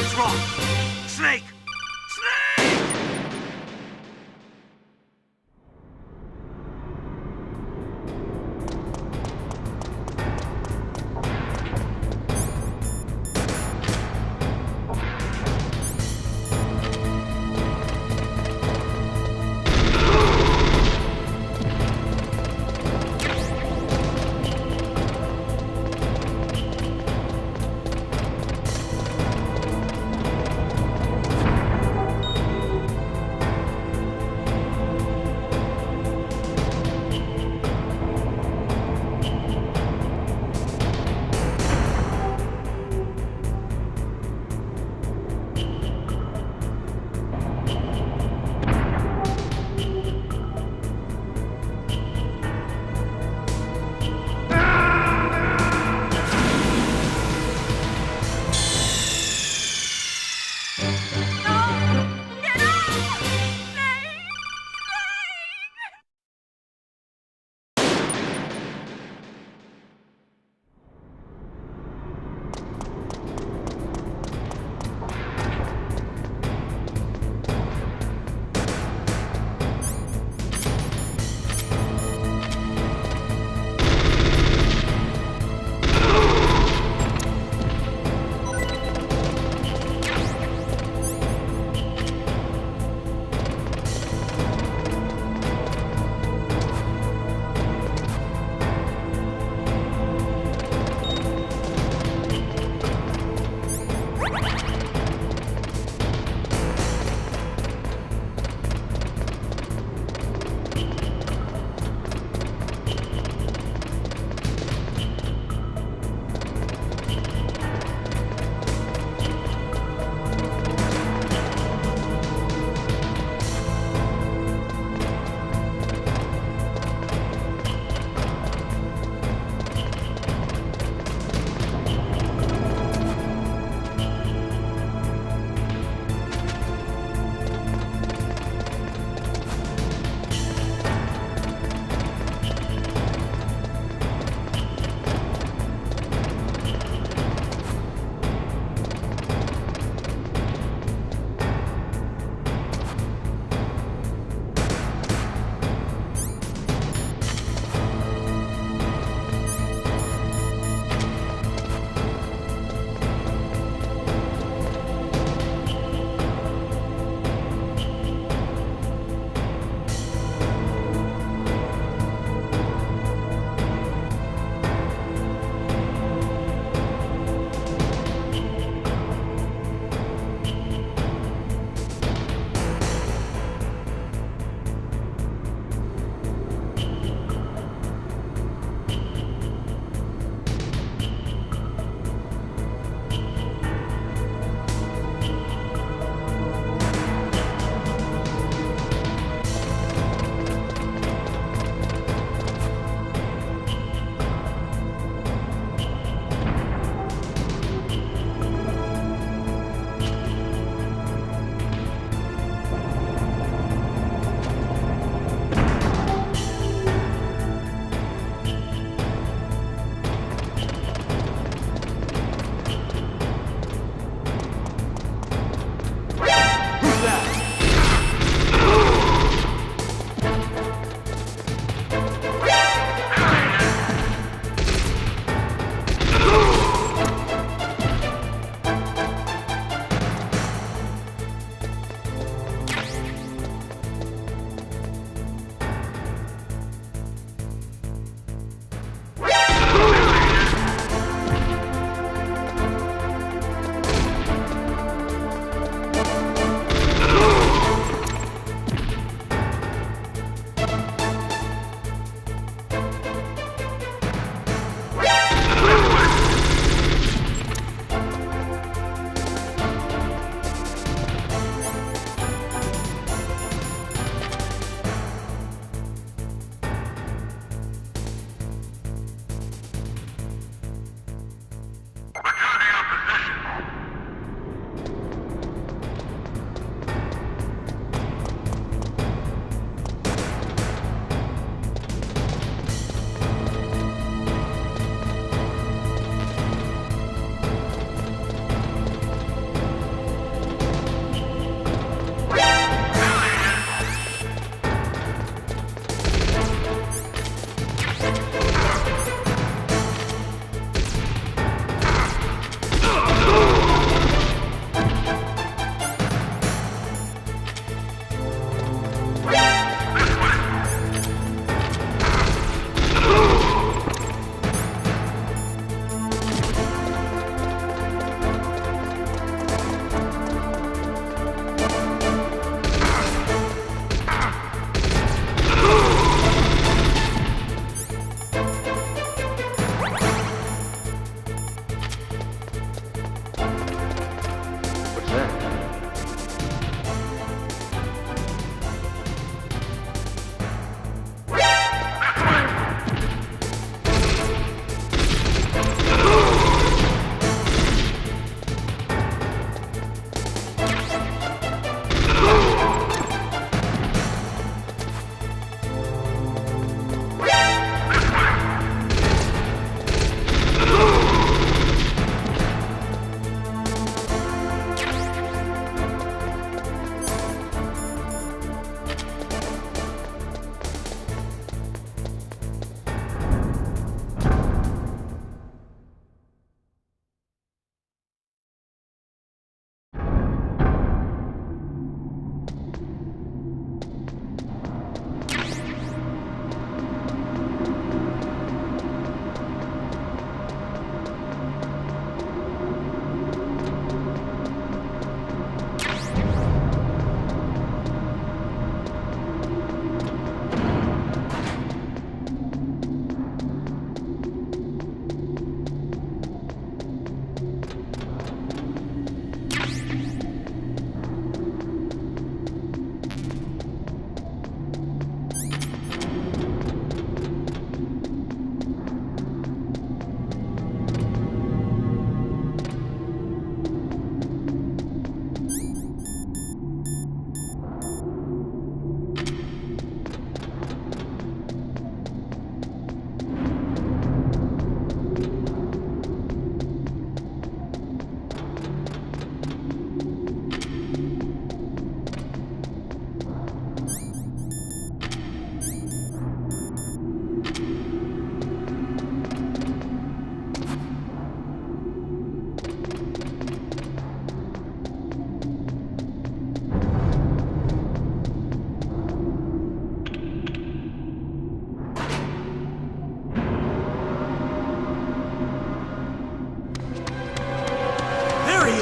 What's wrong? Snake! Snake!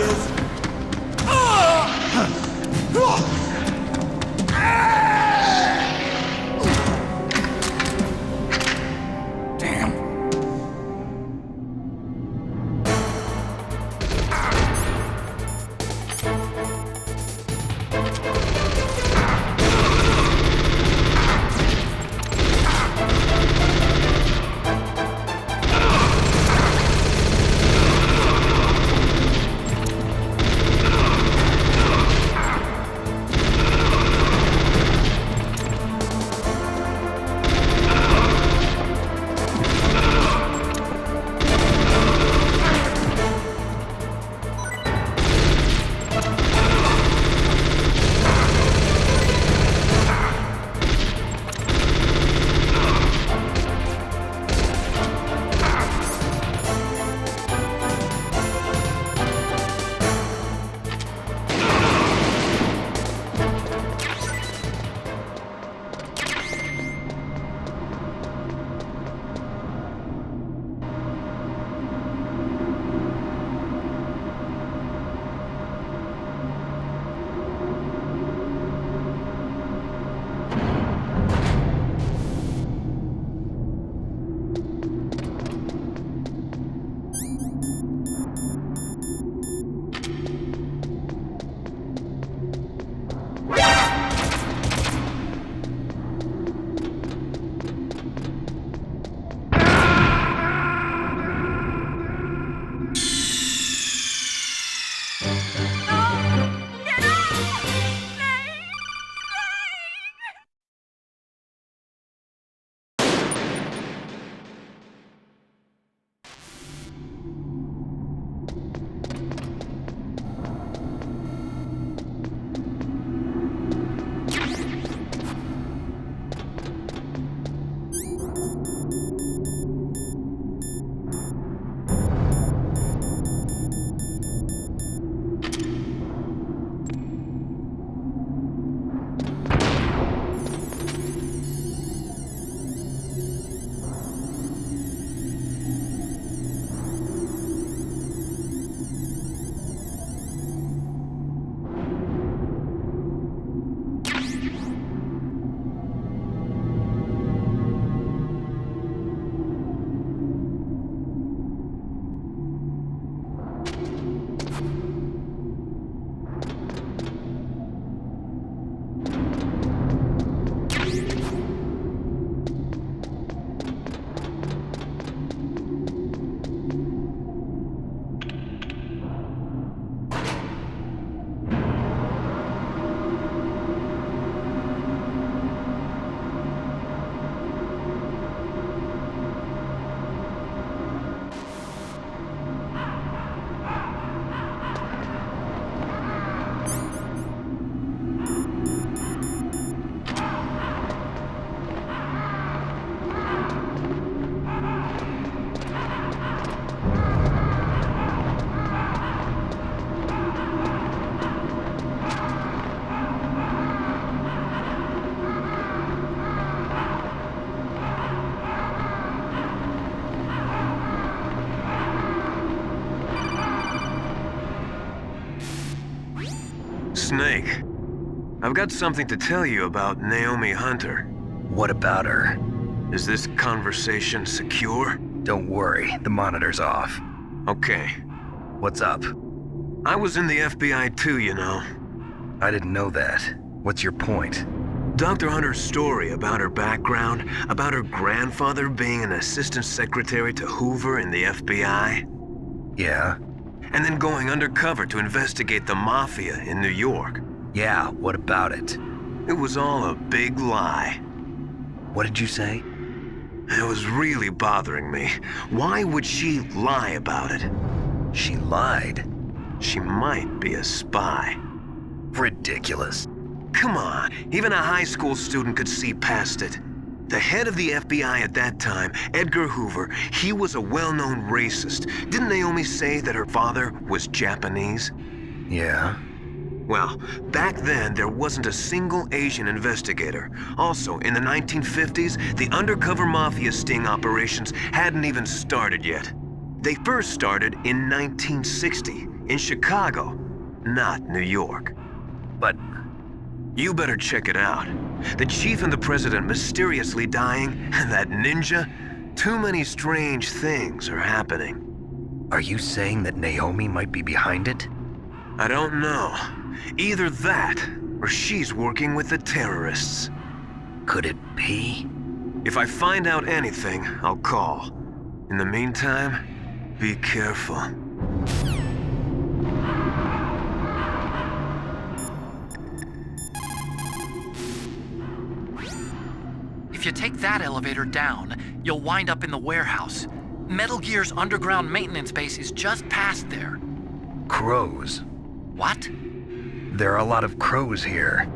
is! Damn. Snake, I've got something to tell you about Naomi Hunter. What about her? Is this conversation secure? Don't worry, the monitor's off. Okay. What's up? I was in the FBI too, you know. I didn't know that. What's your point? Dr. Hunter's story about her background, about her grandfather being an assistant secretary to Hoover in the FBI. Yeah? And then going undercover to investigate the Mafia in New York. Yeah, what about it? It was all a big lie. What did you say? It was really bothering me. Why would she lie about it? She lied? She might be a spy. Ridiculous. Come on, even a high school student could see past it. The head of the FBI at that time, Edgar Hoover, he was a well-known racist. Didn't Naomi say that her father was Japanese? Yeah? Well, back then, there wasn't a single Asian investigator. Also, in the 1950s, the undercover mafia sting operations hadn't even started yet. They first started in 1960 in Chicago, not New York. But You better check it out. The chief and the president mysteriously dying, and that ninja? Too many strange things are happening. are you saying that Naomi might be behind it? I don't know. Either that, or she's working with the terrorists. Could it be? If I find out anything, I'll call. In the meantime, be careful. If you take that elevator down, you'll wind up in the warehouse. Metal Gear's underground maintenance base is just past there. Crows. What? There are a lot of crows here.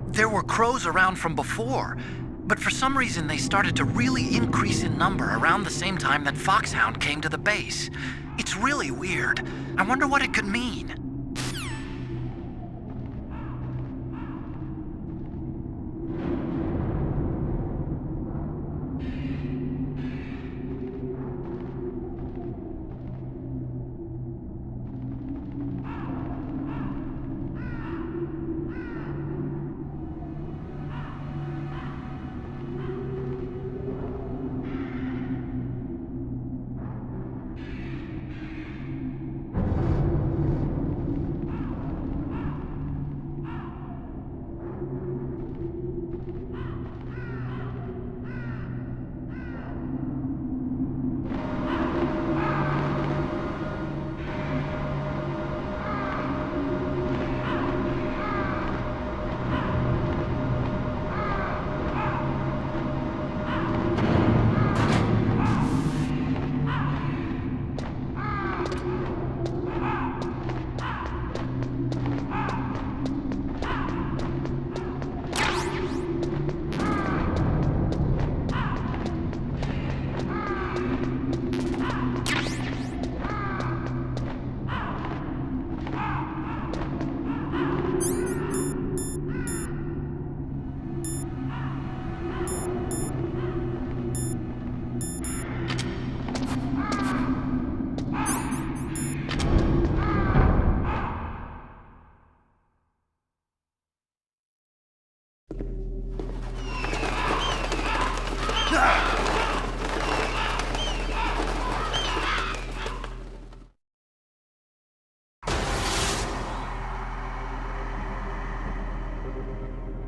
There were crows around from before, but for some reason they started to really increase in number around the same time that Foxhound came to the base. It's really weird. I wonder what it could mean.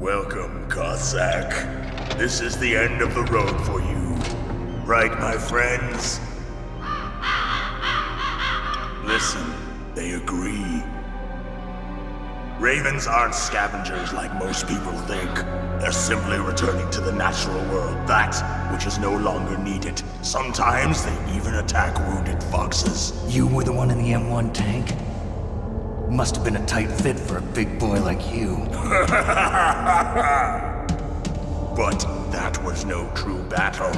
Welcome, Cossack. This is the end of the road for you. Right, my friends? Listen, they agree. Ravens aren't scavengers like most people think. They're simply returning to the natural world, that which is no longer needed. Sometimes they even attack wounded foxes. You were the one in the M1 tank? Must have been a tight fit for a big boy like you. But that was no true battle.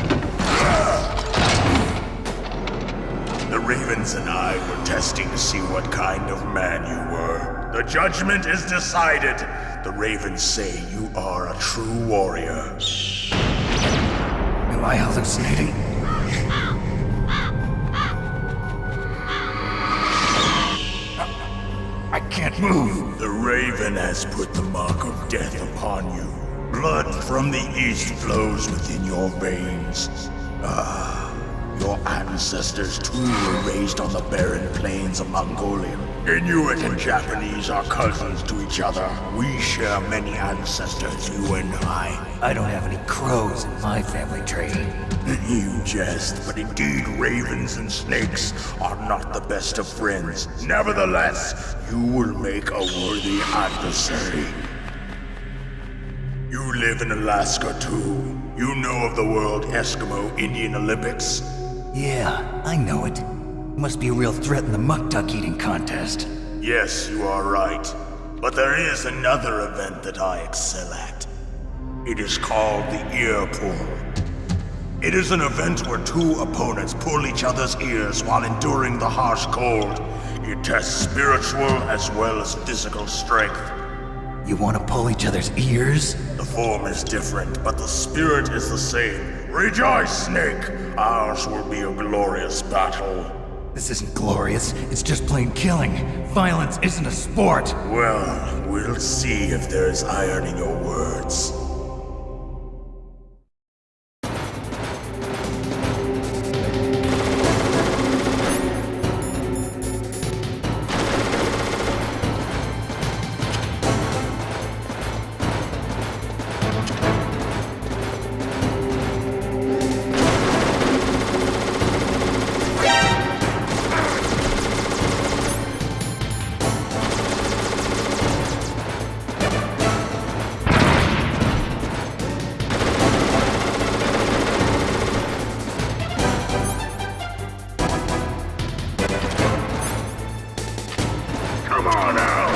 The Ravens and I were testing to see what kind of man you were. The judgment is decided. The Ravens say you are a true warrior. Am I hallucinating? I can't move. The Raven has put the mark of death upon you. Blood from the east flows within your veins. Your ancestors too were raised on the barren plains of Mongolia. Inuit and Japanese are cousins to each other. We share many ancestors, you and I. I don't have any crows in my family tree. You jest, but indeed ravens and snakes are not the best of friends. Nevertheless, you will make a worthy adversary. You live in Alaska too. You know of the World Eskimo Indian Olympics? Yeah, I know it. Must be a real threat in the muck duck eating contest. Yes, you are right. But there is another event that I excel at. It is called the ear pull. It is an event where two opponents pull each other's ears while enduring the harsh cold. It tests spiritual as well as physical strength. You want to pull each other's ears? The form is different, but the spirit is the same. Rejoice, Snake! Ours will be a glorious battle. This isn't glorious, it's just plain killing. Violence isn't a sport. Well, we'll see if there's iron in your words. Come on out!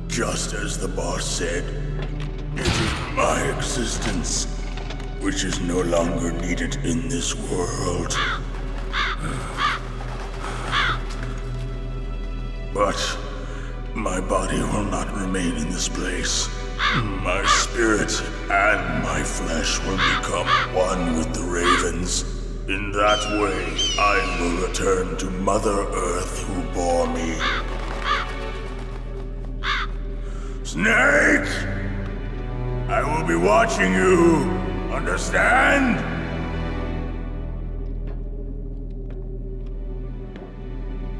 Just as the boss said, it is my existence which is no longer needed in this world. But my body will not remain in this place. My spirit and my flesh will become one with the ravens. In that way, I will return to Mother Earth who bore me. Snake! I will be watching you. Understand?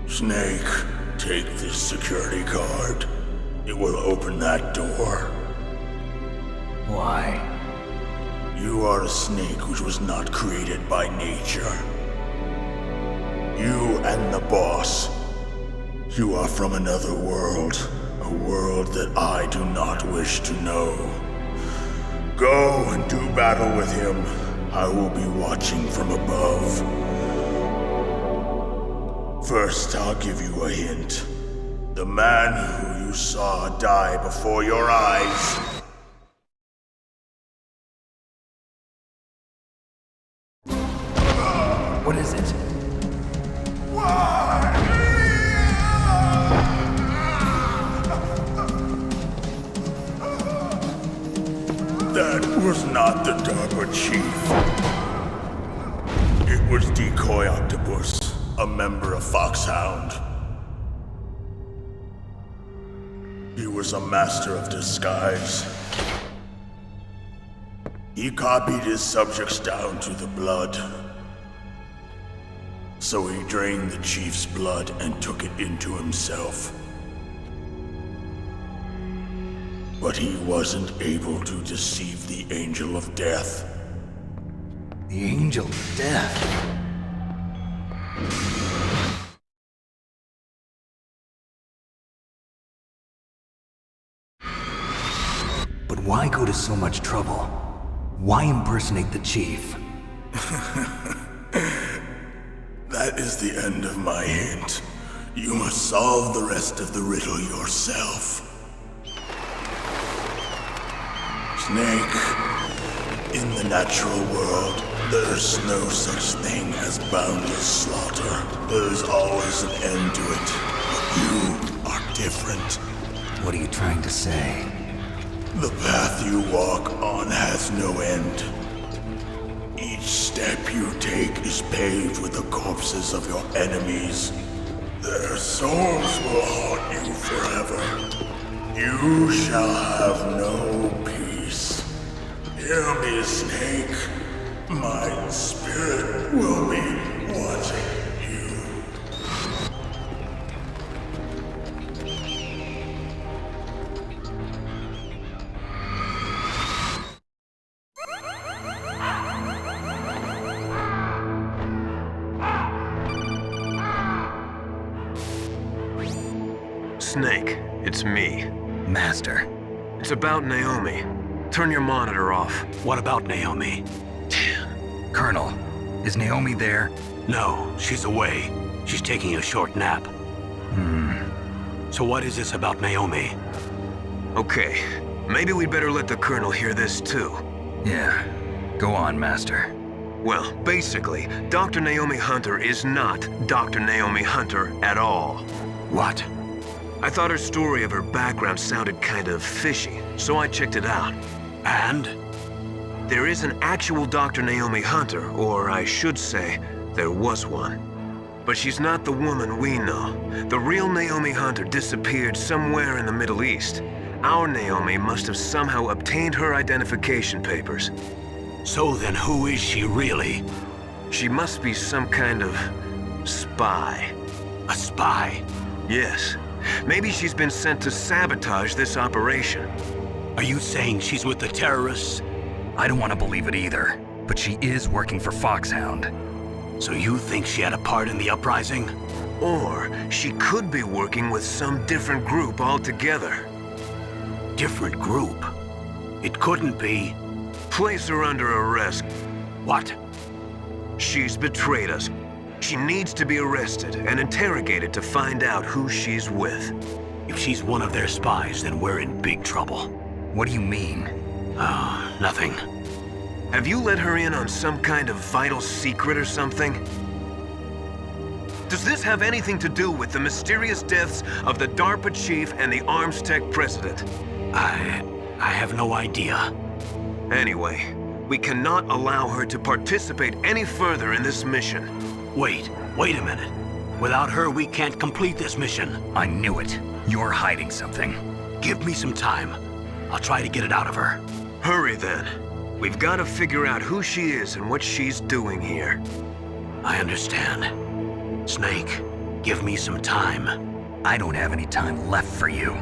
Snake, take this security card. It will open that door. Why? You are a snake which was not created by nature. You and the boss. You are from another world. A world that I do not wish to know. Go and do battle with him. I will be watching from above. First, I'll give you a hint. The man who you saw die before your eyes. What is it? That was not the DARPA chief. It was Decoy Octopus, a member of Foxhound. He was a master of disguise. He copied his subjects down to the blood. So he drained the chief's blood and took it into himself. But he wasn't able to deceive the Angel of Death. The Angel of Death? But why go to so much trouble? Why impersonate the chief? That is the end of my hint. You must solve the rest of the riddle yourself. Snake, in the natural world, there's no such thing as boundless slaughter. There's always an end to it. But you are different. What are you trying to say? The path you walk on has no end. Each step you take is paved with the corpses of your enemies. Their souls will haunt you forever. You shall have no peace. Hear me, Snake. My spirit will be watching you. Snake, it's me. Master. It's about Naomi. Turn your monitor off. What about Naomi? Colonel, is Naomi there? No, she's away. She's taking a short nap. So what is this about Naomi? Okay, maybe we'd better let the Colonel hear this too. Yeah. Go on, Master. Well, basically, Dr. Naomi Hunter is not Dr. Naomi Hunter at all. What? I thought her story of her background sounded kind of fishy, so I checked it out. And? There is an actual Dr. Naomi Hunter, or I should say, there was one. But she's not the woman we know. The real Naomi Hunter disappeared somewhere in the Middle East. Our Naomi must have somehow obtained her identification papers. So then who is she really? She must be some kind of spy. A spy? Yes. Maybe she's been sent to sabotage this operation. Are you saying she's with the terrorists? I don't want to believe it either, but she is working for Foxhound. So you think she had a part in the uprising? Or she could be working with some different group altogether. Different group? It couldn't be. Place her under arrest. What? She's betrayed us. She needs to be arrested and interrogated to find out who she's with. If she's one of their spies, then we're in big trouble. What do you mean? Nothing. Have you let her in on some kind of vital secret or something? Does this have anything to do with the mysterious deaths of the DARPA chief and the Arms Tech president? I have no idea. Anyway, we cannot allow her to participate any further in this mission. Wait a minute. Without her, we can't complete this mission. I knew it. You're hiding something. Give me some time. I'll try to get it out of her. Hurry then. We've got to figure out who she is and what she's doing here. I understand. Snake, give me some time. I don't have any time left for you.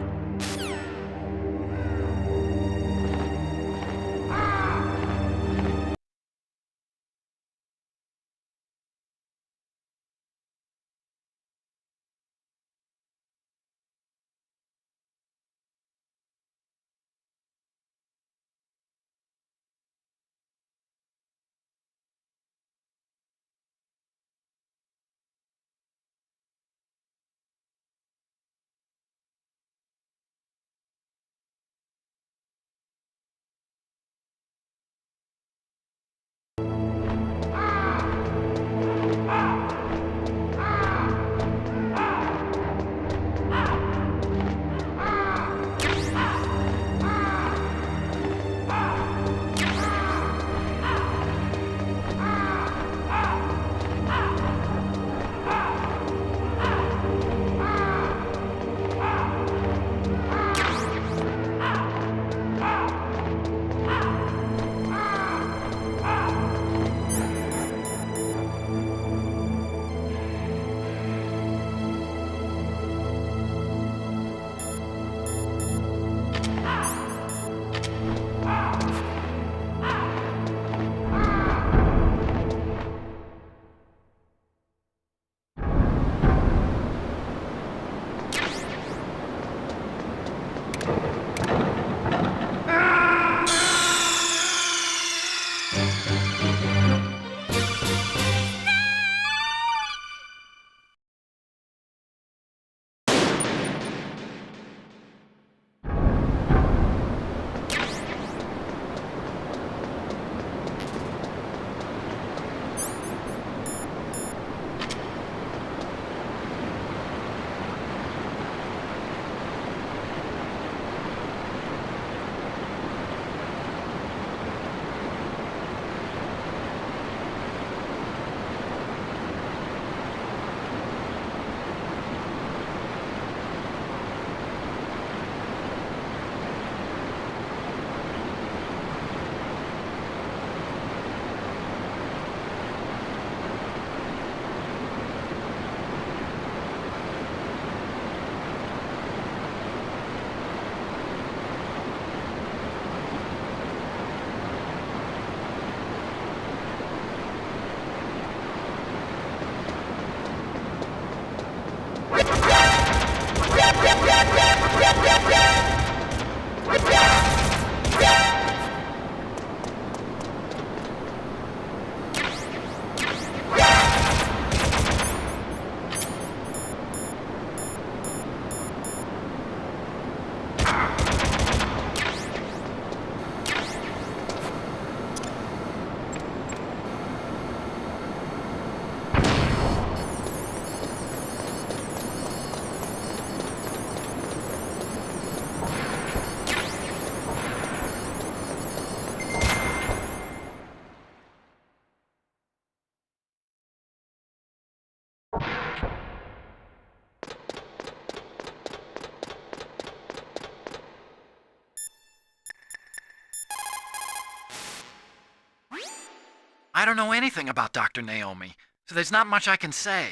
I don't know anything about Dr. Naomi, so there's not much I can say.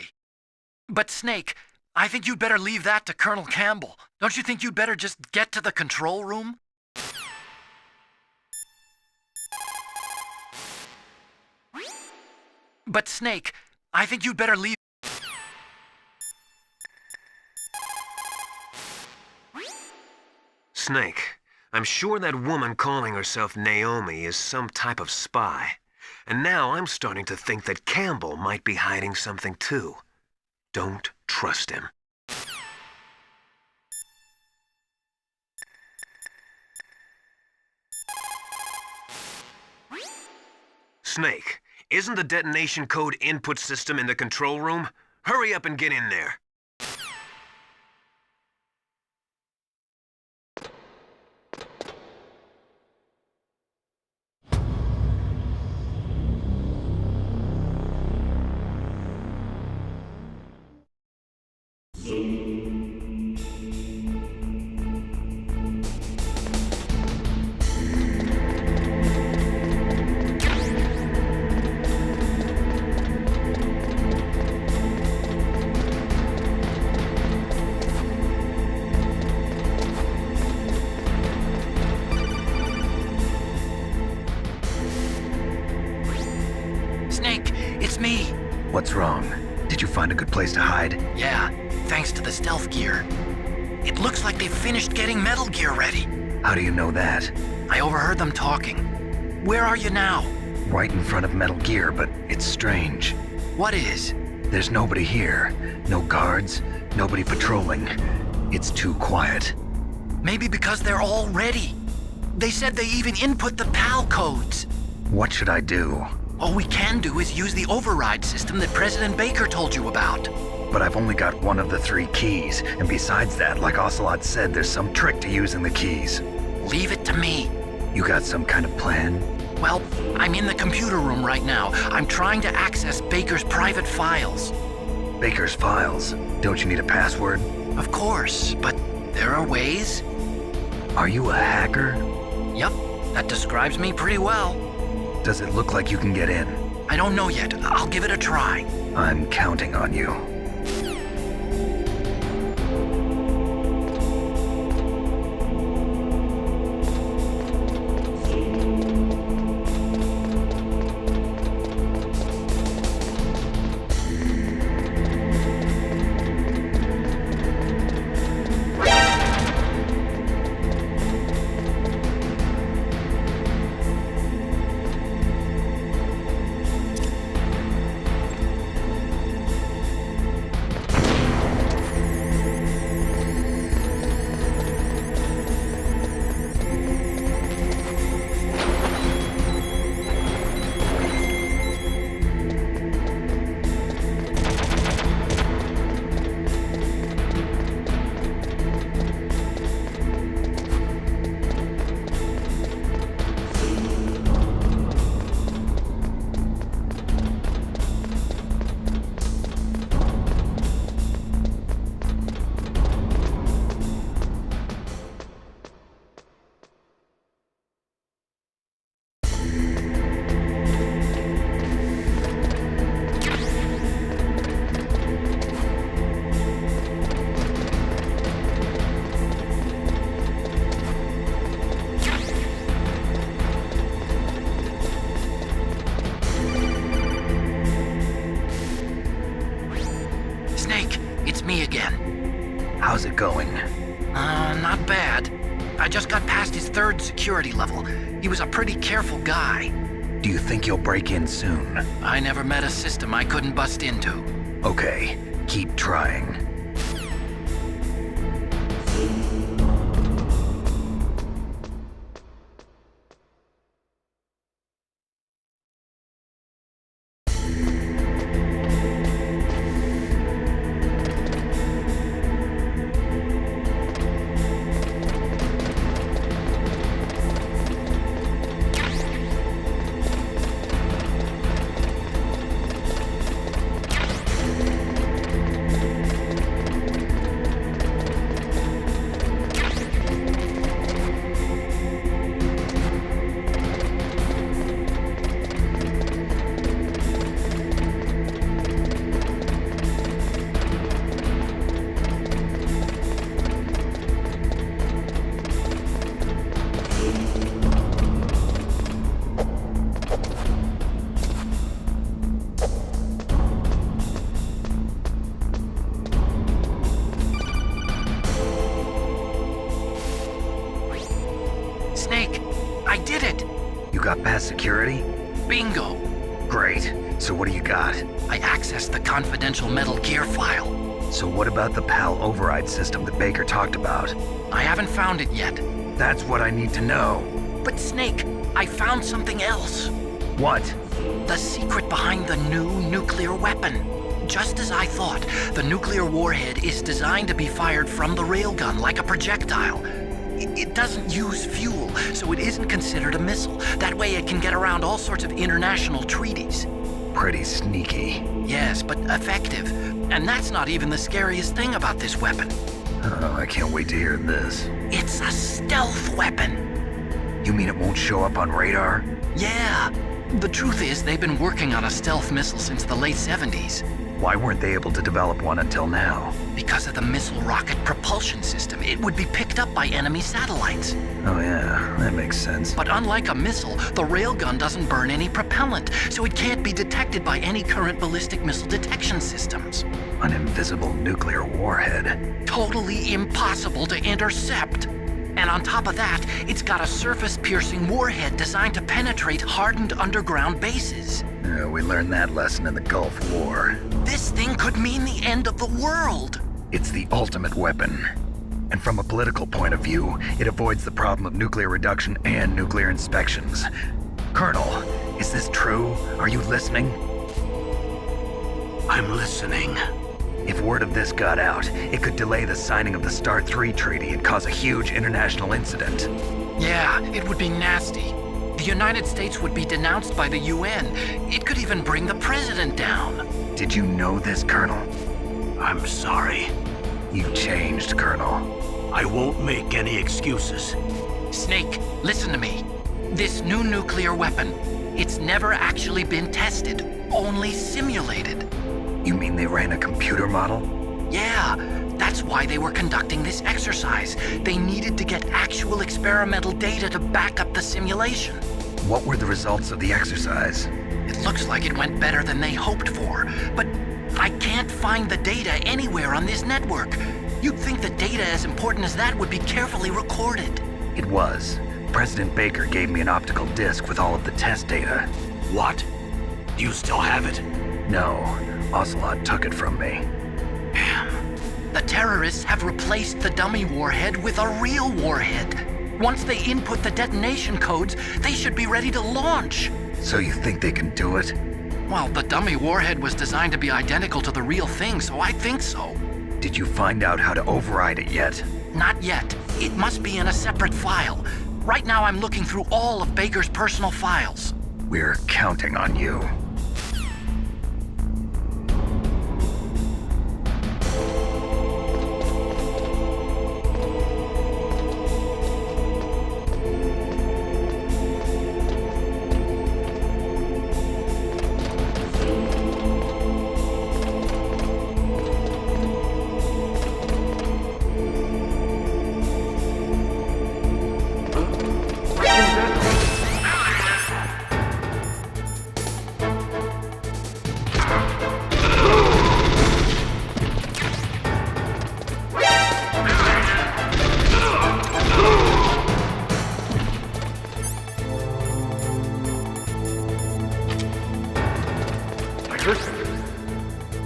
But Snake, I think you'd better leave that to Colonel Campbell. Don't you think you'd better just get to the control room? But Snake, I think you'd better leave... Snake, I'm sure that woman calling herself Naomi is some type of spy. And now I'm starting to think that Campbell might be hiding something too. Don't trust him. Snake, isn't the detonation code input system in the control room? Hurry up and get in there. Snake, it's me. What's wrong? Did you find a good place to hide? Yeah, thanks to the stealth gear. It looks like they've finished getting Metal Gear ready. How do you know that? I overheard them talking. Where are you now? Right in front of Metal Gear, but it's strange. What is? There's nobody here. No guards, nobody patrolling. It's too quiet. Maybe because they're all ready. They said they even input the PAL codes. What should I do? All we can do is use the override system that President Baker told you about. But I've only got one of the 3 keys, and besides that, like Ocelot said, there's some trick to using the keys. Leave it to me. You got some kind of plan? Well, I'm in the computer room right now. I'm trying to access Baker's private files. Baker's files? Don't you need a password? Of course, but there are ways. Are you a hacker? Yup, that describes me pretty well. Does it look like you can get in? I don't know yet. I'll give it a try. I'm counting on you. How's it going? Not bad. I just got past his 3rd security level. He was a pretty careful guy. Do you think you'll break in soon? I never met a system I couldn't bust into. Okay, keep trying. got past security? Bingo! Great. So what do you got? I accessed the confidential Metal Gear file. So what about the PAL override system that Baker talked about? I haven't found it yet. That's what I need to know. But Snake, I found something else. What? The secret behind the new nuclear weapon. Just as I thought, the nuclear warhead is designed to be fired from the railgun like a projectile. It doesn't use fuel, so it isn't considered a missile. That way it can get around all sorts of international treaties. Pretty sneaky. Yes, but effective. And that's not even the scariest thing about this weapon. Oh, I can't wait to hear this. It's a stealth weapon. You mean it won't show up on radar? Yeah. The truth is, they've been working on a stealth missile since the late 70s. Why weren't they able to develop one until now? Because of the missile rocket propulsion system, it would be picked up by enemy satellites. Oh yeah, that makes sense. But unlike a missile, the railgun doesn't burn any propellant, so it can't be detected by any current ballistic missile detection systems. An invisible nuclear warhead. Totally impossible to intercept. And on top of that, it's got a surface-piercing warhead designed to penetrate hardened underground bases. We learned that lesson in the Gulf War. This thing could mean the end of the world. It's the ultimate weapon. And from a political point of view, it avoids the problem of nuclear reduction and nuclear inspections. Colonel, is this true? Are you listening? I'm listening. If word of this got out, it could delay the signing of the START 3 treaty and cause a huge international incident. Yeah, it would be nasty. The United States would be denounced by the UN. It could even bring the president down. Did you know this, Colonel? I'm sorry. You changed, Colonel. I won't make any excuses. Snake, listen to me. This new nuclear weapon, it's never actually been tested, only simulated. You mean they ran a computer model? Yeah, that's why they were conducting this exercise. They needed to get actual experimental data to back up the simulation. What were the results of the exercise? It looks like it went better than they hoped for, but I can't find the data anywhere on this network. You'd think the data as important as that would be carefully recorded. It was. President Baker gave me an optical disc with all of the test data. What? Do you still have it? No, Ocelot took it from me. The terrorists have replaced the dummy warhead with a real warhead. Once they input the detonation codes, they should be ready to launch. So you think they can do it? Well, the dummy warhead was designed to be identical to the real thing, so I think so. Did you find out how to override it yet? Not yet. It must be in a separate file. Right now I'm looking through all of Baker's personal files. We're counting on you.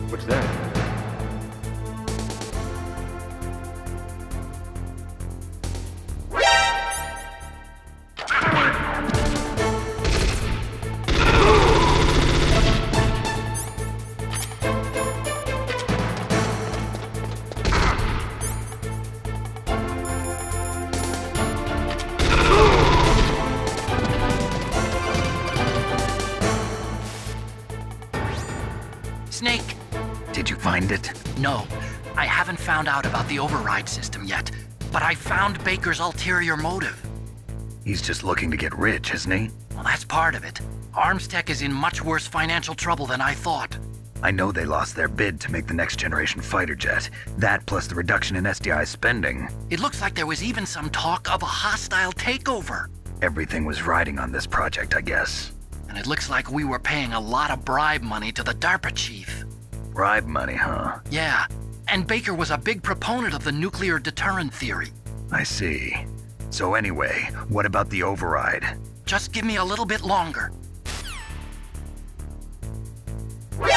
What's that? Snake! Did you find it? No, I haven't found out about the override system yet, but I found Baker's ulterior motive. He's just looking to get rich, isn't he? Well, that's part of it. Arms Tech is in much worse financial trouble than I thought. I know they lost their bid to make the next generation fighter jet. That plus the reduction in SDI spending. It looks like there was even some talk of a hostile takeover. Everything was riding on this project, I guess. And it looks like we were paying a lot of bribe money to the DARPA chief. Bribe money, huh? Yeah, and Baker was a big proponent of the nuclear deterrent theory. I see. So anyway, what about the override? Just give me a little bit longer. I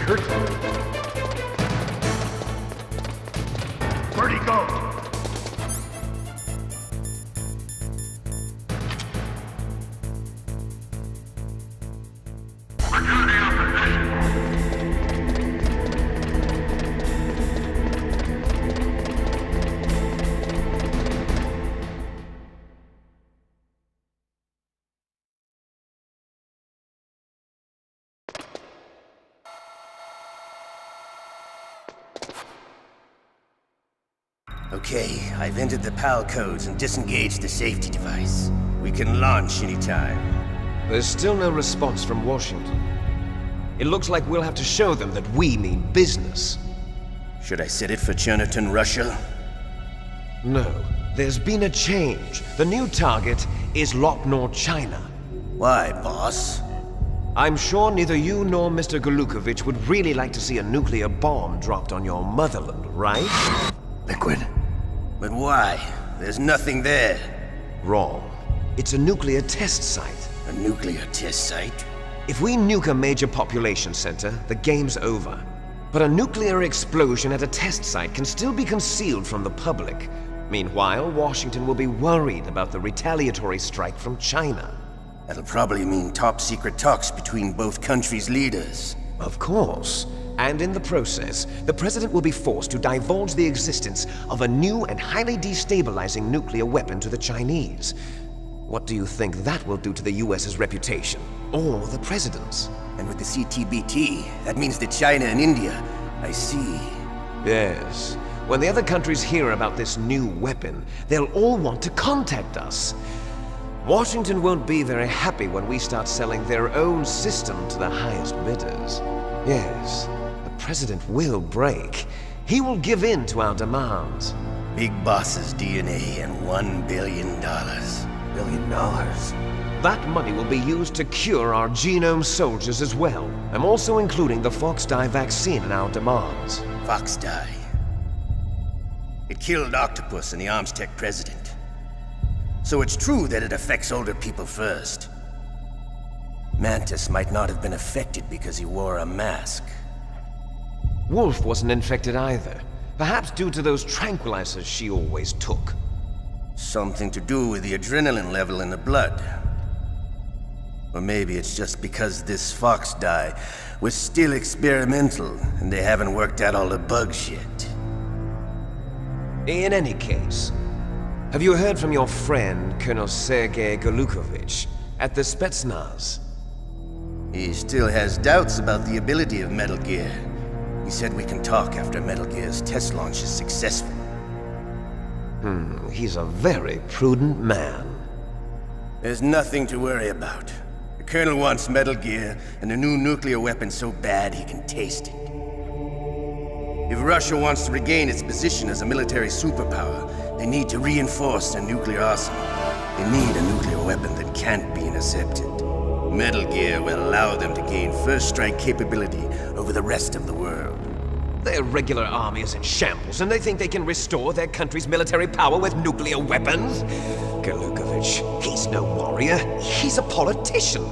heard something. Where'd he go? Okay, I've entered the PAL codes and disengaged the safety device. We can launch anytime. There's still no response from Washington. It looks like we'll have to show them that we mean business. Should I set it for Chernobyl, Russia? No, there's been a change. The new target is Lopnor, China. Why, boss? I'm sure neither you nor Mr. Golukovich would really like to see a nuclear bomb dropped on your motherland, right? Liquid. But why? There's nothing there. Wrong. It's a nuclear test site. A nuclear test site? If we nuke a major population center, the game's over. But a nuclear explosion at a test site can still be concealed from the public. Meanwhile, Washington will be worried about the retaliatory strike from China. That'll probably mean top-secret talks between both countries' leaders. Of course. And in the process, the President will be forced to divulge the existence of a new and highly destabilizing nuclear weapon to the Chinese. What do you think that will do to the US's reputation? Or the President's? And with the CTBT, that means that China and India. I see. Yes. When the other countries hear about this new weapon, they'll all want to contact us. Washington won't be very happy when we start selling their own system to the highest bidders. Yes, the President will break. He will give in to our demands. Big Boss's DNA and $1 billion. $1 billion? That money will be used to cure our genome soldiers as well. I'm also including the Fox dye vaccine in our demands. Fox dye. It killed Octopus and the Armstech president. So it's true that it affects older people first. Mantis might not have been affected because he wore a mask. Wolf wasn't infected either. Perhaps due to those tranquilizers she always took. Something to do with the adrenaline level in the blood. Or maybe it's just because this Fox dye was still experimental and they haven't worked out all the bugs yet. In any case, have you heard from your friend, Colonel Sergei Golukovich, at the Spetsnaz? He still has doubts about the ability of Metal Gear. He said we can talk after Metal Gear's test launch is successful. He's a very prudent man. There's nothing to worry about. The Colonel wants Metal Gear and a new nuclear weapon so bad he can taste it. If Russia wants to regain its position as a military superpower, they need to reinforce their nuclear arsenal. They need a nuclear weapon that can't be intercepted. Metal Gear will allow them to gain first strike capability over the rest of the world. Their regular army is in shambles, and they think they can restore their country's military power with nuclear weapons? Golukovich, he's no warrior. He's a politician.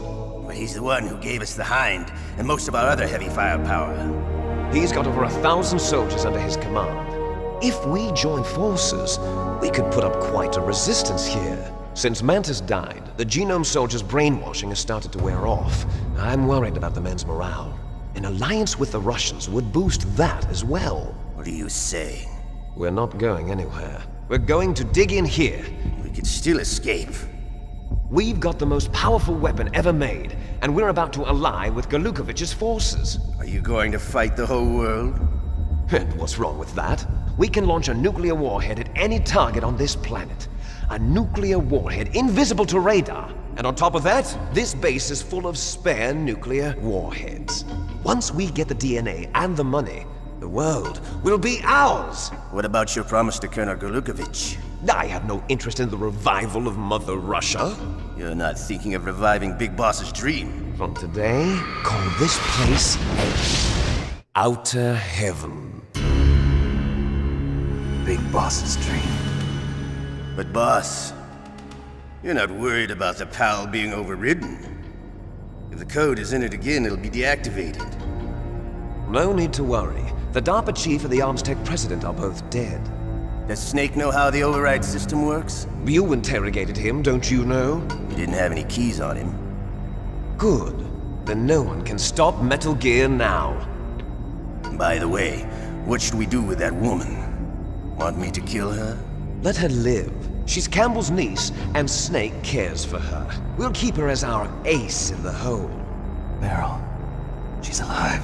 But he's the one who gave us the Hind and most of our other heavy firepower. He's got over 1,000 soldiers under his command. If we join forces, we could put up quite a resistance here. Since Mantis died, the genome soldiers' brainwashing has started to wear off. I'm worried about the men's morale. An alliance with the Russians would boost that as well. What are you saying? We're not going anywhere. We're going to dig in here. We could still escape. We've got the most powerful weapon ever made, and we're about to ally with Golukovich's forces. Are you going to fight the whole world? And what's wrong with that? We can launch a nuclear warhead at any target on this planet. A nuclear warhead invisible to radar. And on top of that, this base is full of spare nuclear warheads. Once we get the DNA and the money, the world will be ours! What about your promise to Colonel Golukovich? I have no interest in the revival of Mother Russia. You're not thinking of reviving Big Boss's dream. From today, call this place Outer Heaven. big boss's dream. But boss, you're not worried about the PAL being overridden. If the code is in it again, it'll be deactivated. No need to worry. The DARPA chief and the Arms Tech president are both dead. Does Snake know how the override system works? You interrogated him, don't you know? He didn't have any keys on him. Good. Then no one can stop Metal Gear now. By the way, what should we do with that woman? Want me to kill her? Let her live. She's Campbell's niece, and Snake cares for her. We'll keep her as our ace in the hole. Meryl, she's alive.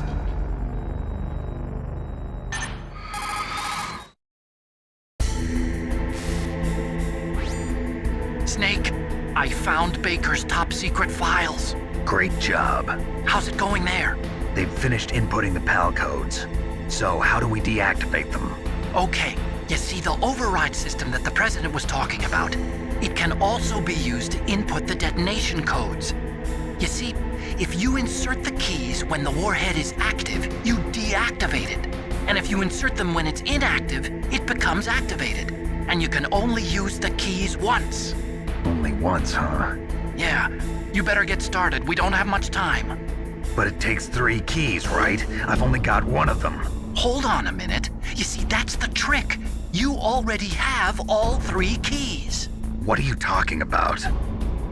Snake, I found Baker's top secret files. Great job. How's it going there? They've finished inputting the PAL codes. So how do we deactivate them? Okay, you see the override system that the President was talking about. It can also be used to input the detonation codes. You see, if you insert the keys when the warhead is active, you deactivate it. And if you insert them when it's inactive, it becomes activated. And you can only use the keys once. Only once, huh? Yeah, you better get started. We don't have much time. But it takes 3 keys, right? I've only got one of them. Hold on a minute. You see, that's the trick. You already have all 3 keys. What are you talking about?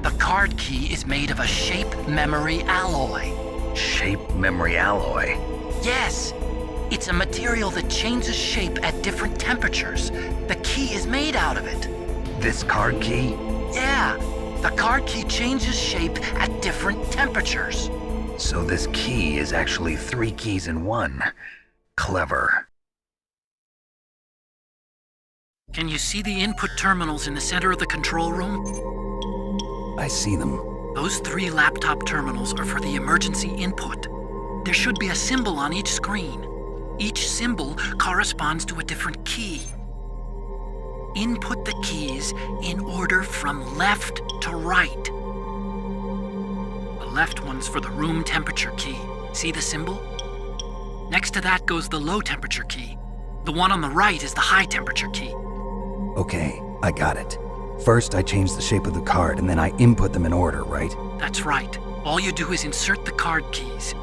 The card key is made of a shape memory alloy. Shape memory alloy? Yes. It's a material that changes shape at different temperatures. The key is made out of it. This card key? Yeah. The card key changes shape at different temperatures. So this key is actually 3 keys in one. Clever. Can you see the input terminals in the center of the control room? I see them. Those 3 laptop terminals are for the emergency input. There should be a symbol on each screen. Each symbol corresponds to a different key. Input the keys in order from left to right. The left one's for the room temperature key. See the symbol? Next to that goes the low temperature key. The one on the right is the high temperature key. Okay, I got it. First, I change the shape of the card, and then I input them in order, right? That's right. All you do is insert the card keys.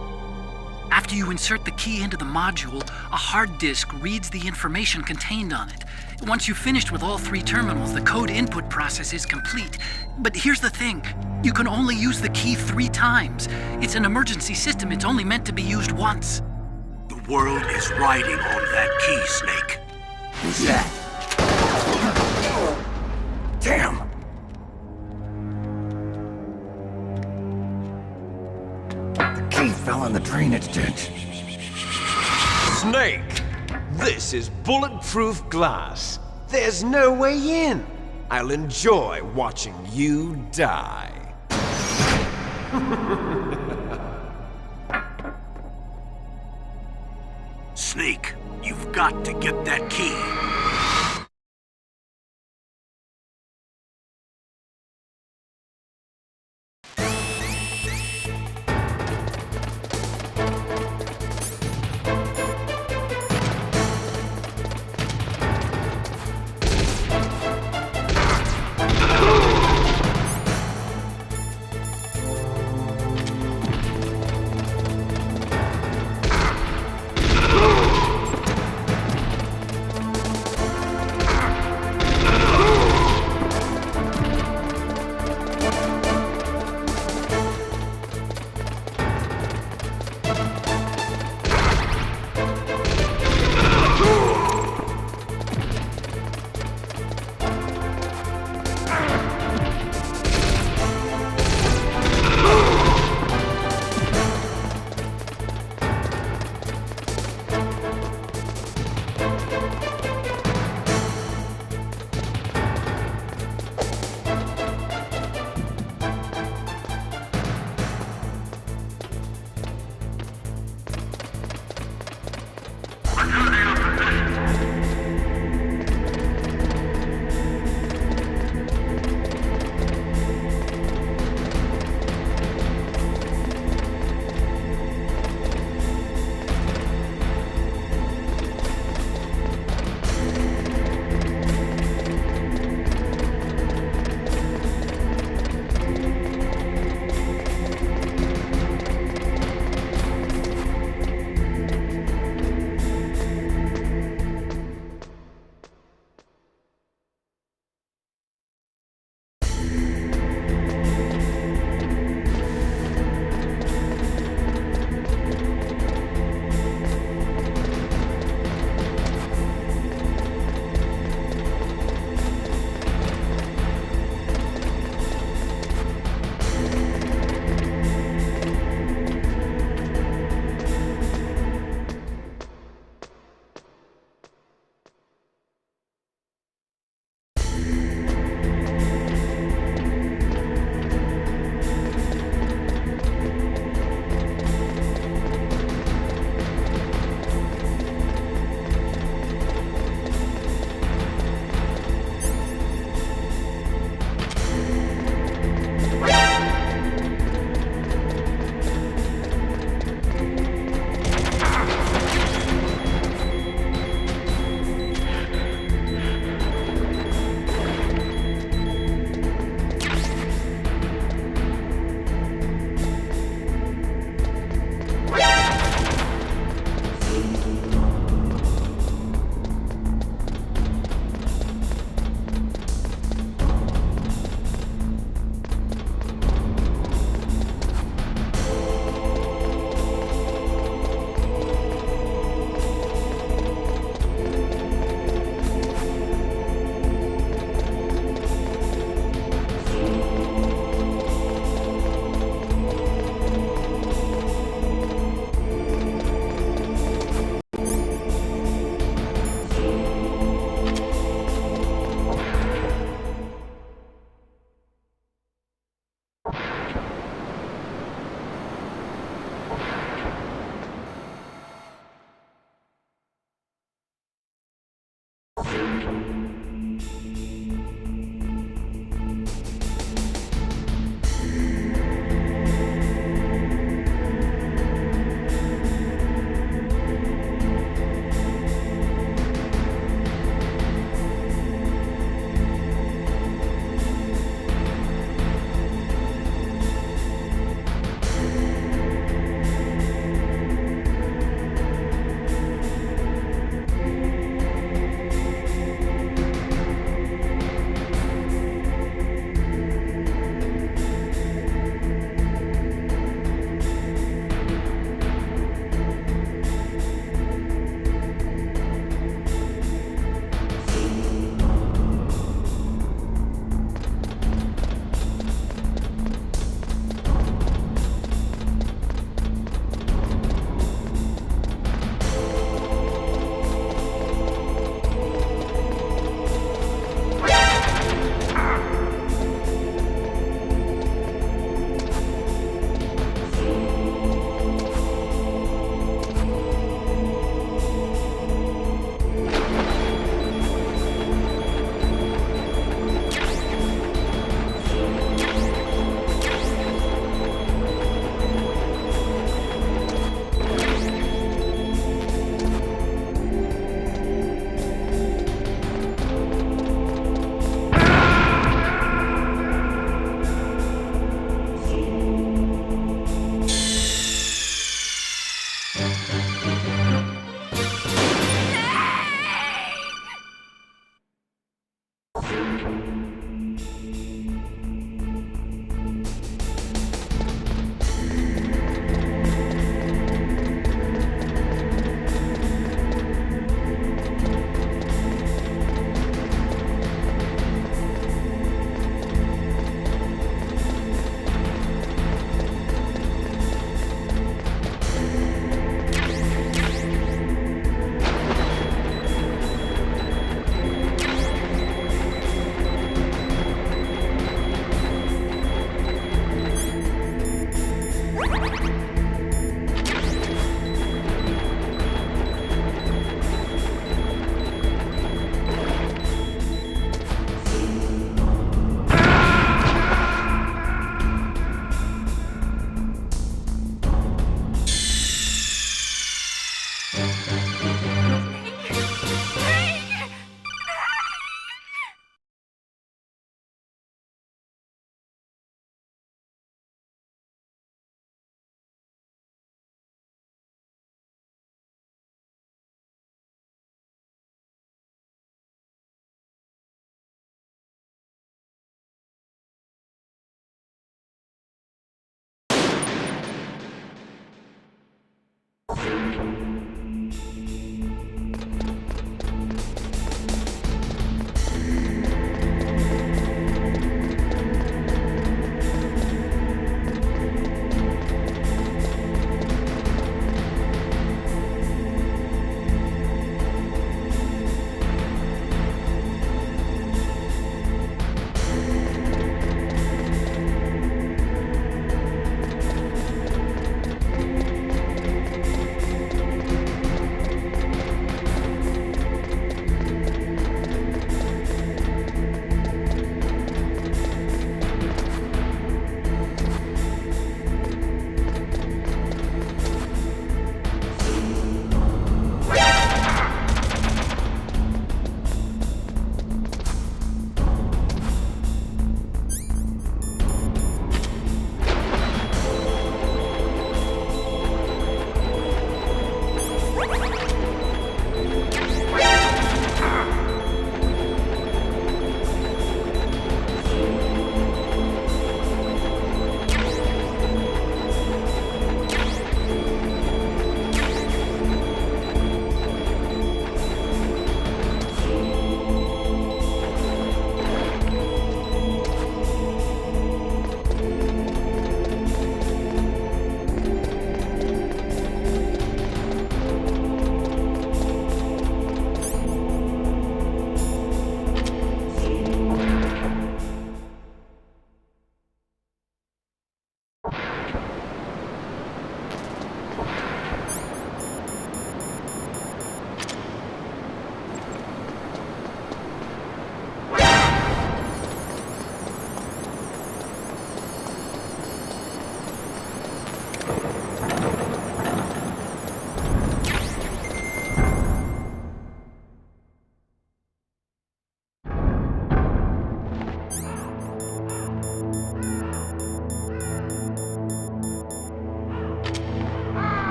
After you insert the key into the module, a hard disk reads the information contained on it. Once you've finished with all 3 terminals, the code input process is complete. But here's the thing. You can only use the key 3 times. It's an emergency system. It's only meant to be used once. The world is riding on that key, Snake. Who's that? Damn! The key fell in the drainage ditch. Snake! This is bulletproof glass. There's no way in. I'll enjoy watching you die. Snake, you've got to get that key.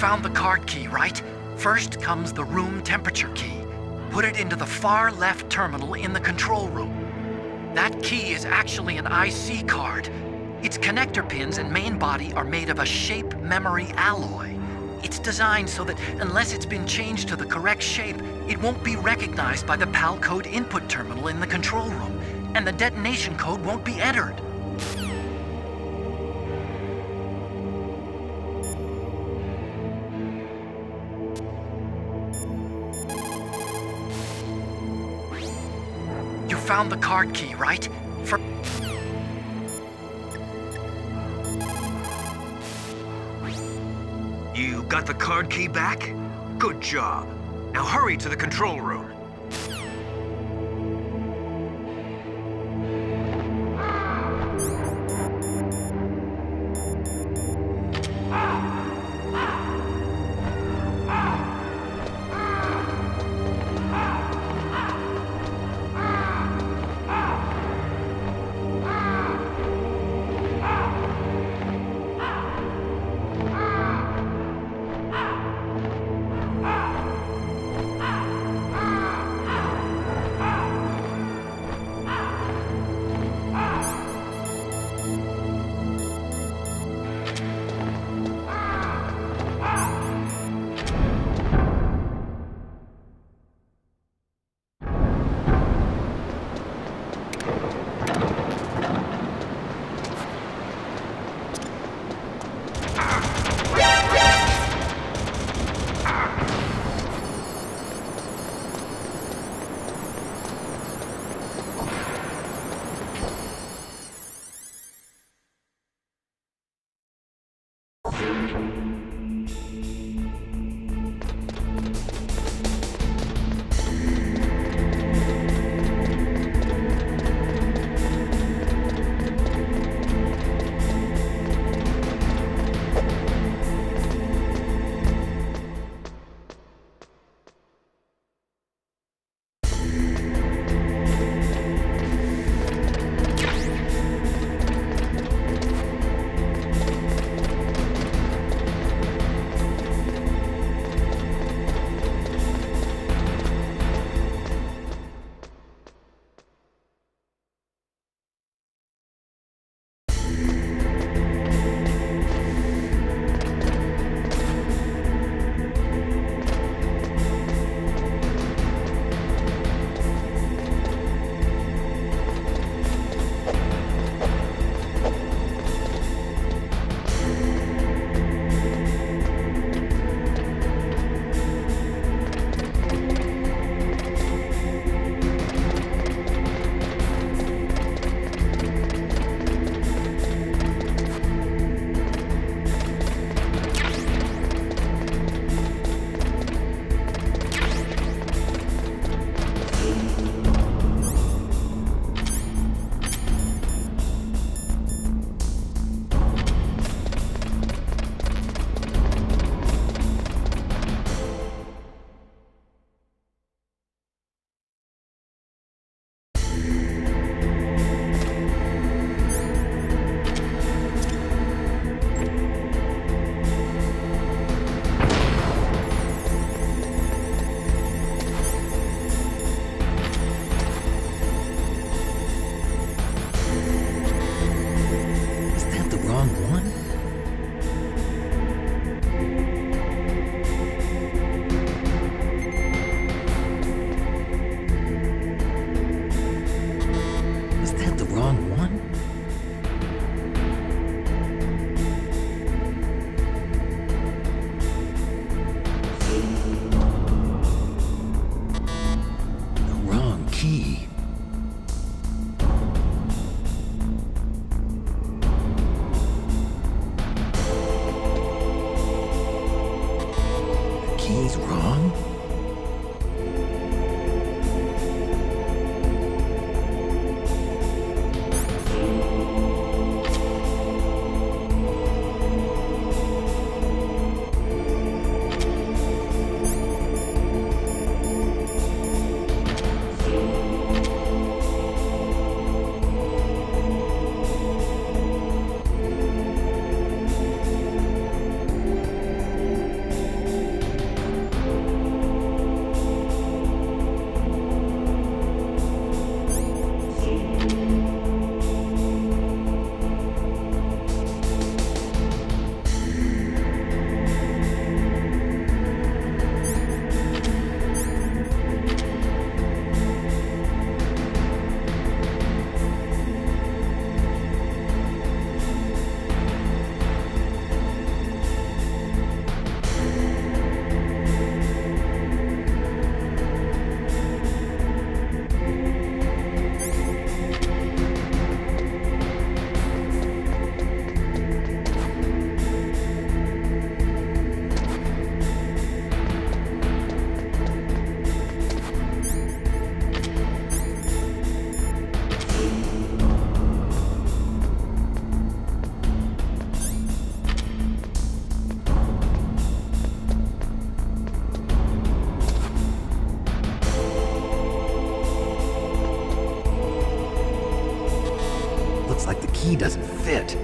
found the card key, right? First comes the room temperature key. Put it into the far left terminal in the control room. That key is actually an IC card. Its connector pins and main body are made of a shape memory alloy. It's designed so that unless it's been changed to the correct shape, it won't be recognized by the PAL code input terminal in the control room, and the detonation code won't be entered. You found the card key, right? You got the card key back? Good job. Now hurry to the control room. key's wrong? he doesn't fit.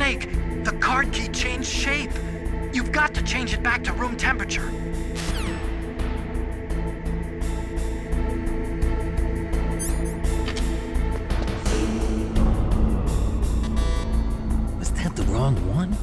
Snake, the card key changed shape. You've got to change it back to room temperature. Was that the wrong one?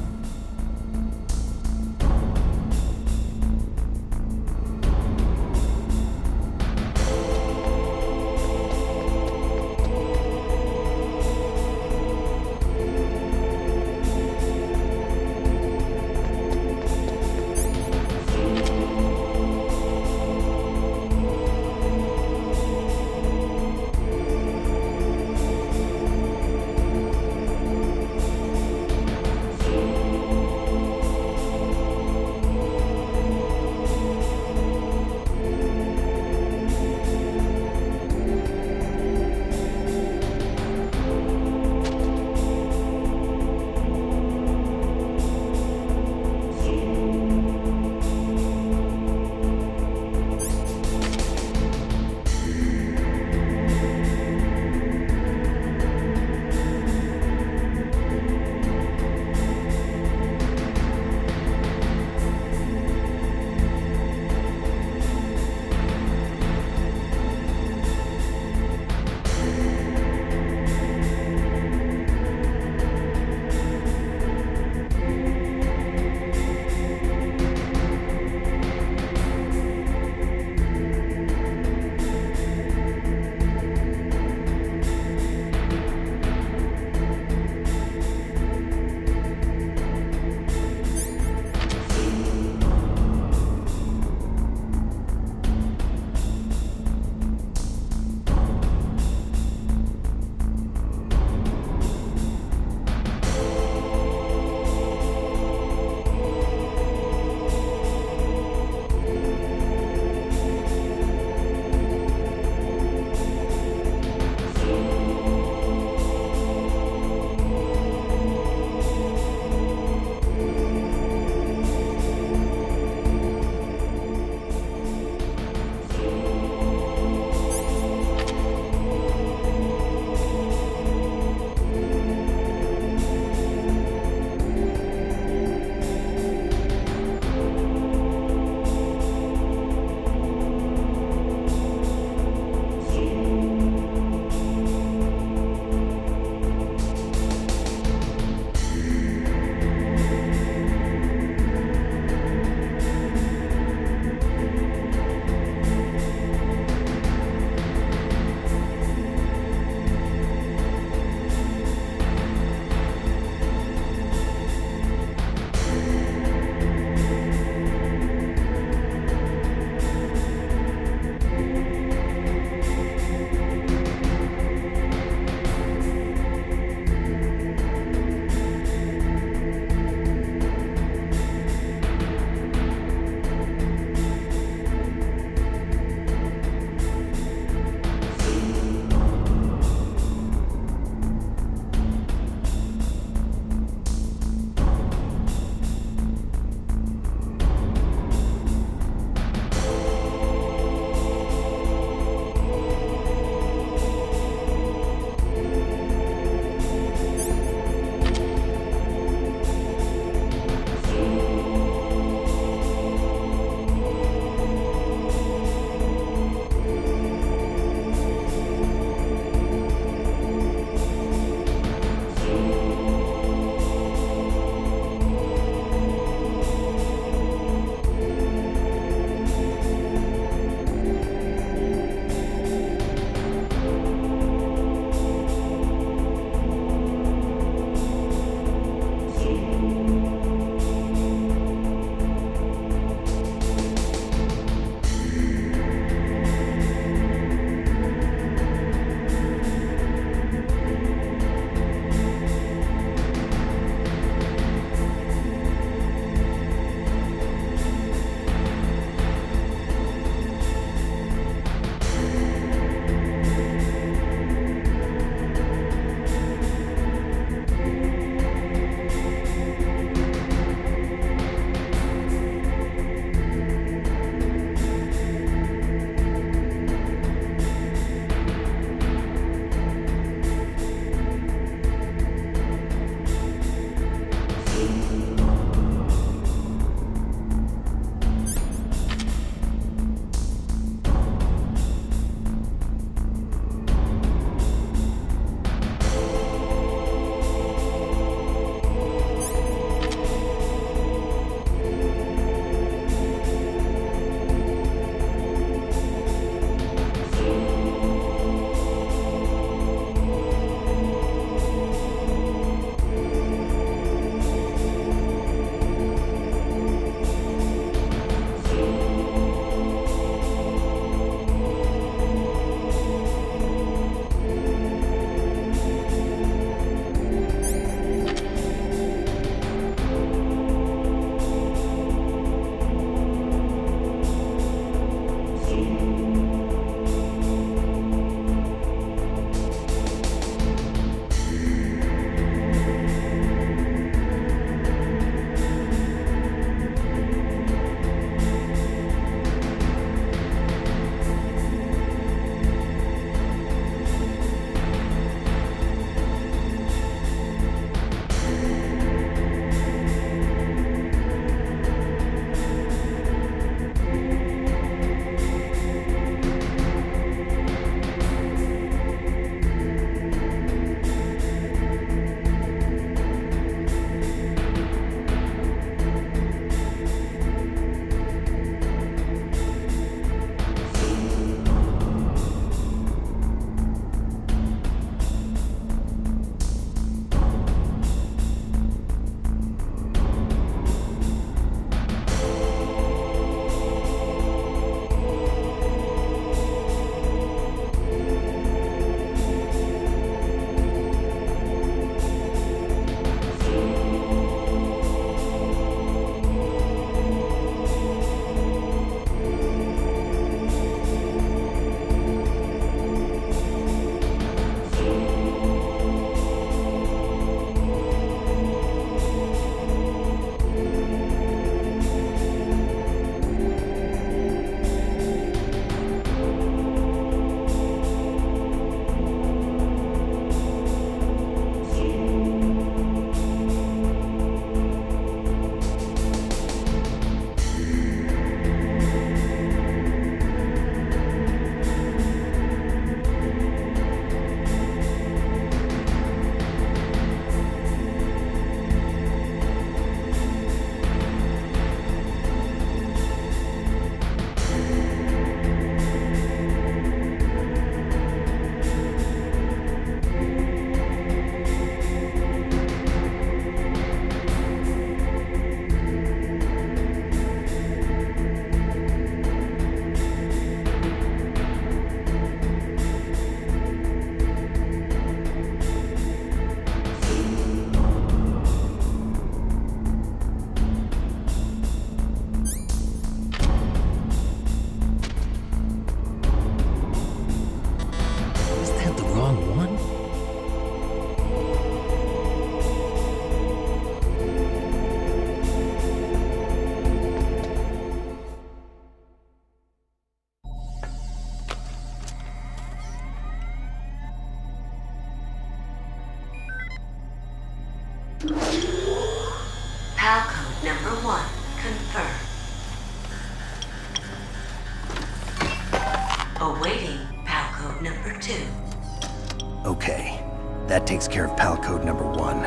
That takes care of pal code number 1.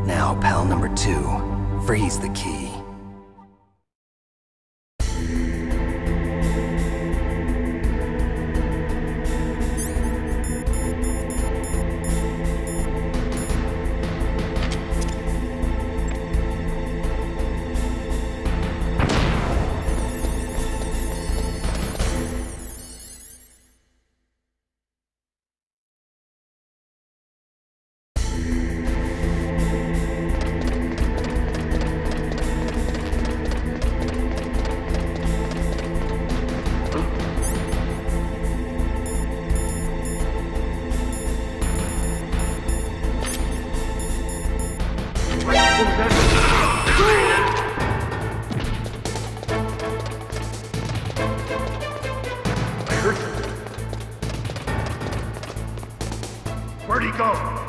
Now, pal number 2. Freeze the key. Where'd he go?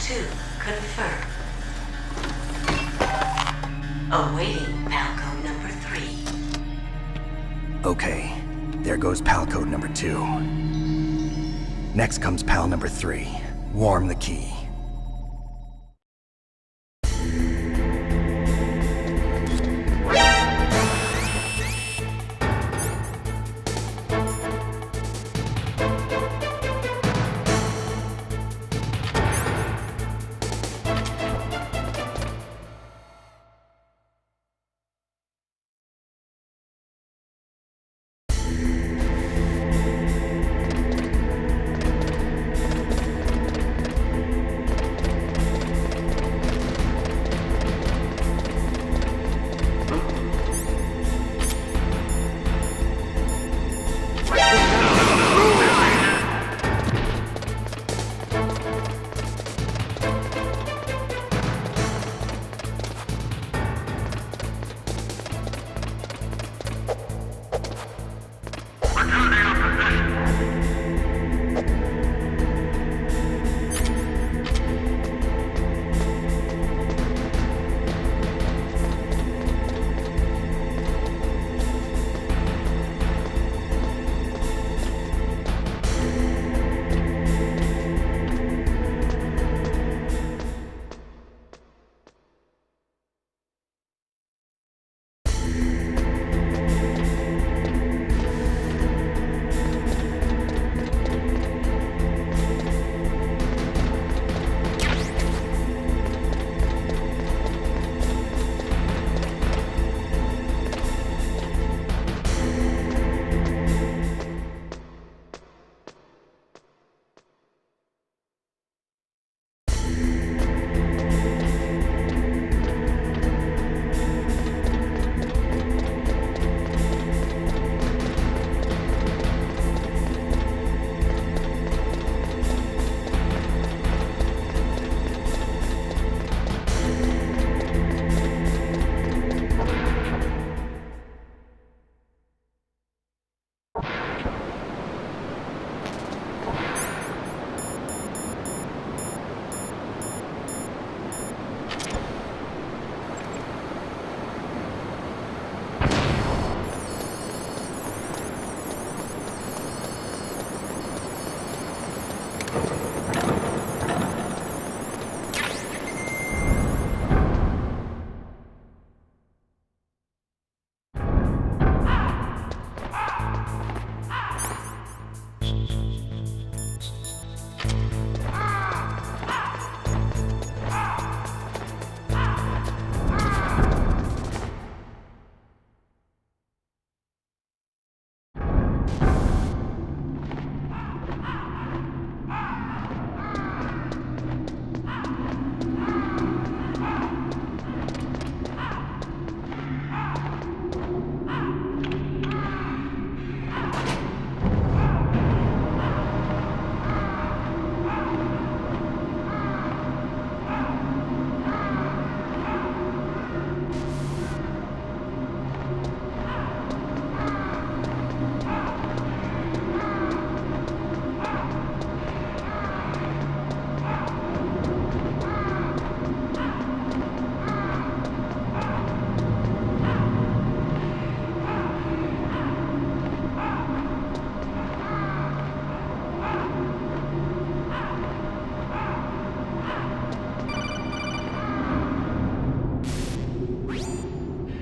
2 confirmed. Awaiting PAL code number 3. Okay, there goes PAL code number 2. Next comes PAL number 3. Warm the key.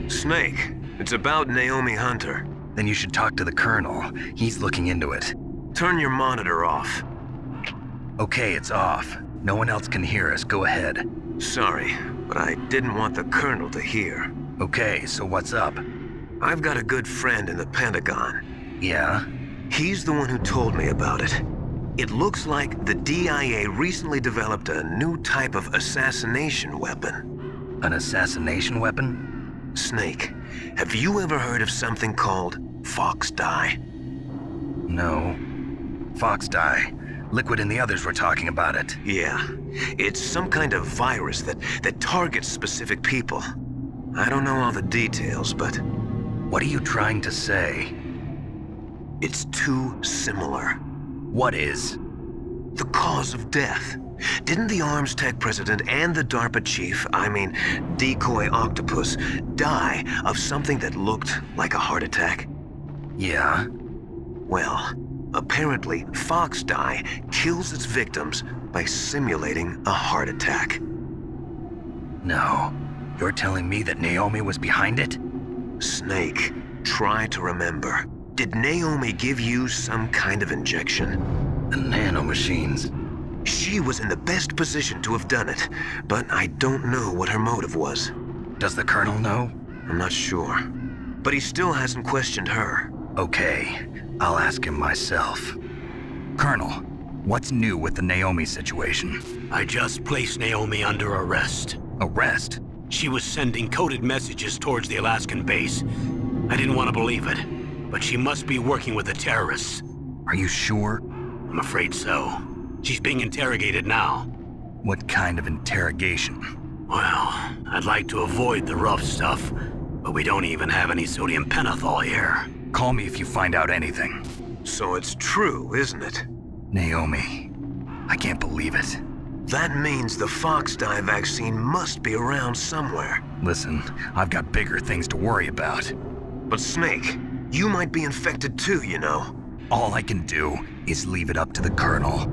Snake, it's about Naomi Hunter. Then you should talk to the Colonel. He's looking into it. Turn your monitor off. Okay, it's off. No one else can hear us. Go ahead. Sorry, but I didn't want the Colonel to hear. Okay, so what's up? I've got a good friend in the Pentagon. Yeah? He's the one who told me about it. It looks like the DIA recently developed a new type of assassination weapon. An assassination weapon? Snake, have you ever heard of something called Fox Dye? No. Fox Dye. Liquid and the others were talking about it. Yeah. It's some kind of virus that targets specific people. I don't know all the details, but... What are you trying to say? It's too similar. What is? The cause of death. Didn't the Arms Tech president and the DARPA chief, Decoy Octopus, die of something that looked like a heart attack? Yeah? Well, apparently, Fox Dye kills its victims by simulating a heart attack. No. You're telling me that Naomi was behind it? Snake, try to remember. Did Naomi give you some kind of injection? The nanomachines. She was in the best position to have done it, but I don't know what her motive was. Does the Colonel know? I'm not sure. But he still hasn't questioned her. Okay, I'll ask him myself. Colonel, what's new with the Naomi situation? I just placed Naomi under arrest. Arrest? She was sending coded messages towards the Alaskan base. I didn't want to believe it, but she must be working with the terrorists. Are you sure? I'm afraid so. She's being interrogated now. What kind of interrogation? Well, I'd like to avoid the rough stuff, but we don't even have any sodium pentothal here. Call me if you find out anything. So it's true, isn't it? Naomi, I can't believe it. That means the Fox Dye vaccine must be around somewhere. Listen, I've got bigger things to worry about. But Snake, you might be infected too, you know. All I can do is leave it up to the Colonel.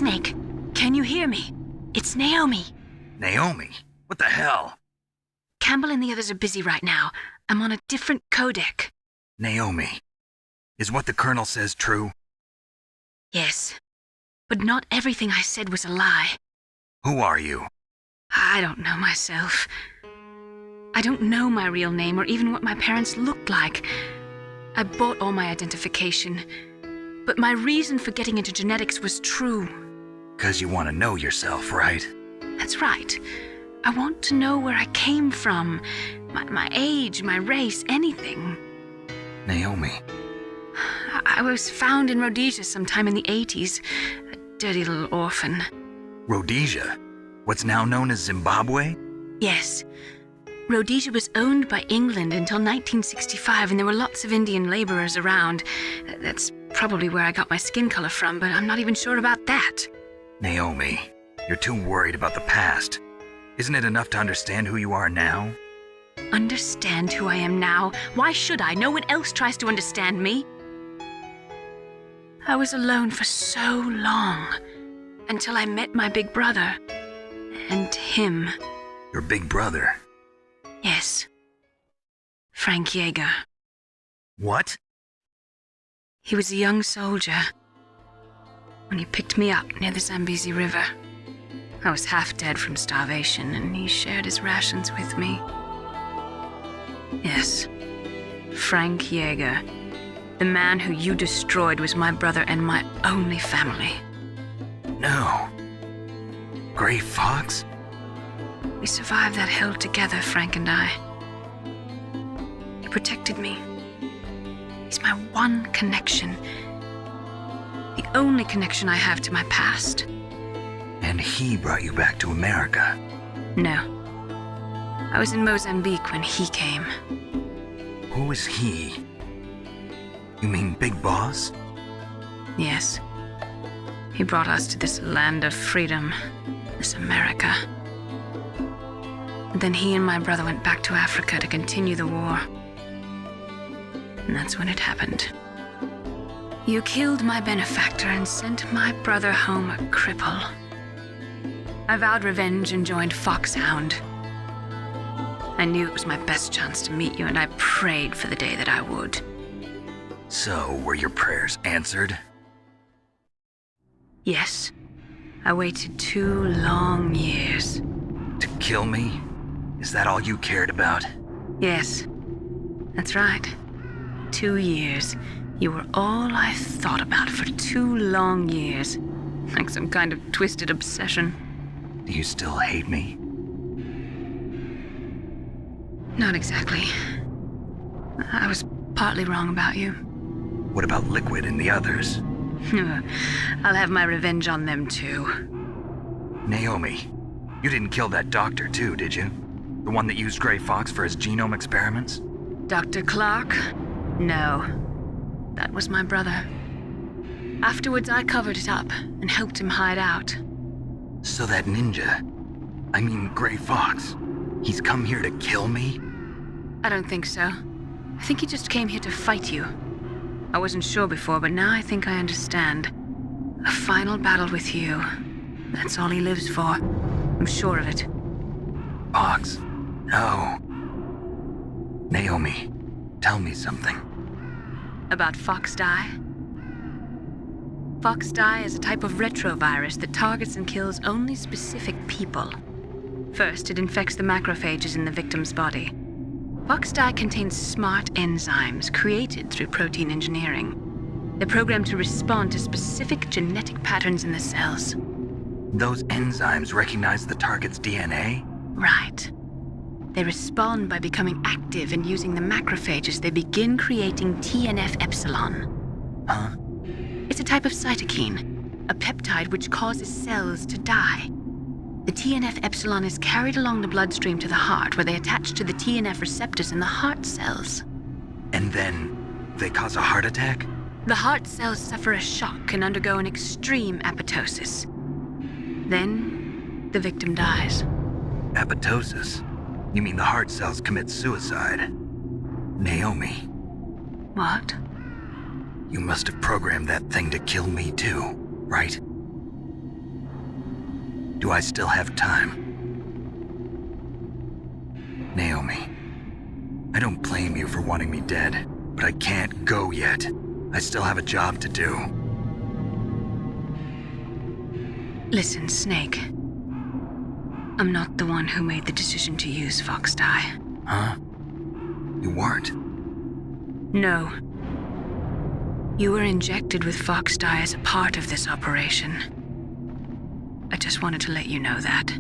Snake, can you hear me? It's Naomi. Naomi? What the hell? Campbell and the others are busy right now. I'm on a different codec. Naomi, is what the Colonel says true? Yes, but not everything I said was a lie. Who are you? I don't know myself. I don't know my real name or even what my parents looked like. I bought all my identification, but my reason for getting into genetics was true. 'Cause you want to know yourself, right? That's right. I want to know where I came from, my age, my race, anything. Naomi. I was found in Rhodesia sometime in the 80s, a dirty little orphan. Rhodesia? What's now known as Zimbabwe? Yes. Rhodesia was owned by England until 1965, and there were lots of Indian laborers around. That's probably where I got my skin color from, but I'm not even sure about that. Naomi, you're too worried about the past. Isn't it enough to understand who you are now? Understand who I am now? Why should I? No one else tries to understand me. I was alone for so long, until I met my big brother. And him. Your big brother? Yes. Frank Yeager. What? He was a young soldier when he picked me up near the Zambezi River. I was half dead from starvation, and he shared his rations with me. Yes, Frank Yeager. The man who you destroyed was my brother and my only family. No. Gray Fox? We survived that hell together, Frank and I. He protected me. He's my one connection. The only connection I have to my past. And he brought you back to America? No. I was in Mozambique when he came. Who is he? You mean Big Boss? Yes. He brought us to this land of freedom, this America. And then he and my brother went back to Africa to continue the war. And that's when it happened. You killed my benefactor and sent my brother home a cripple. I vowed revenge and joined Foxhound. I knew it was my best chance to meet you, and I prayed for the day that I would. So, were your prayers answered? Yes. I waited 2 long years. To kill me? Is that all you cared about? Yes. That's right. 2 years. You were all I thought about for 2 long years. Like some kind of twisted obsession. Do you still hate me? Not exactly. I was partly wrong about you. What about Liquid and the others? I'll have my revenge on them too. Naomi, you didn't kill that doctor too, did you? The one that used Gray Fox for his genome experiments? Dr. Clark? No. That was my brother. Afterwards, I covered it up and helped him hide out. So that ninja, I mean Gray Fox, he's come here to kill me? I don't think so. I think he just came here to fight you. I wasn't sure before, but now I think I understand. A final battle with you. That's all he lives for. I'm sure of it. Fox? No. Naomi, tell me something. About Fox Die? Fox Die is a type of retrovirus that targets and kills only specific people. First, it infects the macrophages in the victim's body. Fox Die contains smart enzymes created through protein engineering. They're programmed to respond to specific genetic patterns in the cells. Those enzymes recognize the target's DNA? Right. They respond by becoming active and using the macrophages. They begin creating TNF-epsilon. Huh? It's a type of cytokine, a peptide which causes cells to die. The TNF-epsilon is carried along the bloodstream to the heart, where they attach to the TNF receptors in the heart cells. And then they cause a heart attack? The heart cells suffer a shock and undergo an extreme apoptosis. Then, the victim dies. Apoptosis? You mean the heart cells commit suicide? Naomi. What? You must have programmed that thing to kill me too, right? Do I still have time? Naomi, I don't blame you for wanting me dead, but I can't go yet. I still have a job to do. Listen, Snake. I'm not the one who made the decision to use Fox dye. Huh? You weren't? No. You were injected with Fox dye as a part of this operation. I just wanted to let you know that.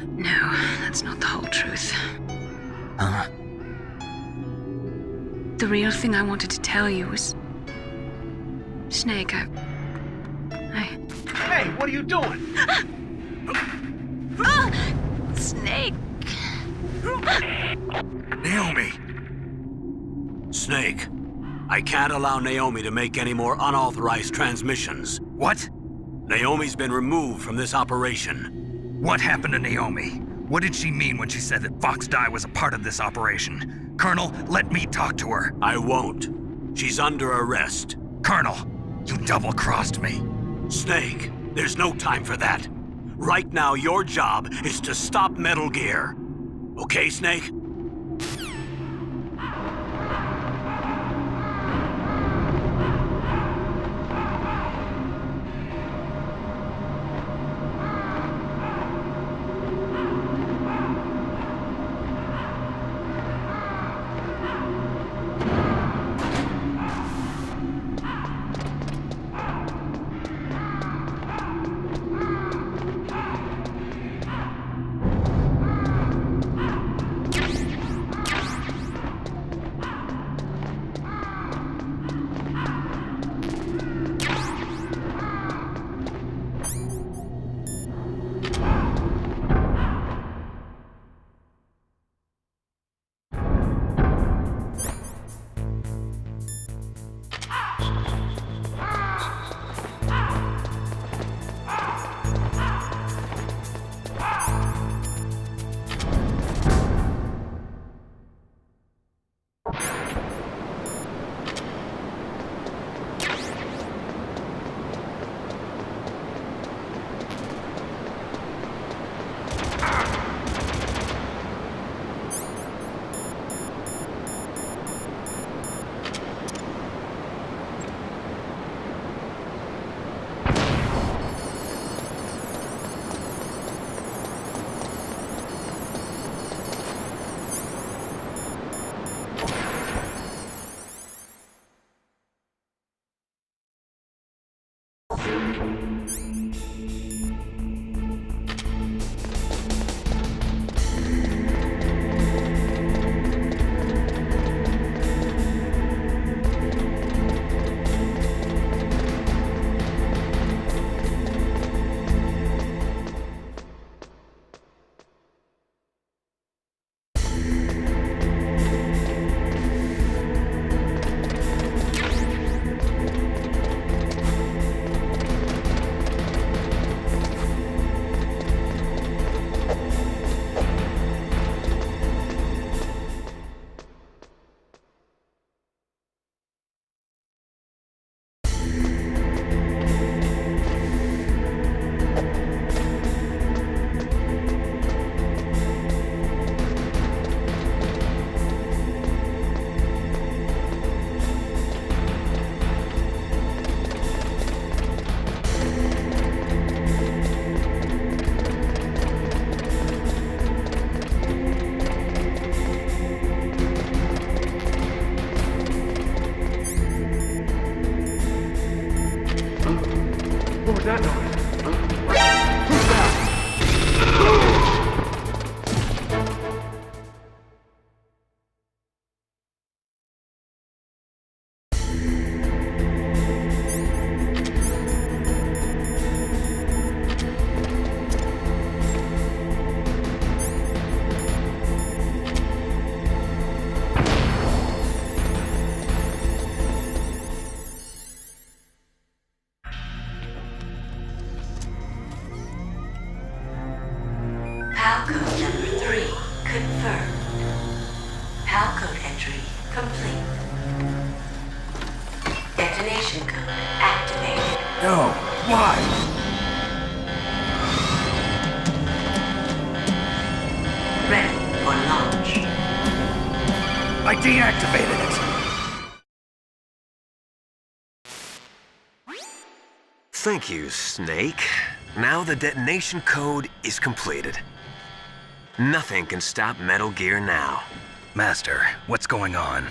No, that's not the whole truth. Huh? The real thing I wanted to tell you was... Snake, I... Hey, what are you doing? Snake! Naomi! Snake, I can't allow Naomi to make any more unauthorized transmissions. What? Naomi's been removed from this operation. What happened to Naomi? What did she mean when she said that Fox dye was a part of this operation? Colonel, let me talk to her. I won't. She's under arrest. Colonel, you double-crossed me. Snake, there's no time for that. Right now, your job is to stop Metal Gear. Okay, Snake? Code number 3 confirmed. PAL code entry complete. Detonation code activated. No, why? I deactivated it. Thank you, Snake. Now the detonation code is completed. Nothing can stop Metal Gear now. Master, what's going on?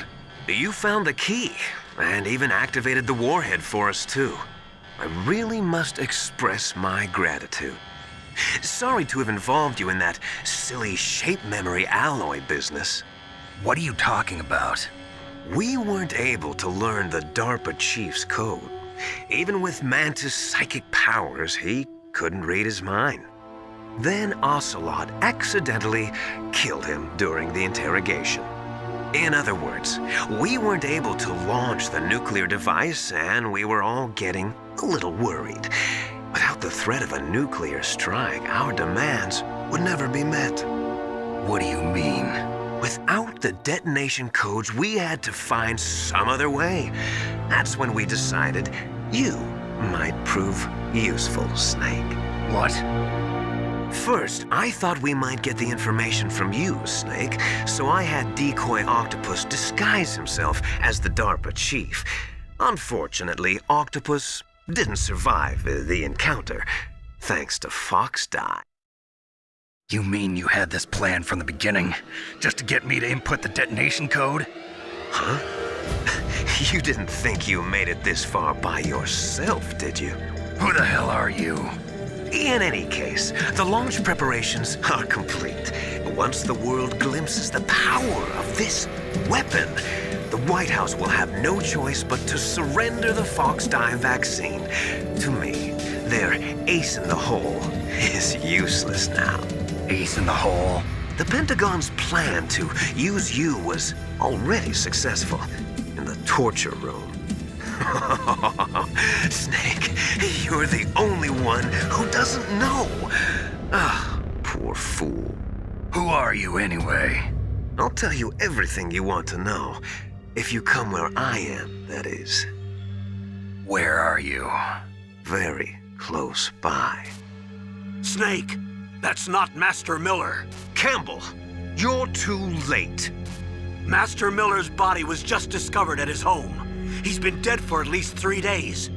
You found the key, and even activated the warhead for us, too. I really must express my gratitude. Sorry to have involved you in that silly shape memory alloy business. What are you talking about? We weren't able to learn the DARPA chief's code. Even with Mantis' psychic powers, he couldn't read his mind. Then Ocelot accidentally killed him during the interrogation. In other words, we weren't able to launch the nuclear device, and we were all getting a little worried. Without the threat of a nuclear strike, our demands would never be met. What do you mean? Without the detonation codes, we had to find some other way. That's when we decided you might prove useful, Snake. What? First, I thought we might get the information from you, Snake, so I had Decoy Octopus disguise himself as the DARPA chief. Unfortunately, Octopus didn't survive the encounter, thanks to Fox Die. You mean you had this plan from the beginning, just to get me to input the detonation code? Huh? You didn't think you made it this far by yourself, did you? Who the hell are you? In any case, the launch preparations are complete. Once the world glimpses the power of this weapon, the White House will have no choice but to surrender the Fox Die vaccine to me. Their ace in the hole is useless now. Ace in the hole? The Pentagon's plan to use you was already successful in the torture room. Snake, you're the only one who doesn't know. Ah, poor fool. Who are you anyway? I'll tell you everything you want to know. If you come where I am, that is. Where are you? Very close by. Snake, that's not Master Miller. Campbell, you're too late. Master Miller's body was just discovered at his home. He's been dead for at least 3 days.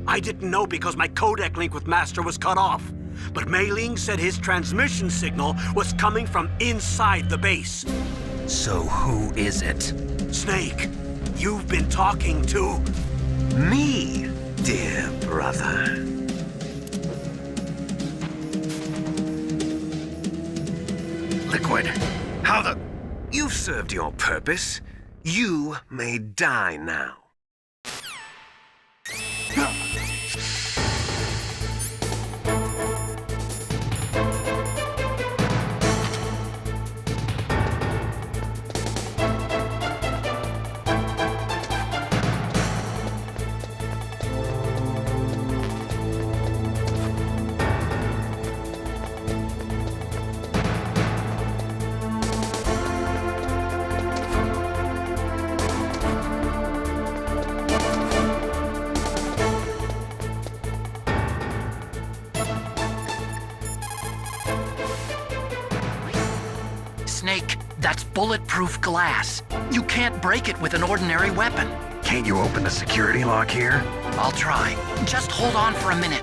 I didn't know because my codec link with Master was cut off. But Mei Ling said his transmission signal was coming from inside the base. So who is it? Snake, you've been talking to... Me, dear brother. Liquid. How the... You've served your purpose. You may die now. Snake, that's bulletproof glass. You can't break it with an ordinary weapon. Can't you open the security lock here? I'll try. Just hold on for a minute.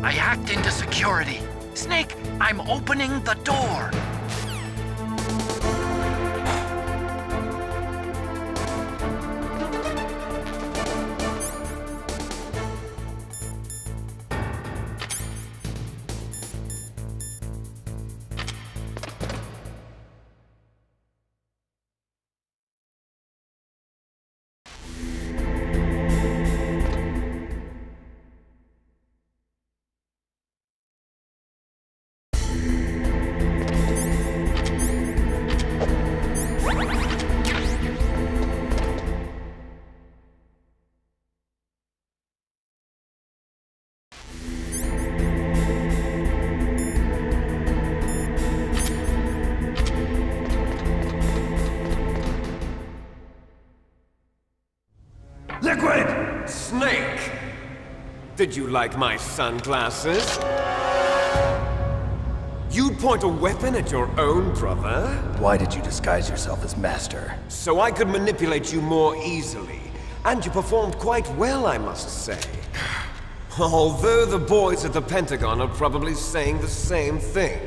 I hacked into security. Snake, I'm opening the door. Liquid! Snake! Did you like my sunglasses? You'd point a weapon at your own brother? Why did you disguise yourself as Master? So I could manipulate you more easily. And you performed quite well, I must say. Although the boys at the Pentagon are probably saying the same thing.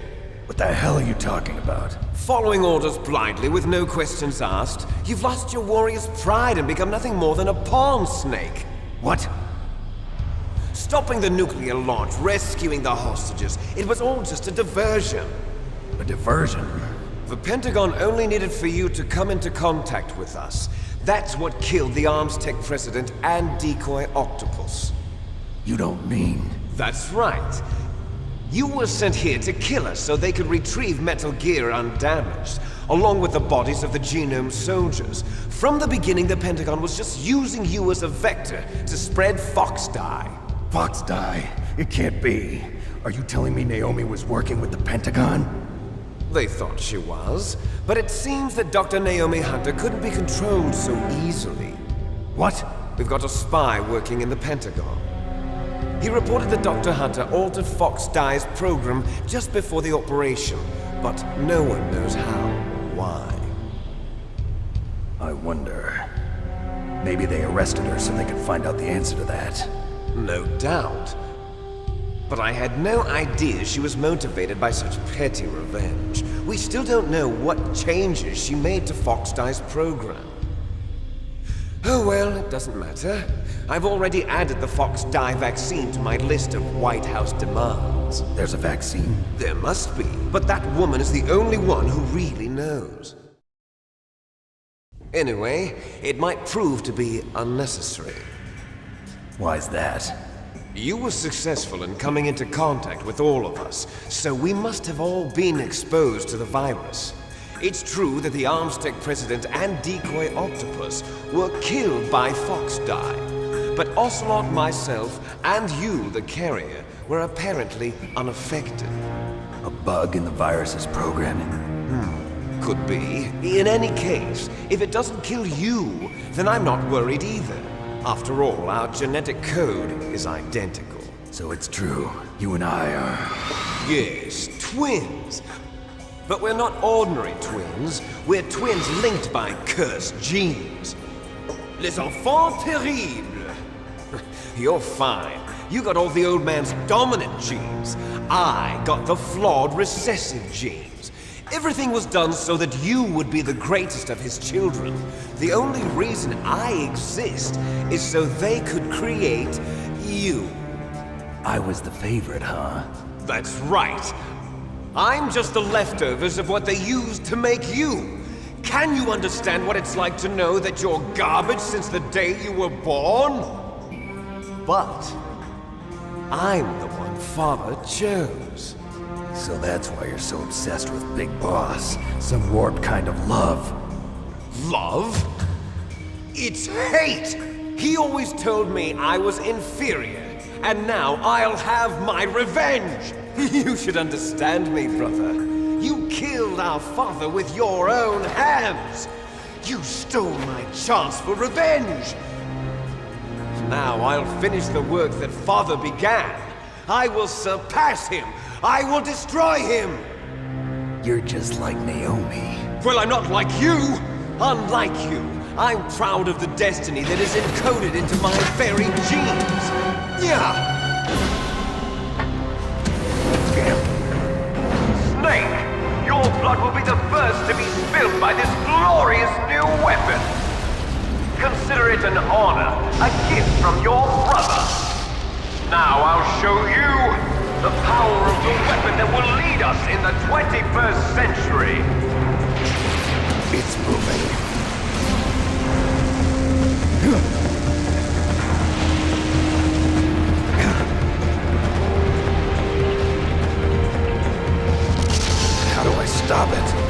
What the hell are you talking about? Following orders blindly with no questions asked, you've lost your warrior's pride and become nothing more than a pawn, Snake. What? Stopping the nuclear launch, rescuing the hostages, it was all just a diversion. A diversion? The Pentagon only needed for you to come into contact with us. That's what killed the Arms Tech president and decoy octopus. You don't mean... That's right. You were sent here to kill us so they could retrieve Metal Gear undamaged, along with the bodies of the Genome soldiers. From the beginning, the Pentagon was just using you as a vector to spread Fox dye. Fox die? It can't be. Are you telling me Naomi was working with the Pentagon? They thought she was, but it seems that Dr. Naomi Hunter couldn't be controlled so easily. What? We've got a spy working in the Pentagon. He reported that Dr. Hunter altered Fox Dye's program just before the operation, but no one knows how or why. I wonder... Maybe they arrested her so they could find out the answer to that. No doubt. But I had no idea she was motivated by such petty revenge. We still don't know what changes she made to Fox Dye's program. Oh well, it doesn't matter. I've already added the Fox Dye vaccine to my list of White House demands. There's a vaccine? There must be, but that woman is the only one who really knows. Anyway, it might prove to be unnecessary. Why's that? You were successful in coming into contact with all of us, so we must have all been exposed to the virus. It's true that the Arms Tech president and decoy octopus were killed by Fox Dye, but Ocelot, myself, and you, the carrier, were apparently unaffected. A bug in the virus's programming? Could be. In any case, if it doesn't kill you, then I'm not worried either. After all, our genetic code is identical. So it's true. You and I are... Yes, twins. But we're not ordinary twins. We're twins linked by cursed genes. Les enfants terribles. You're fine. You got all the old man's dominant genes. I got the flawed recessive genes. Everything was done so that you would be the greatest of his children. The only reason I exist is so they could create you. I was the favorite, huh? That's right. I'm just the leftovers of what they used to make you. Can you understand what it's like to know that you're garbage since the day you were born? But I'm the one Father chose. So that's why you're so obsessed with Big Boss. Some warped kind of love. Love? It's hate! He always told me I was inferior, and now I'll have my revenge! You should understand me, brother. You killed our father with your own hands! You stole my chance for revenge! Now I'll finish the work that Father began. I will surpass him! I will destroy him! You're just like Naomi. Well, I'm not like you! Unlike you, I'm proud of the destiny that is encoded into my very genes! Yeah! Snake! Your blood will be the first to be spilled by this glorious new weapon! Consider it an honor, a gift from your brother! Now I'll show you the power of the weapon that will lead us in the 21st century! It's moving. How do I stop it?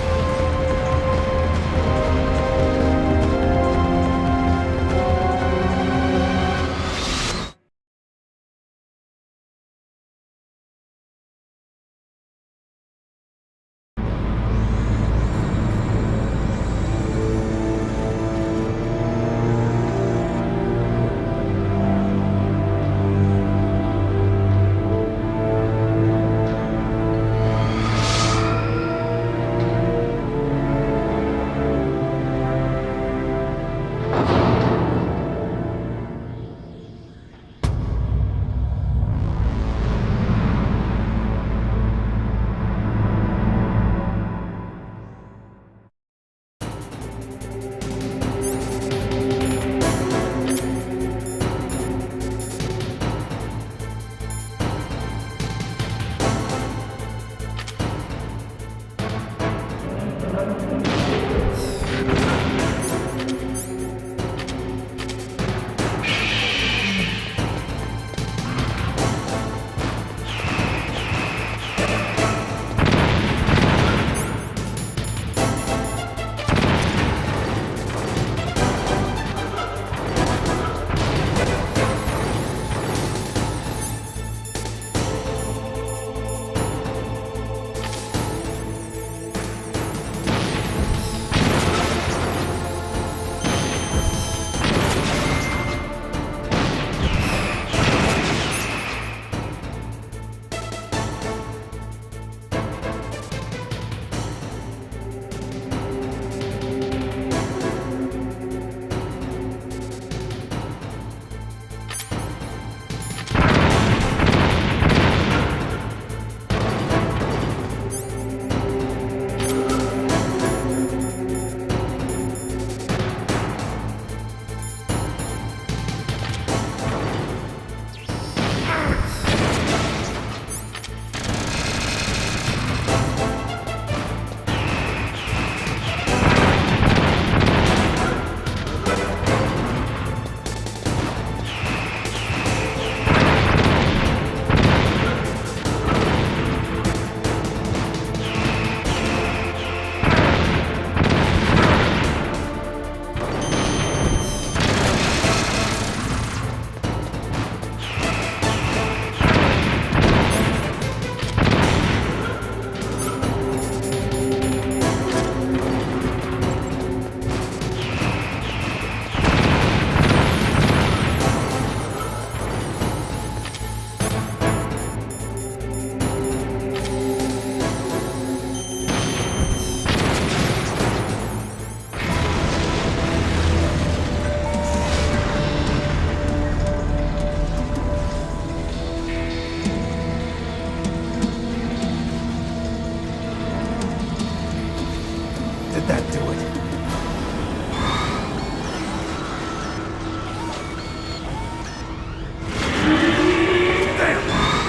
can't do it.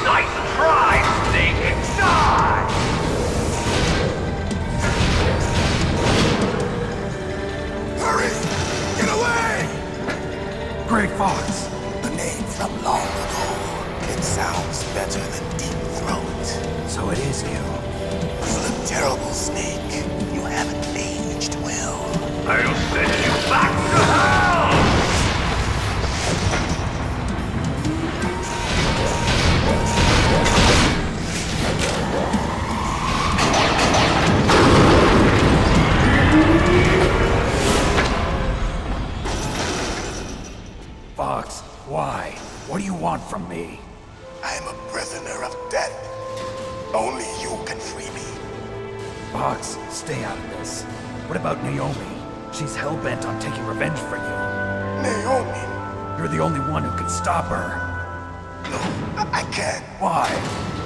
Nice try, Snake! Die! Hurry! Get away! Grey Fox! A name from long ago. It sounds better than Deep Throat. So it is you. You look terrible, Snake. You haven't aged well. I'll send you back to hell! Fox, why? What do you want from me? I am a prisoner of death. Only you can free me. Fox, stay out of this. What about Naomi? She's hell-bent on taking revenge for you. Naomi? You're the only one who can stop her. No, I can't. Why?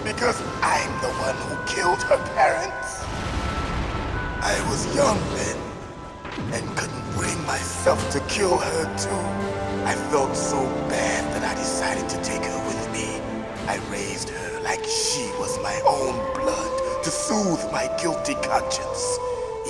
Because I'm the one who killed her parents. I was young then, and couldn't bring myself to kill her too. I felt so bad that I decided to take her with me. I raised her like she was my own blood to soothe my guilty conscience.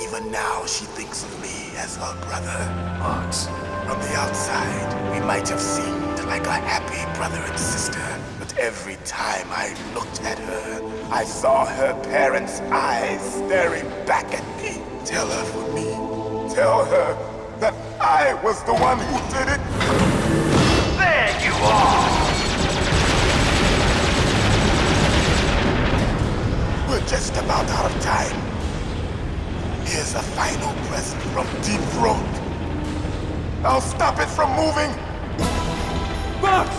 Even now, she thinks of me as her brother. Fox. From the outside, we might have seemed like a happy brother and sister, but every time I looked at her, I saw her parents' eyes staring back at me. Tell her for me. Tell her that I was the one who did it. There you are! We're just about out of time. Here's a final present from Deep Throat. I'll stop it from moving. Fox!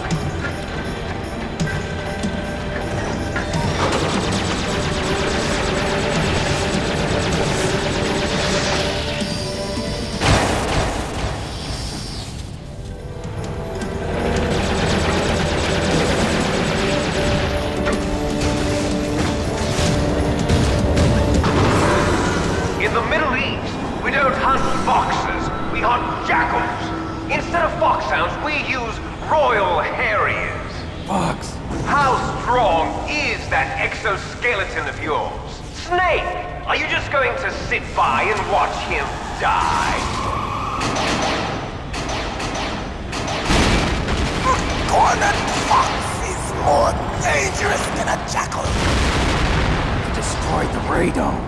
In the Middle East, we don't hunt foxes, we hunt jackals. Instead of foxhounds, we use royal harriers. Fox! How strong is that exoskeleton of yours? Snake, are you just going to sit by and watch him die? Cornered fox is more dangerous than a jackal. Destroyed the radome.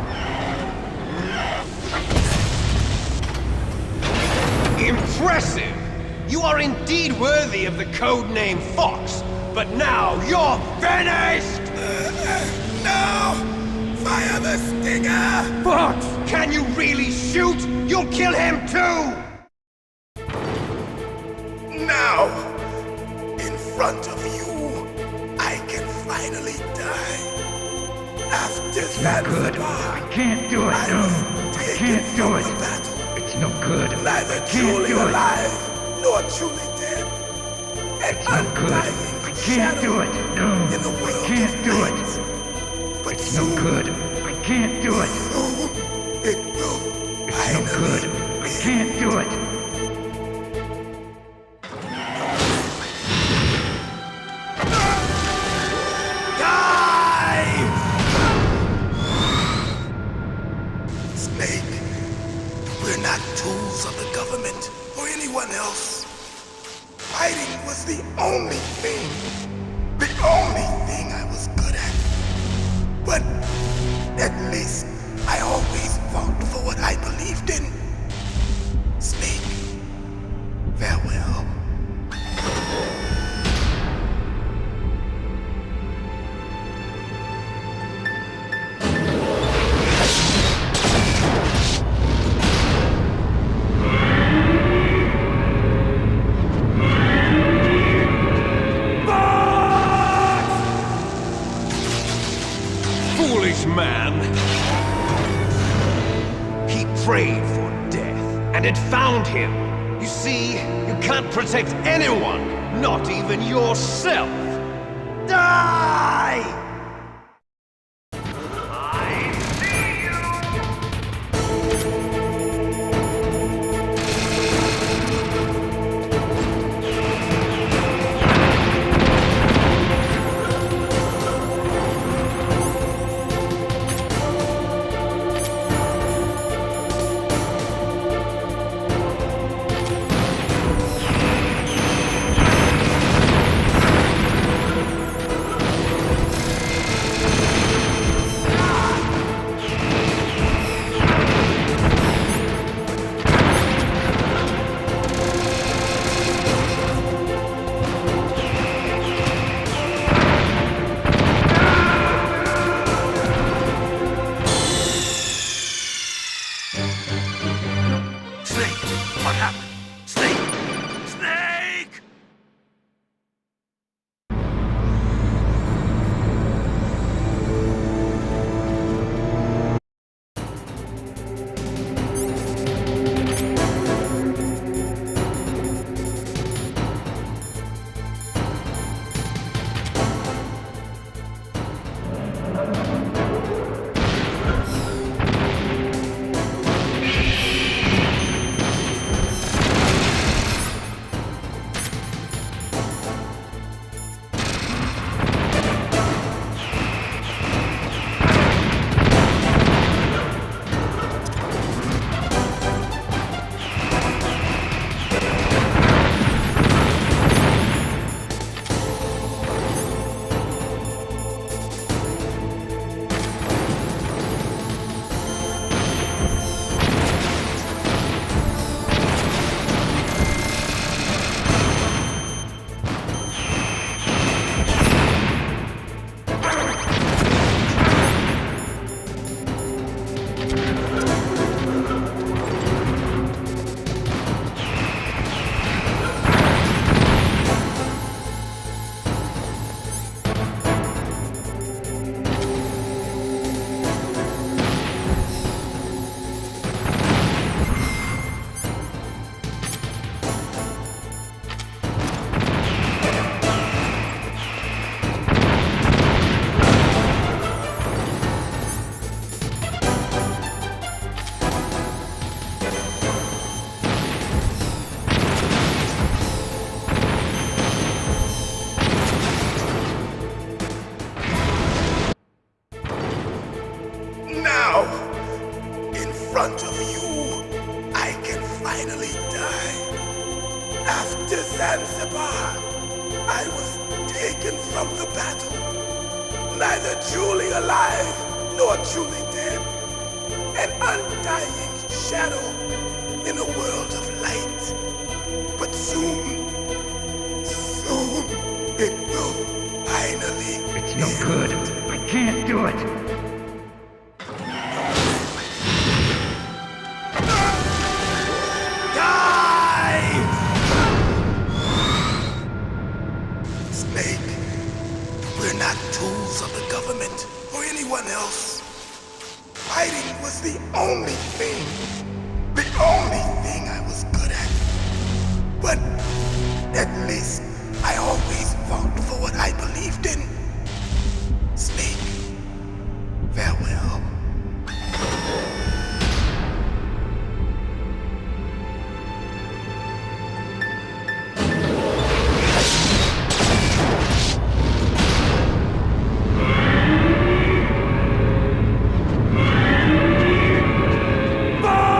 Impressive! You are indeed worthy of the code name Fox, but now you're finished! No! Fire the stinger! Fox! Can you really shoot? You'll kill him too! Now, in front of you, I can finally die. After that Good. far, I can't do it, I no. was I taken can't do from it. the battle. It's no good. Neither I can't truly do it. alive, nor truly dead. And It's no good. undying I can't do it. No. in the world I can't of do it. light. But It's no soon, good. I can't do it. soon, it will It's no finally good. I be. can't do it. Snake, we're not tools of the government or anyone else. Fighting was the only thing I was good at. But at least I always fought for what I believed in. Snake, farewell. Foolish man! He prayed for death, and it found him. You see, you can't protect anyone, not even yourself. Die! I see you! What happened? Snake! Snake! Now, in front of you, I can finally die. After Zanzibar, I was taken from the battle, neither truly alive nor truly dead. An undying shadow in a world of light. But soon, it will finally It's no good. I can't do it. Snake, we're not tools of the government or anyone else. Fighting was the only thing I was good at. But at least I always fought for what I believed in. Snake, farewell. Bye!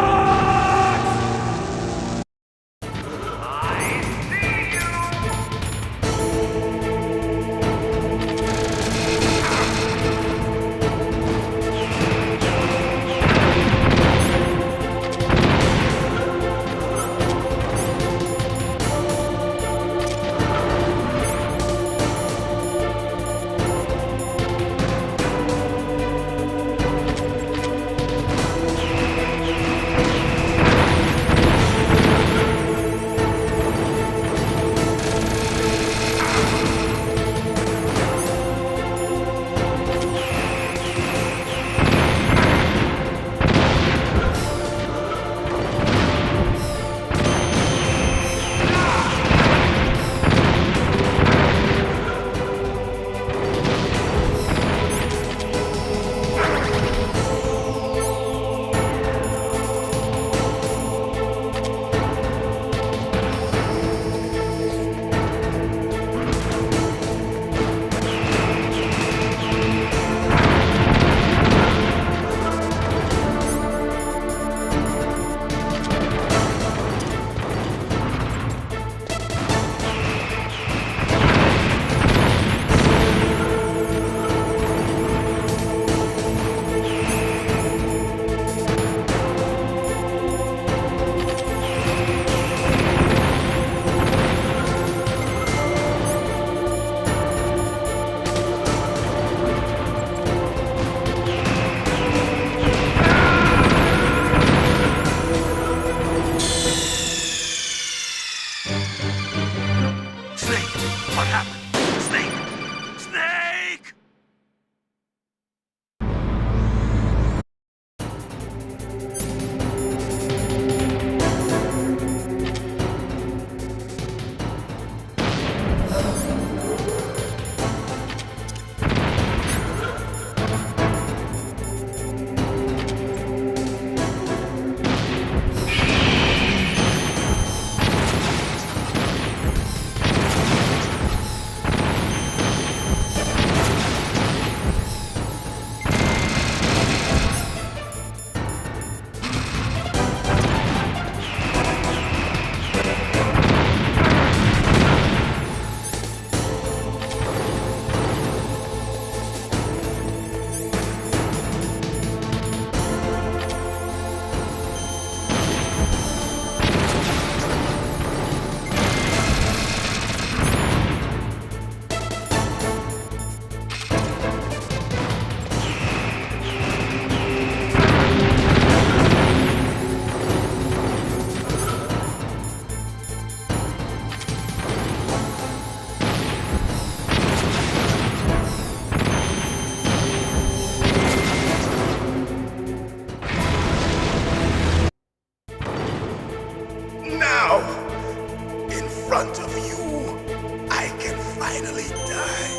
front of you, I can finally die.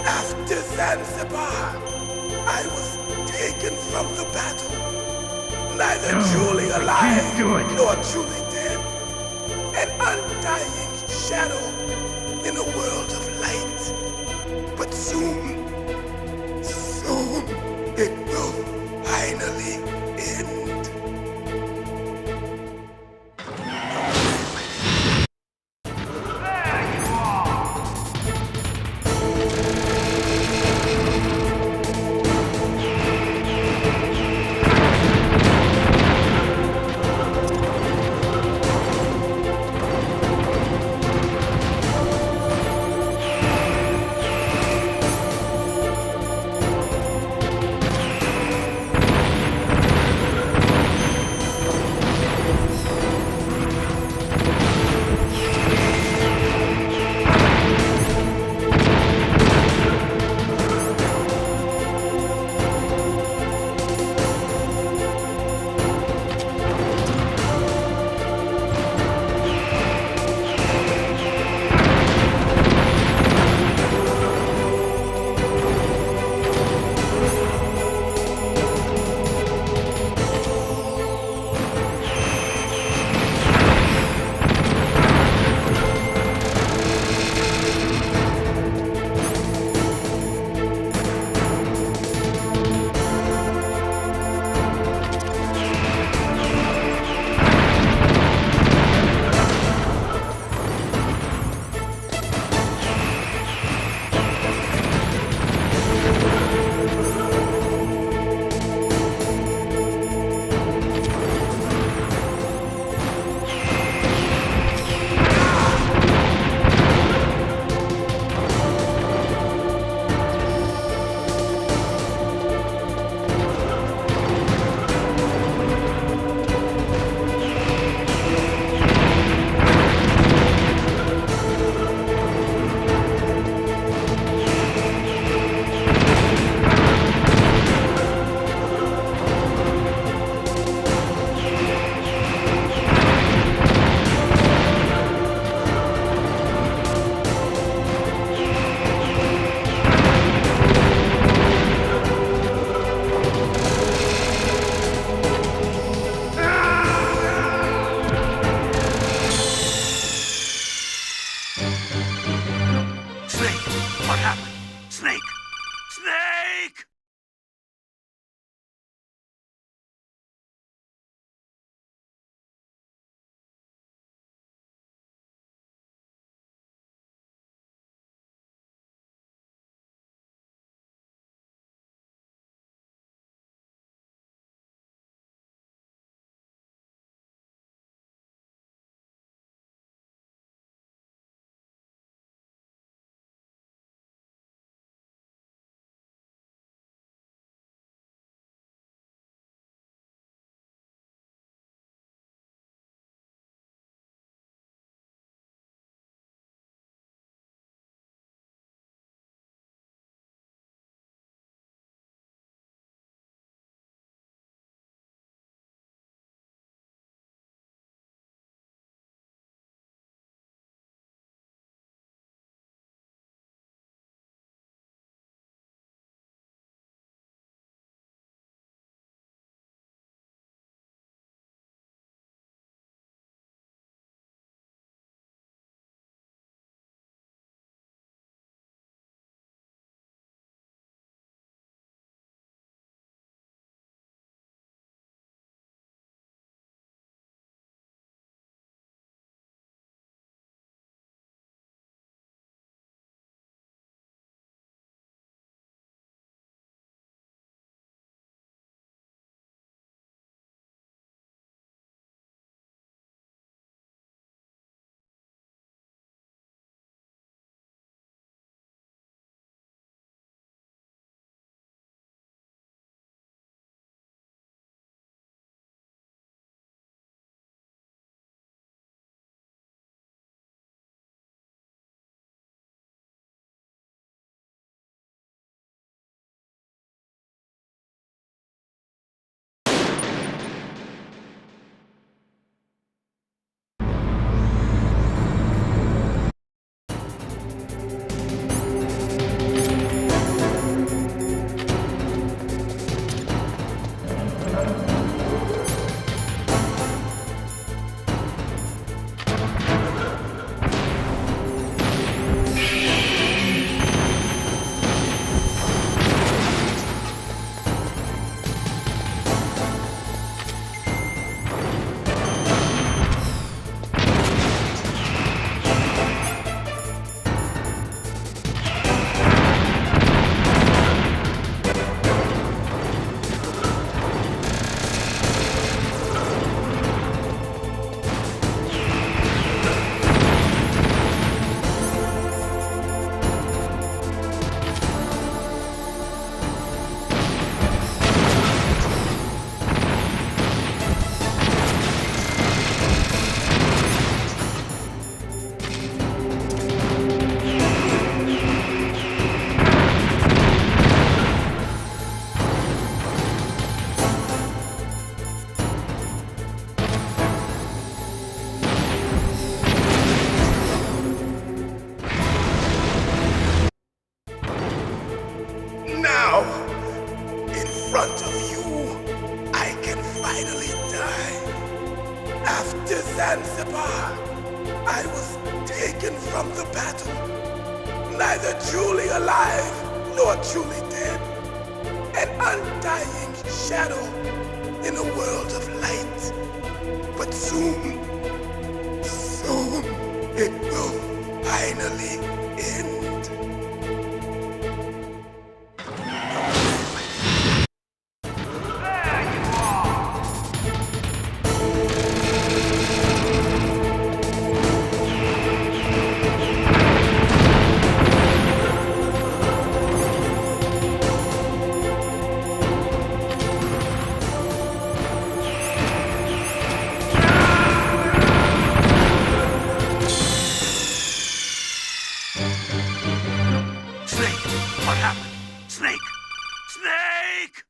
After Zanzibar, I was taken from the battle. Neither truly alive nor truly dead. An undying shadow in a world of light. But soon it will finally end. After Zanzibar, I was taken from the battle, neither truly alive nor truly dead. An undying shadow in a world of light. But soon it will finally end. Snake! What happened? Snake! Snake!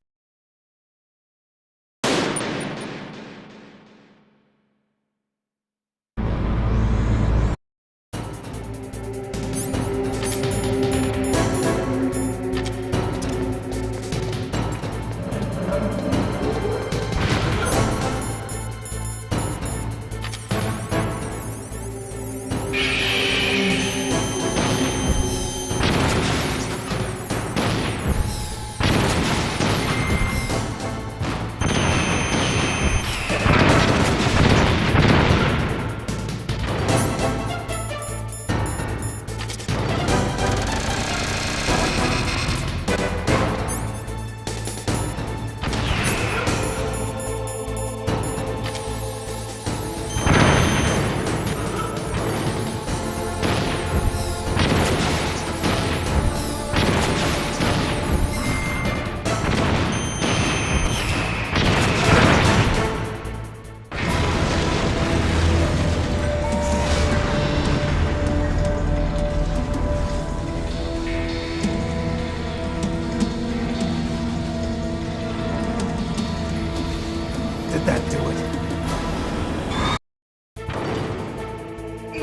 Did that do it?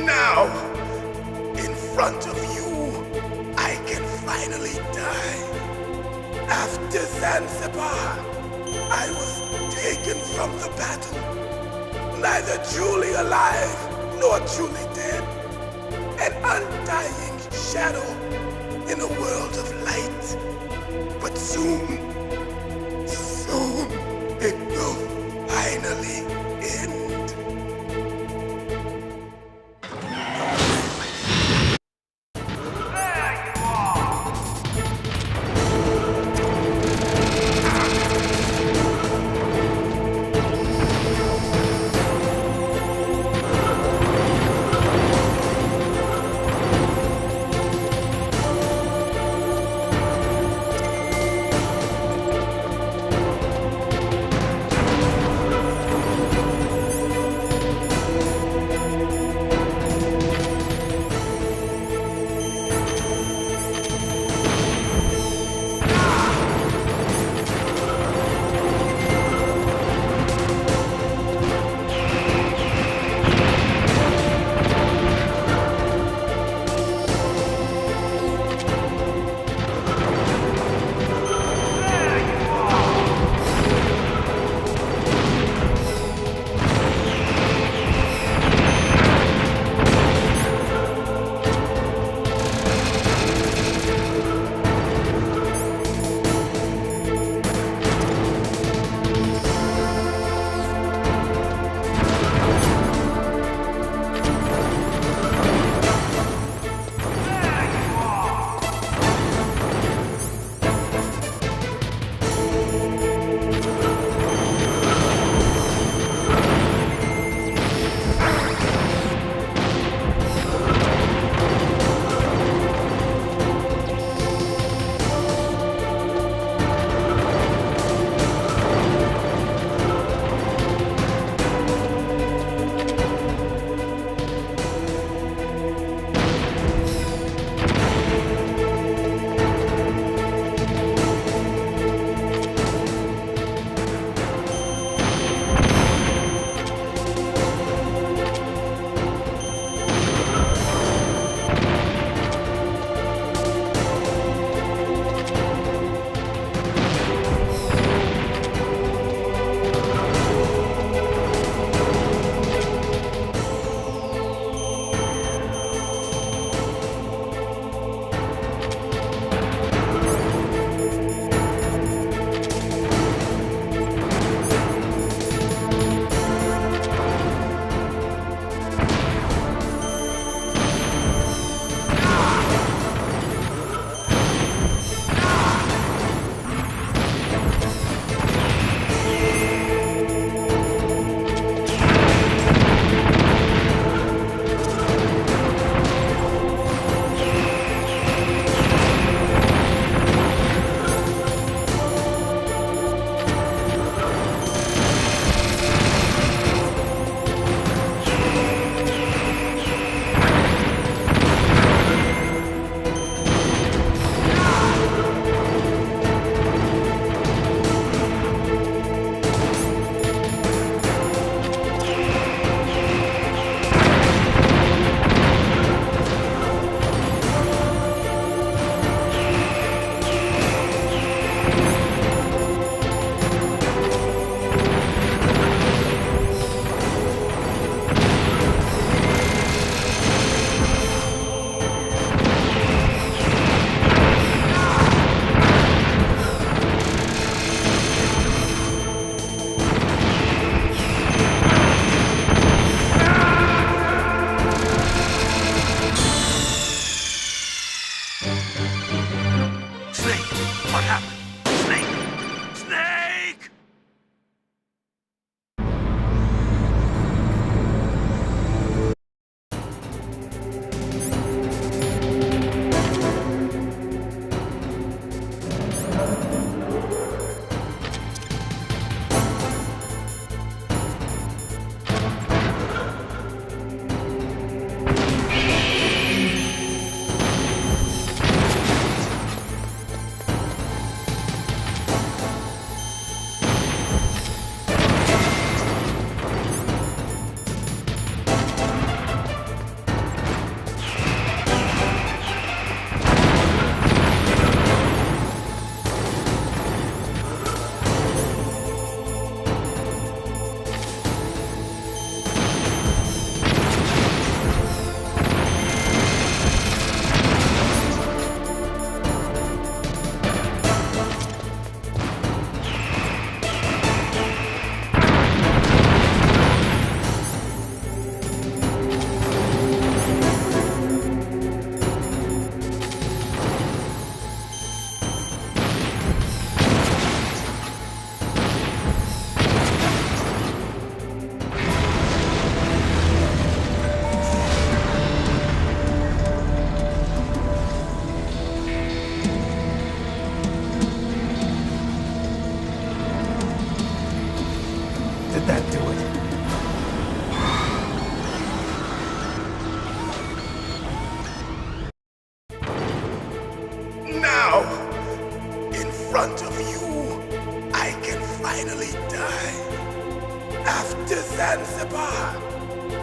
Now, in front of you, I can finally die. After Zanzibar, I was taken from the battle, neither truly alive nor truly dead. An undying shadow in a world of light. But soon it will finally end.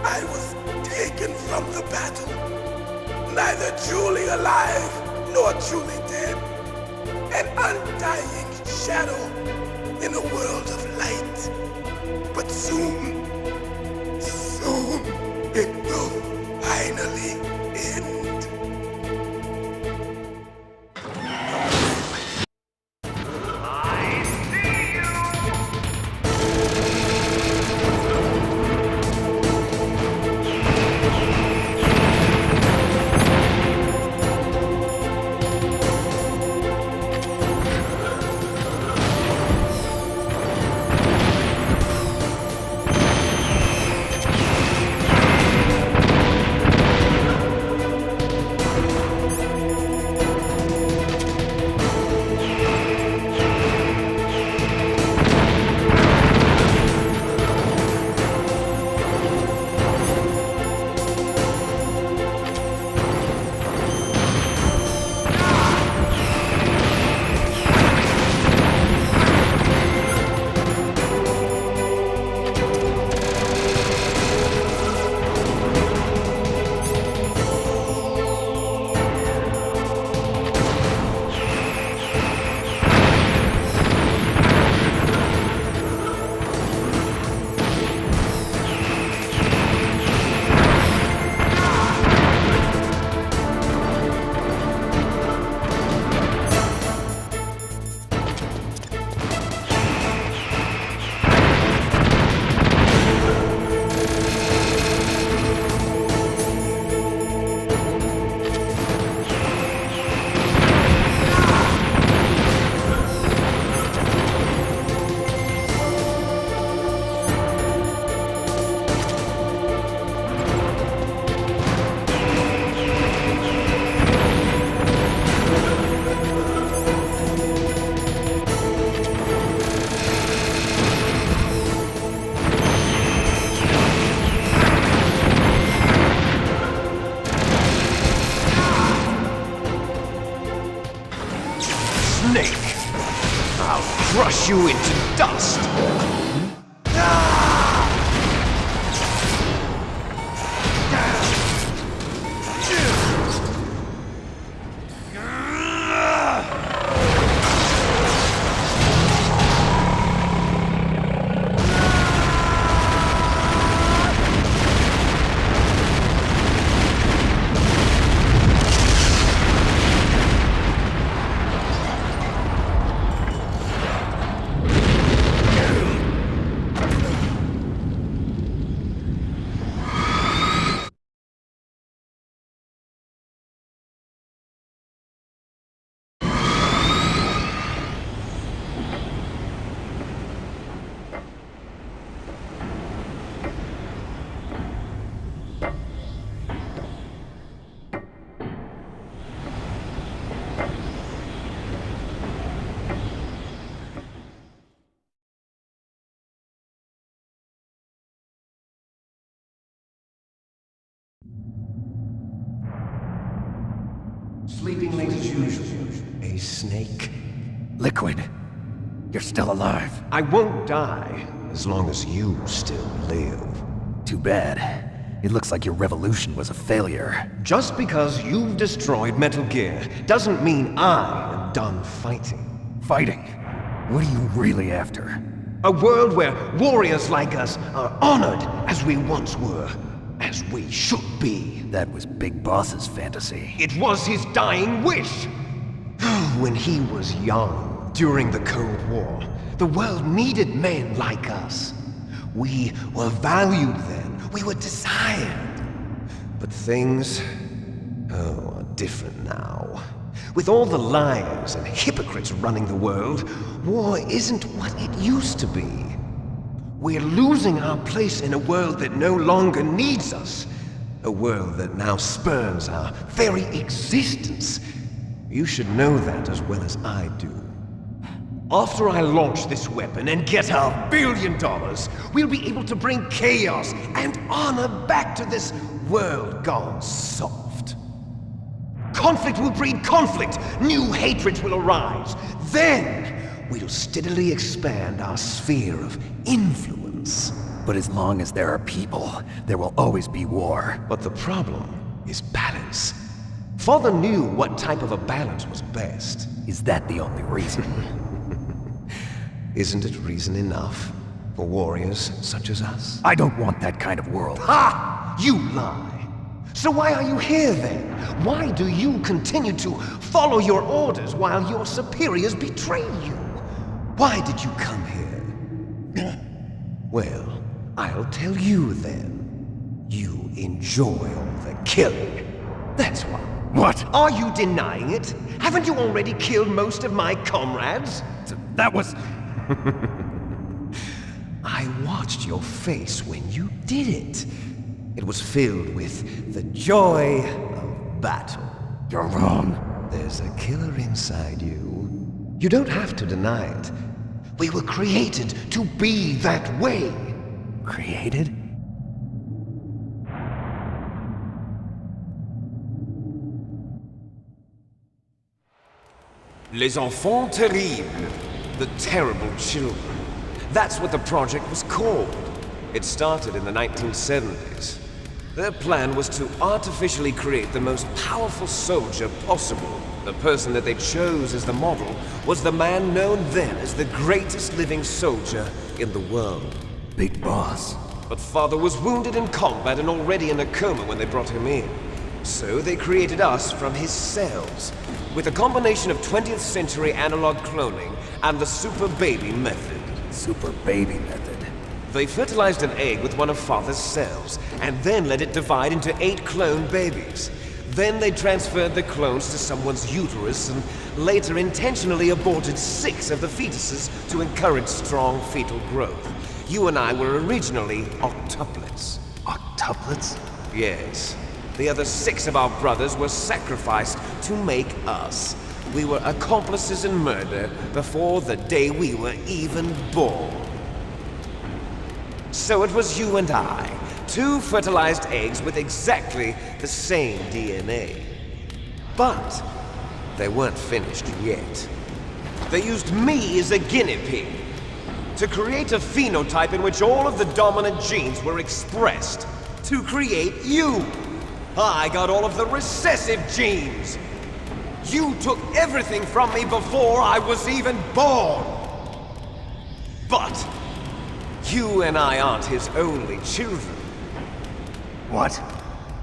I was taken from the battle, neither truly alive nor truly dead. An undying shadow in a world of light. But soon it will finally end. Crush you into dust! Sleeping late as usual, a snake. Liquid, you're still alive. I won't die as long as you still live. Too bad. It looks like your revolution was a failure. Just because you've destroyed Metal Gear doesn't mean I am done fighting. Fighting? What are you really after? A world where warriors like us are honored as we once were. As we should be. That was Big Boss's fantasy. It was his dying wish! When he was young, during the Cold War, the world needed men like us. We were valued then. We were desired. But things, are different now. With all the liars and hypocrites running the world, war isn't what it used to be. We're losing our place in a world that no longer needs us. A world that now spurns our very existence. You should know that as well as I do. After I launch this weapon and get our $1 billion, we'll be able to bring chaos and honor back to this world gone soft. Conflict will breed conflict. New hatreds will arise. Then, we'll steadily expand our sphere of influence. But as long as there are people, there will always be war. But the problem is balance. Father knew what type of a balance was best. Is that the only reason? Isn't it reason enough for warriors such as us? I don't want that kind of world. Ha! You lie! So why are you here then? Why do you continue to follow your orders while your superiors betray you? Why did you come here? Well, I'll tell you then. You enjoy all the killing. That's why. What? Are you denying it? Haven't you already killed most of my comrades? That was... I watched your face when you did it. It was filled with the joy of battle. You're wrong. There's a killer inside you. You don't have to deny it. We were created to be that way. Created? Les enfants terribles. The terrible children. That's what the project was called. It started in the 1970s. Their plan was to artificially create the most powerful soldier possible. The person that they chose as the model was the man known then as the greatest living soldier in the world. Big Boss. But Father was wounded in combat and already in a coma when they brought him in. So they created us from his cells, with a combination of 20th century analog cloning and the super baby method. Super baby method. They fertilized an egg with one of Father's cells, and then let it divide into 8 clone babies. Then they transferred the clones to someone's uterus and later intentionally aborted 6 of the fetuses to encourage strong fetal growth. You and I were originally octuplets. Octuplets? Yes. The other 6 of our brothers were sacrificed to make us. We were accomplices in murder before the day we were even born. So it was you and I, 2 fertilized eggs with exactly the same DNA. But they weren't finished yet. They used me as a guinea pig to create a phenotype in which all of the dominant genes were expressed to create you. I got all of the recessive genes. You took everything from me before I was even born. But you and I aren't his only children. What?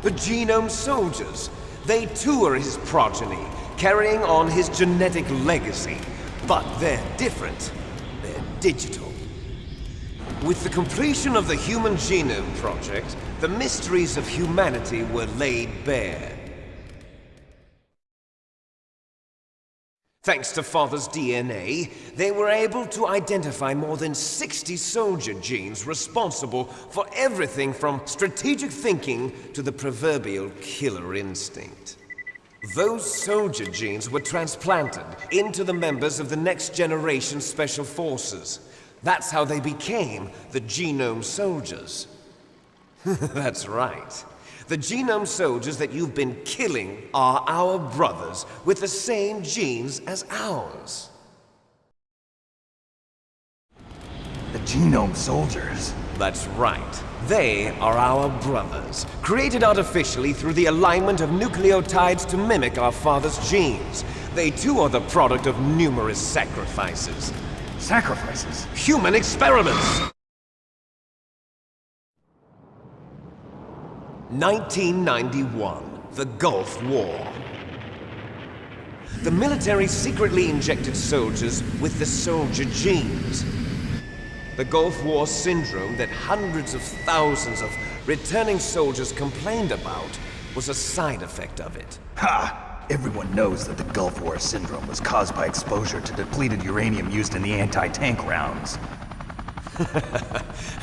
The Genome Soldiers. They too are his progeny, carrying on his genetic legacy. But they're different. They're digital. With the completion of the Human Genome Project, the mysteries of humanity were laid bare. Thanks to Father's DNA, they were able to identify more than 60 soldier genes responsible for everything from strategic thinking to the proverbial killer instinct. Those soldier genes were transplanted into the members of the next generation Special Forces. That's how they became the Genome Soldiers. That's right. The Genome Soldiers that you've been killing are our brothers with the same genes as ours. The Genome Soldiers? That's right. They are our brothers, created artificially through the alignment of nucleotides to mimic our father's genes. They too are the product of numerous sacrifices. Sacrifices? Human experiments! 1991, the Gulf War. The military secretly injected soldiers with the soldier genes. The Gulf War syndrome that hundreds of thousands of returning soldiers complained about was a side effect of it. Ha! Everyone knows that the Gulf War syndrome was caused by exposure to depleted uranium used in the anti-tank rounds.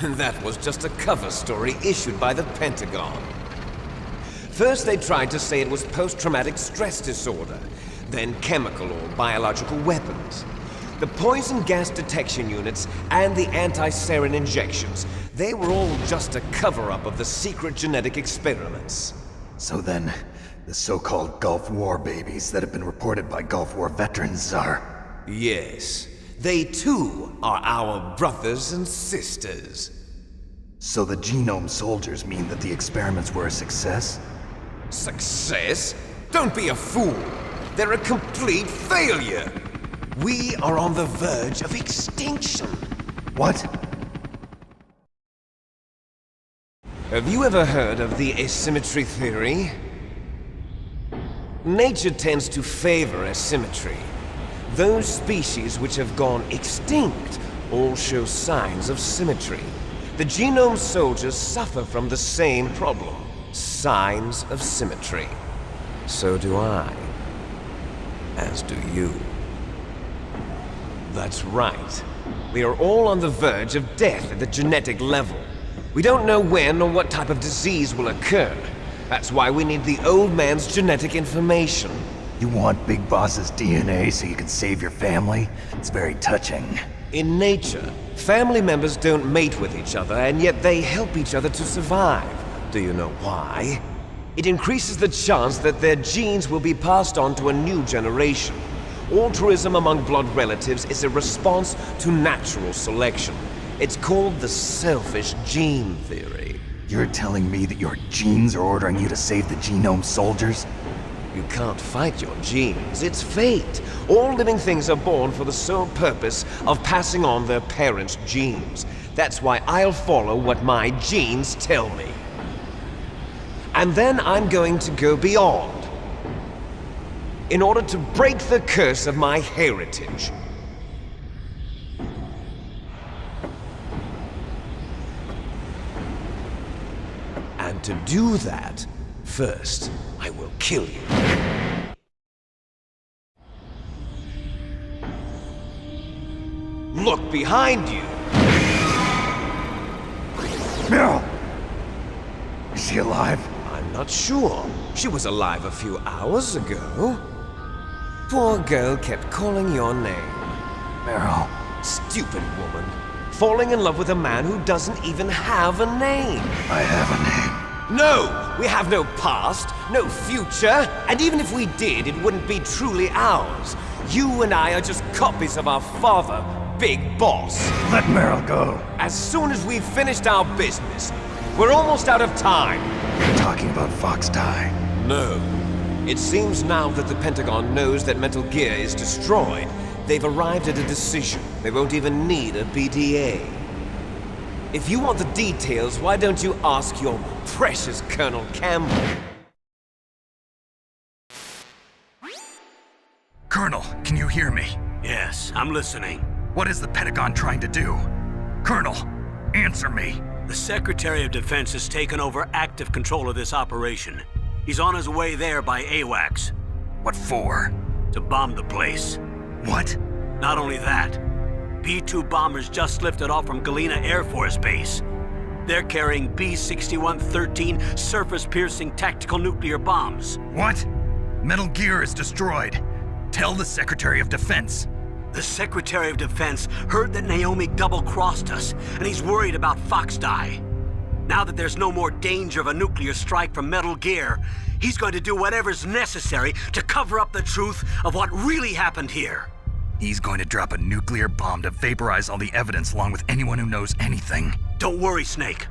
That was just a cover story issued by the Pentagon. First they tried to say it was post-traumatic stress disorder, then chemical or biological weapons. The poison gas detection units and the anti-sarin injections, they were all just a cover-up of the secret genetic experiments. So then, the so-called Gulf War babies that have been reported by Gulf War veterans are... Yes. They too are our brothers and sisters. So the genome soldiers mean that the experiments were a success? Success? Don't be a fool. They're a complete failure. We are on the verge of extinction. What? Have you ever heard of the asymmetry theory? Nature tends to favor asymmetry. Those species which have gone extinct all show signs of symmetry. The genome soldiers suffer from the same problem. Signs of symmetry. So do I. As do you. That's right. We are all on the verge of death at the genetic level. We don't know when or what type of disease will occur. That's why we need the old man's genetic information. You want Big Boss's DNA so you can save your family? It's very touching. In nature, family members don't mate with each other, and yet they help each other to survive. Do you know why? It increases the chance that their genes will be passed on to a new generation. Altruism among blood relatives is a response to natural selection. It's called the selfish gene theory. You're telling me that your genes are ordering you to save the genome soldiers? You can't fight your genes. It's fate. All living things are born for the sole purpose of passing on their parents' genes. That's why I'll follow what my genes tell me. And then I'm going to go beyond. In order to break the curse of my heritage. And to do that, first, I will kill you. Look behind you! Meryl! Is she alive? I'm not sure. She was alive a few hours ago. Poor girl kept calling your name. Meryl. Stupid woman. Falling in love with a man who doesn't even have a name. I have a name. No! We have no past, no future, and even if we did, it wouldn't be truly ours. You and I are just copies of our father, Big Boss. Let Meryl go. As soon as we've finished our business, we're almost out of time. You're talking about Fox Die. No. It seems now that the Pentagon knows that Metal Gear is destroyed. They've arrived at a decision. They won't even need a BDA. If you want the details, why don't you ask your precious Colonel Campbell? Colonel, can you hear me? Yes, I'm listening. What is the Pentagon trying to do? Colonel, answer me. The Secretary of Defense has taken over active control of this operation. He's on his way there by AWACS. What for? To bomb the place. What? Not only that, B-2 bombers just lifted off from Galena Air Force Base. They're carrying B-6113 surface-piercing tactical nuclear bombs. What? Metal Gear is destroyed. Tell the Secretary of Defense. The Secretary of Defense heard that Naomi double-crossed us, and he's worried about Fox Die. Now that there's no more danger of a nuclear strike from Metal Gear, he's going to do whatever's necessary to cover up the truth of what really happened here. He's going to drop a nuclear bomb to vaporize all the evidence along with anyone who knows anything. Don't worry, Snake.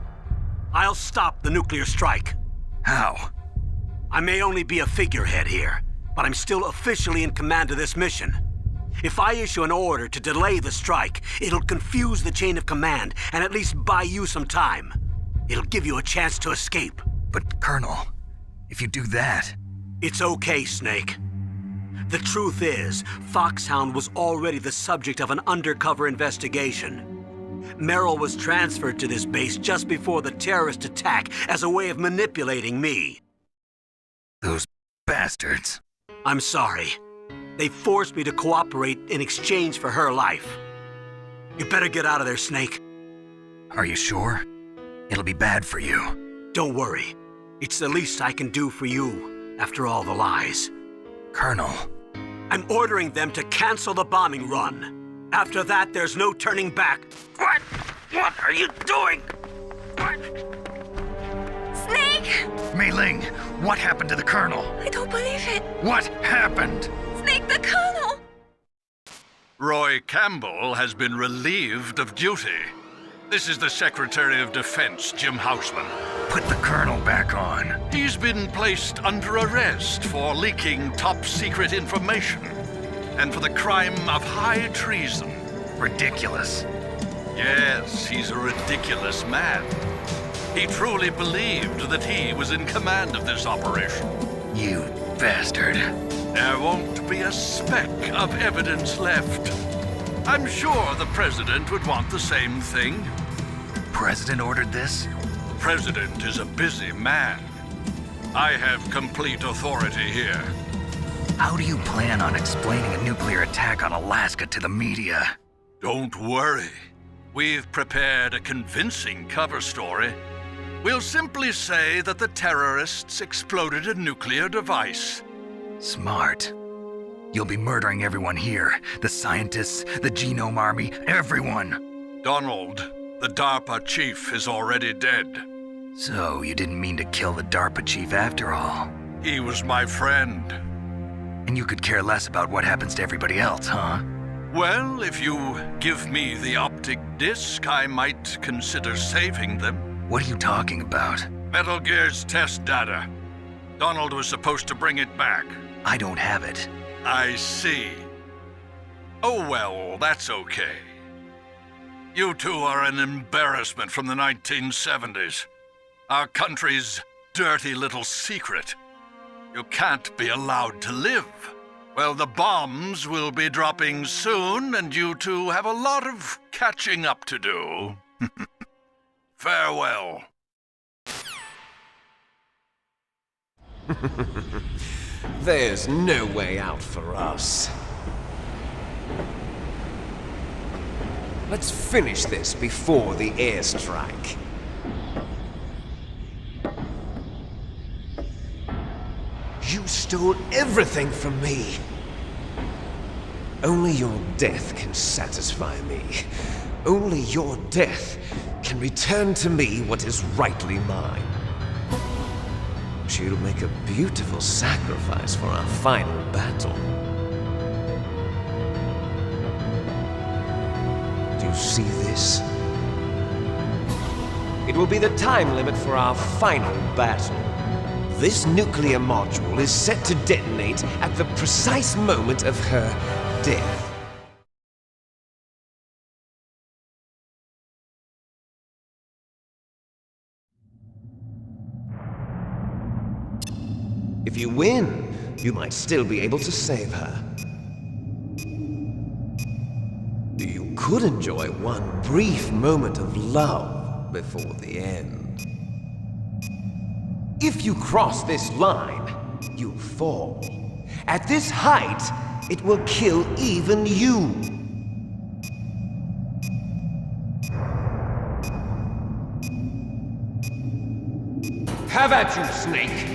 I'll stop the nuclear strike. How? I may only be a figurehead here, but I'm still officially in command of this mission. If I issue an order to delay the strike, it'll confuse the chain of command and at least buy you some time. It'll give you a chance to escape. But, Colonel, if you do that... It's okay, Snake. The truth is, Foxhound was already the subject of an undercover investigation. Merrill was transferred to this base just before the terrorist attack as a way of manipulating me. Those bastards. I'm sorry. They forced me to cooperate in exchange for her life. You better get out of there, Snake. Are you sure? It'll be bad for you. Don't worry. It's the least I can do for you, after all the lies. Colonel. I'm ordering them to cancel the bombing run. After that, there's no turning back. What? What are you doing? What? Snake! Mei Ling, what happened to the Colonel? I don't believe it. What happened? Snake, the Colonel! Roy Campbell has been relieved of duty. This is the Secretary of Defense, Jim Houseman. Put the Colonel back on. He's been placed under arrest for leaking top-secret information and for the crime of high treason. Ridiculous. Yes, he's a ridiculous man. He truly believed that he was in command of this operation. You bastard. There won't be a speck of evidence left. I'm sure the President would want the same thing. President ordered this? President is a busy man. I have complete authority here. How do you plan on explaining a nuclear attack on Alaska to the media? Don't worry. We've prepared a convincing cover story. We'll simply say that the terrorists exploded a nuclear device. Smart. You'll be murdering everyone here. The scientists, the Genome Army, everyone. Donald, the DARPA chief, is already dead. So, you didn't mean to kill the DARPA chief after all? He was my friend. And you could care less about what happens to everybody else, huh? Well, if you give me the optic disc, I might consider saving them. What are you talking about? Metal Gear's test data. Donald was supposed to bring it back. I don't have it. I see. Oh well, that's okay. You two are an embarrassment from the 1970s. Our country's dirty little secret. You can't be allowed to live. Well, the bombs will be dropping soon, and you two have a lot of catching up to do. Farewell. There's no way out for us. Let's finish this before the airstrike. You stole everything from me. Only your death can satisfy me. Only your death can return to me what is rightly mine. She'll make a beautiful sacrifice for our final battle. Do you see this? It will be the time limit for our final battle. This nuclear module is set to detonate at the precise moment of her death. If you win, you might still be able to save her. You could enjoy one brief moment of love before the end. If you cross this line, you fall. At this height, it will kill even you. Have at you, Snake!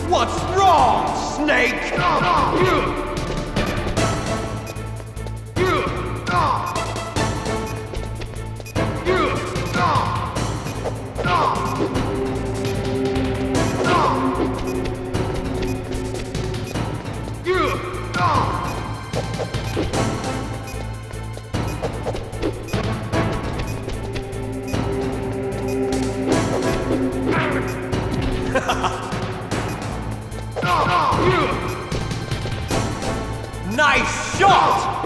What's wrong, Snake? Nice shot!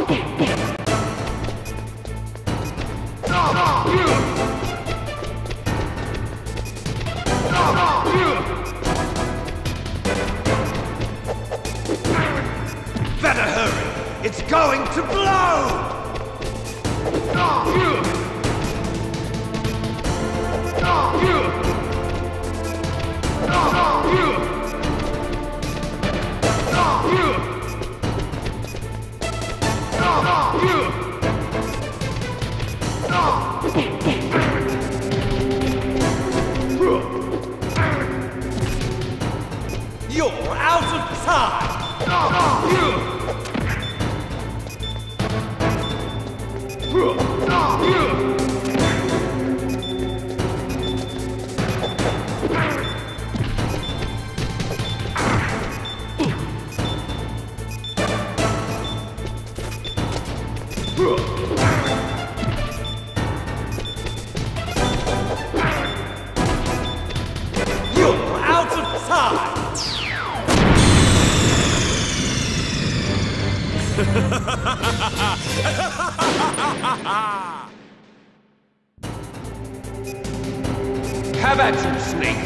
Better hurry! It's going to blow! You're out of time! You're out of time! Have at you, Snake!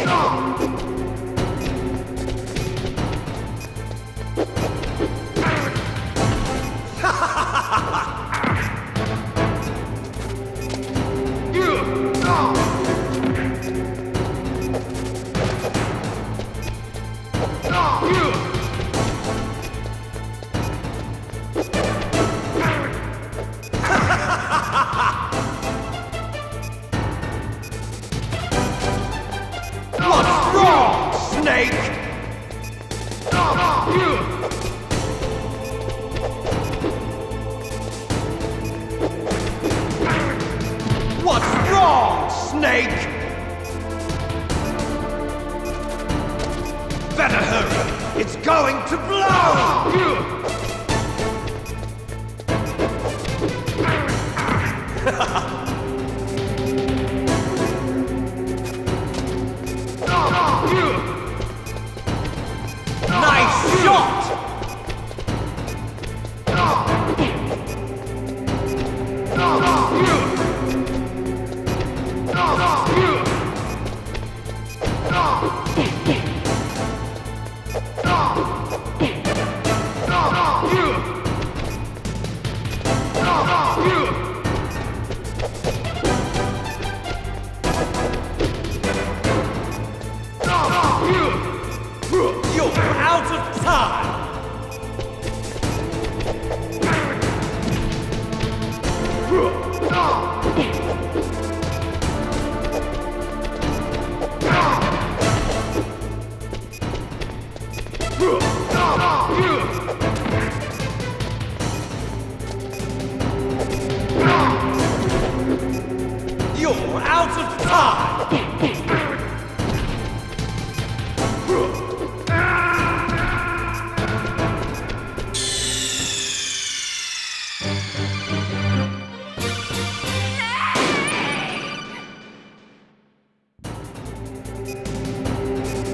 What's wrong, Snake? What's wrong, Snake? Better hurry! It's going to blow! Nice shot! You're out of time! You're out of time!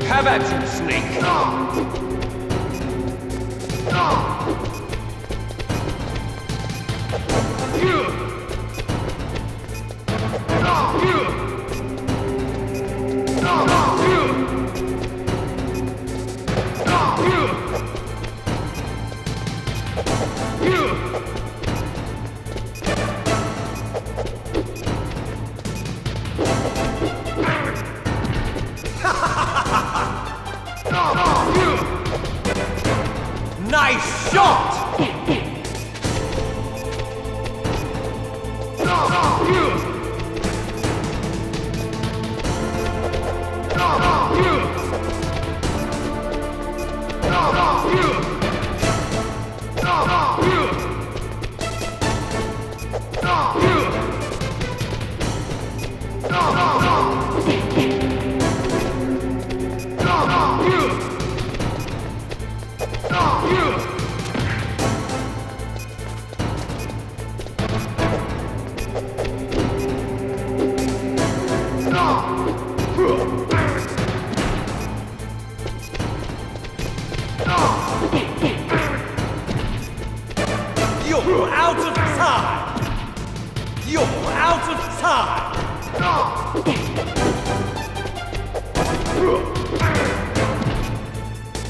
Have at you, Snake! Nice shot! You're out of time! You're out of time!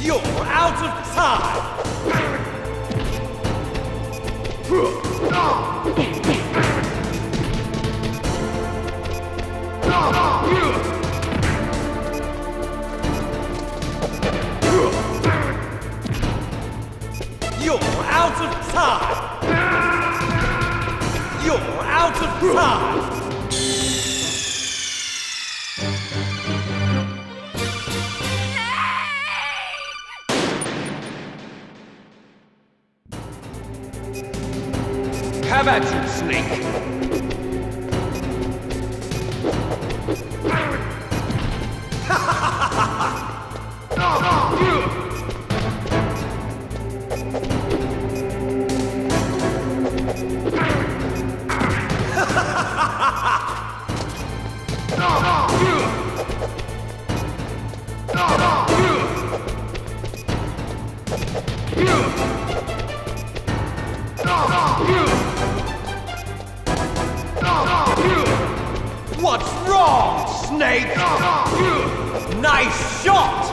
You're out of time! You're out of time! You're out of time! Have at you, Snake! What's wrong, Snake? Nice shot!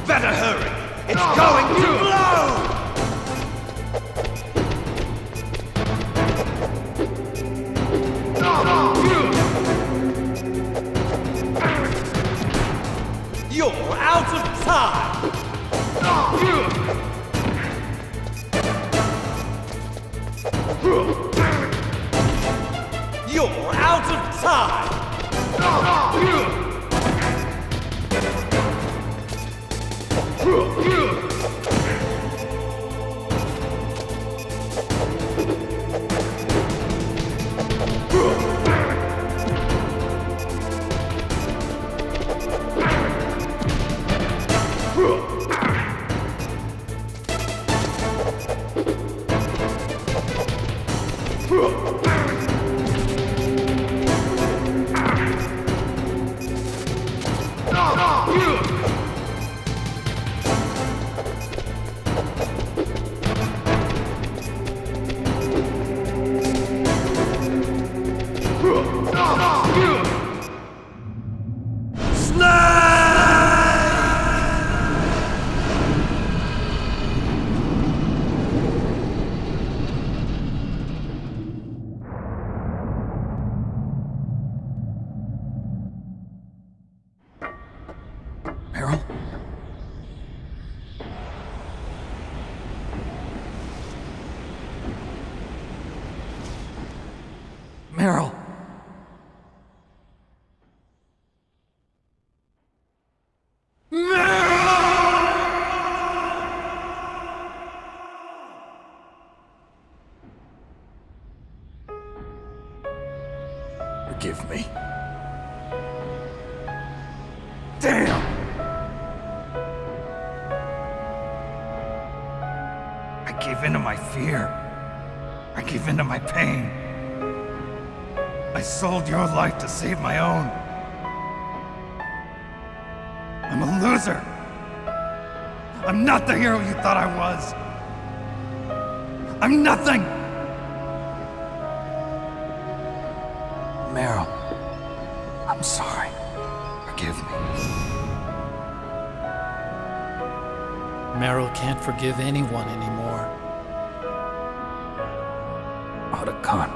Better hurry! It's going to blow! You're out of time! You're out of time! Meryl? Meryl! Forgive me. Damn! I gave in to my fear. I gave in to my pain. I sold your life to save my own. I'm a loser. I'm not the hero you thought I was. I'm nothing. Meryl, I'm sorry. Forgive me. Meryl can't forgive anyone anymore. Otacon.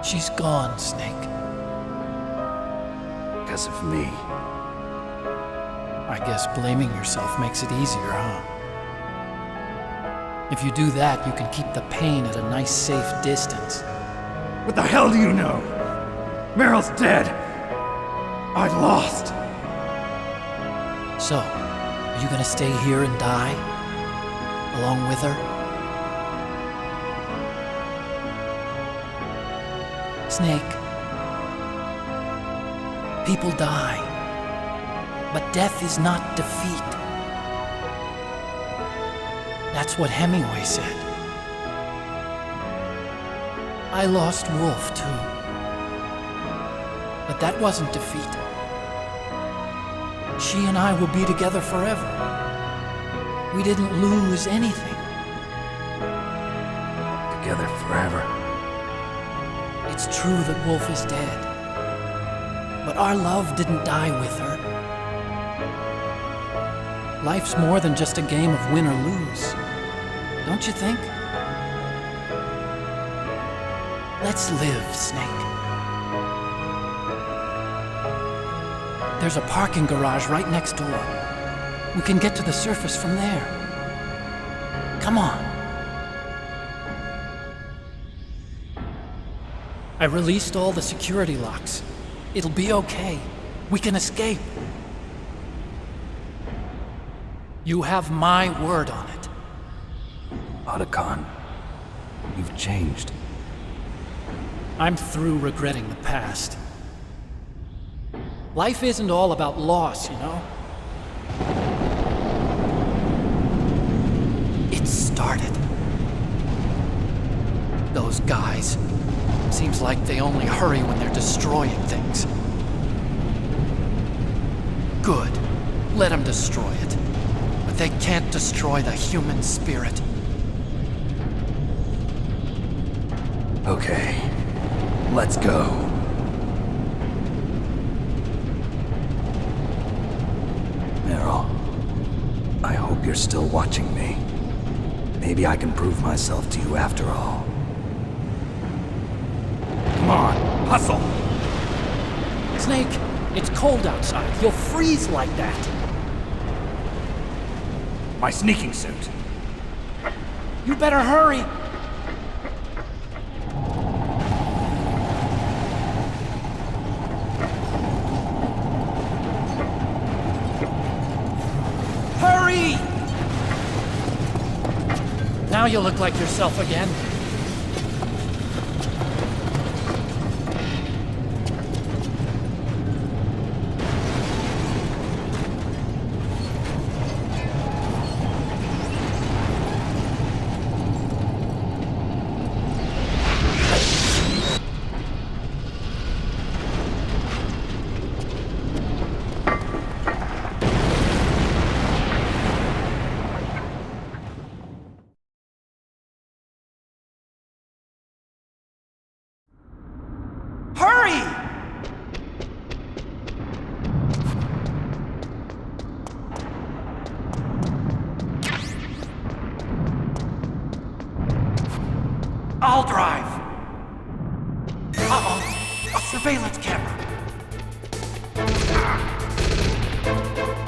She's gone, Snake. Because of me. I guess blaming yourself makes it easier, huh? If you do that, you can keep the pain at a nice, safe distance. What the hell do you know? Meryl's dead. I lost. So, are you gonna stay here and die? Along with her? Snake. People die. But death is not defeat. That's what Hemingway said. I lost Wolf, too. But that wasn't defeat. She and I will be together forever. We didn't lose anything. Together forever. It's true that Wolf is dead. But our love didn't die with her. Life's more than just a game of win or lose. Don't you think? Let's live, Snake. There's a parking garage right next door. We can get to the surface from there. Come on. I released all the security locks. It'll be okay. We can escape. You have my word on it. Otacon, you've changed. I'm through regretting the past. Life isn't all about loss, you know? It started. Those guys. Seems like they only hurry when they're destroying things. Good. Let them destroy it. But they can't destroy the human spirit. Okay, let's go. Meryl, I hope you're still watching me. Maybe I can prove myself to you after all. Come on, hustle! Snake, it's cold outside. You'll freeze like that. My sneaking suit. You better hurry. Hurry! Now you look like yourself again. Hurry! I'll drive. Uh-oh, a surveillance camera.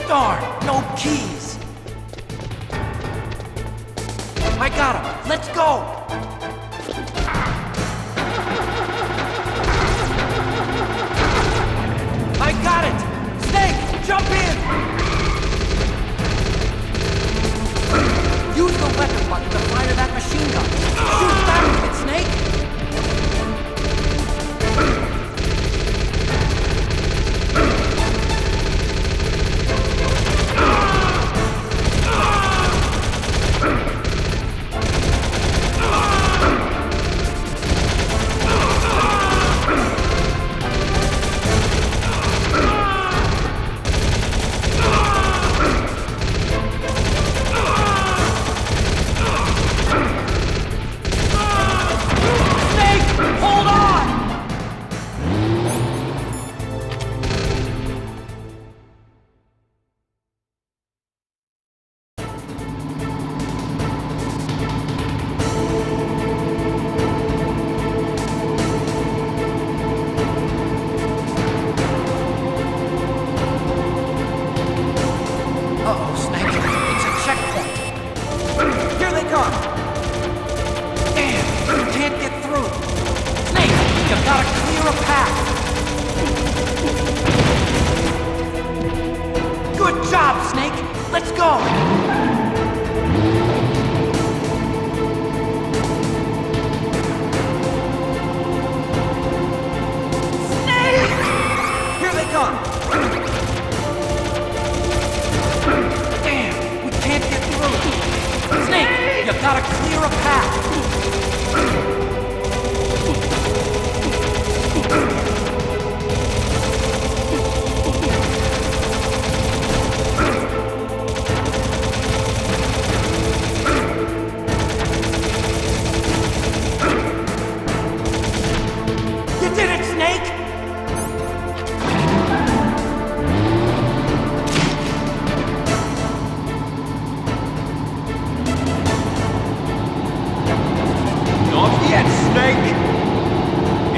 Darn, no keys. I got him. Let's go. I got it! Snake, jump in! Use the weapon button to fire that machine gun. Shoot back with it, Snake!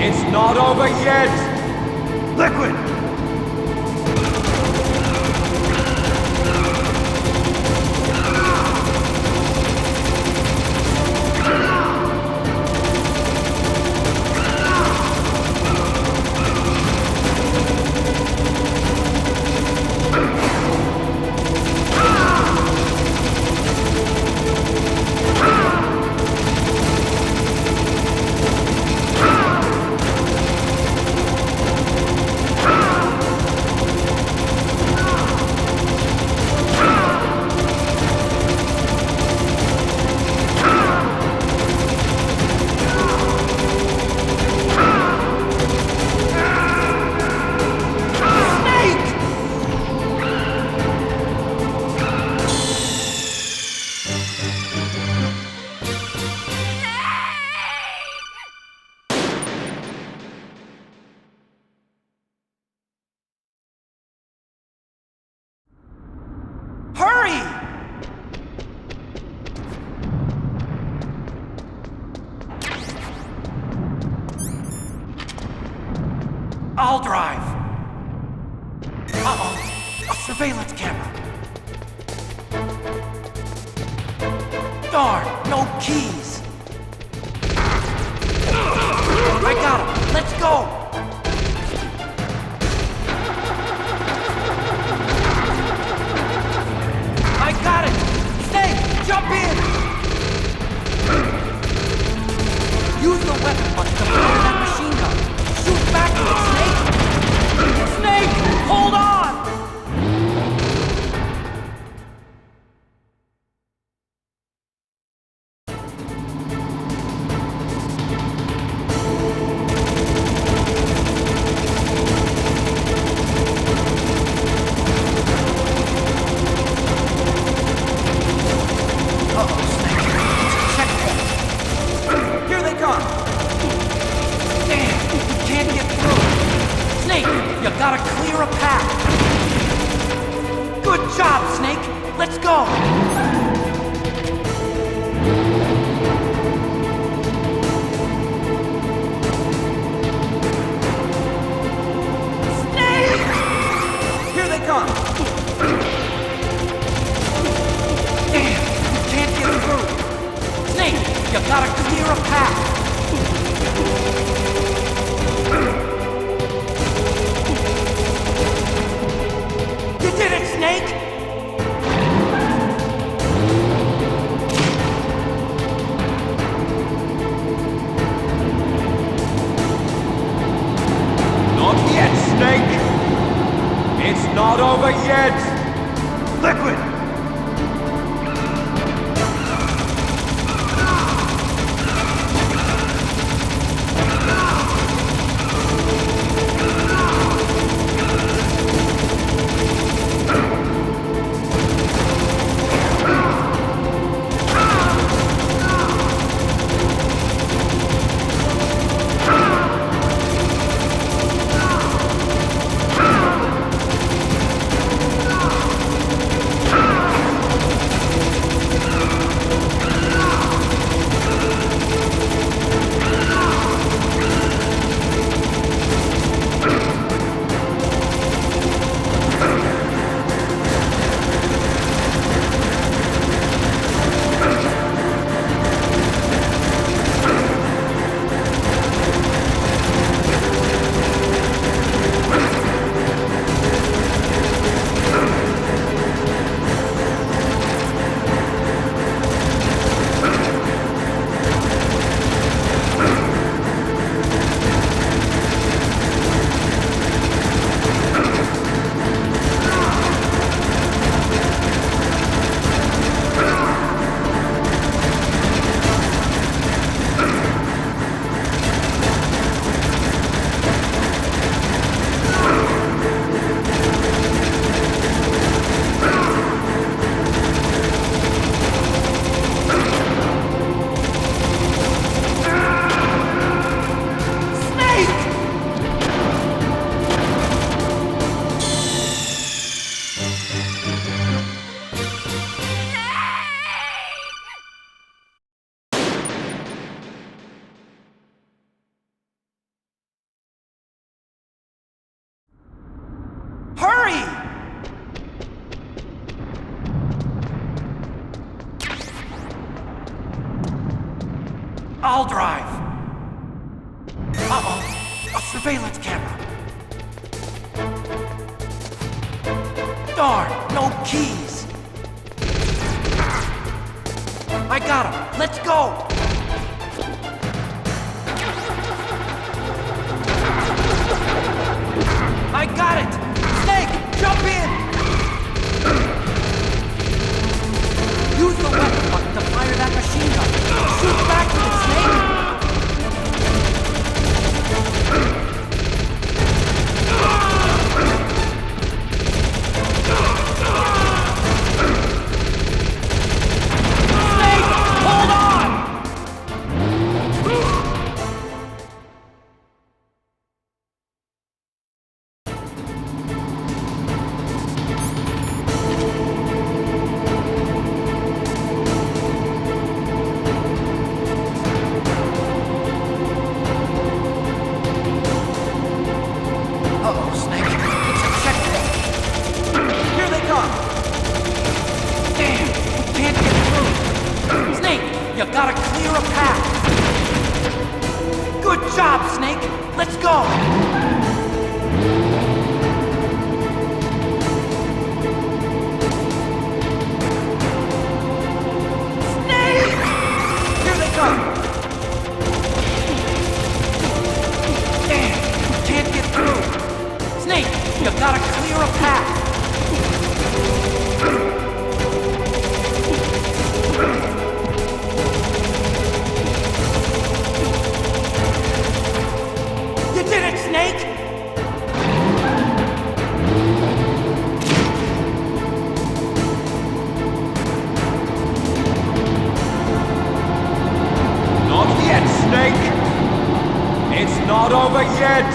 It's not over yet! Liquid! Hurry! I'll drive. Uh-oh, a surveillance camera. Darn, no keys. I got him. Let's go. I got it! Snake, jump in! Use the weapon button to fire that machine gun. Shoot back at it, Snake! Snake, hold on! You gotta clear a path! Good job, Snake! Let's go! Snake! Here they come! Damn! You can't get through! Snake! You gotta clear a path! You did it, Snake! Not yet, Snake! It's not over yet! Liquid! I'll drive. Uh-oh, a surveillance camera. Darn, no keys. I got him. Let's go. I got it. Snake, jump in. Use the weapon button to fire that machine gun. Shoot back with it, Snake. You gotta clear a path! Good job, Snake! Let's go! Snake! Here they come! Damn! We can't get through! Snake, you gotta clear a path! You did it, Snake! Not yet, Snake! It's not over yet!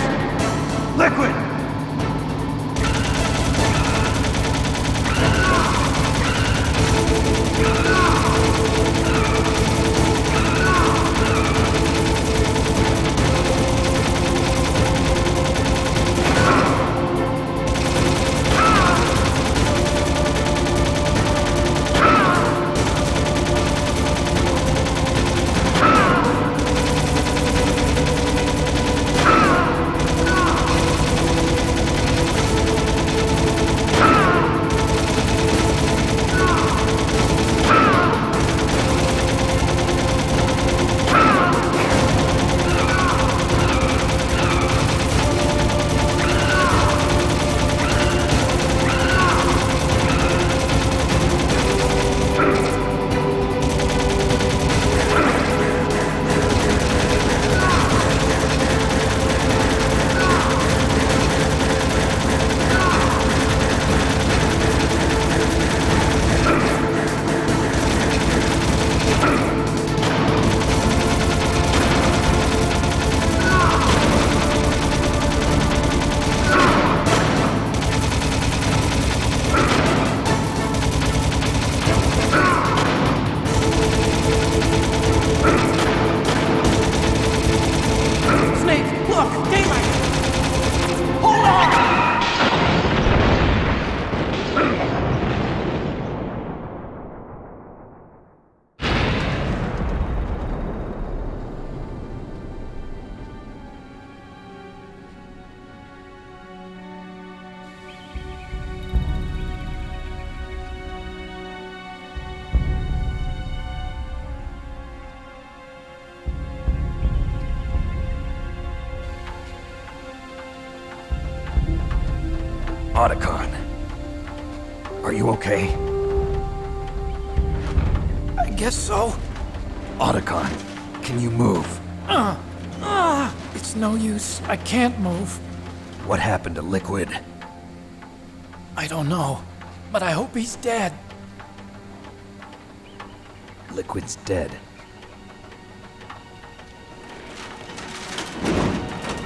Liquid! Otacon, are you okay? I guess so. Otacon, can you move? It's no use. I can't move. What happened to Liquid? I don't know, but I hope he's dead. Liquid's dead.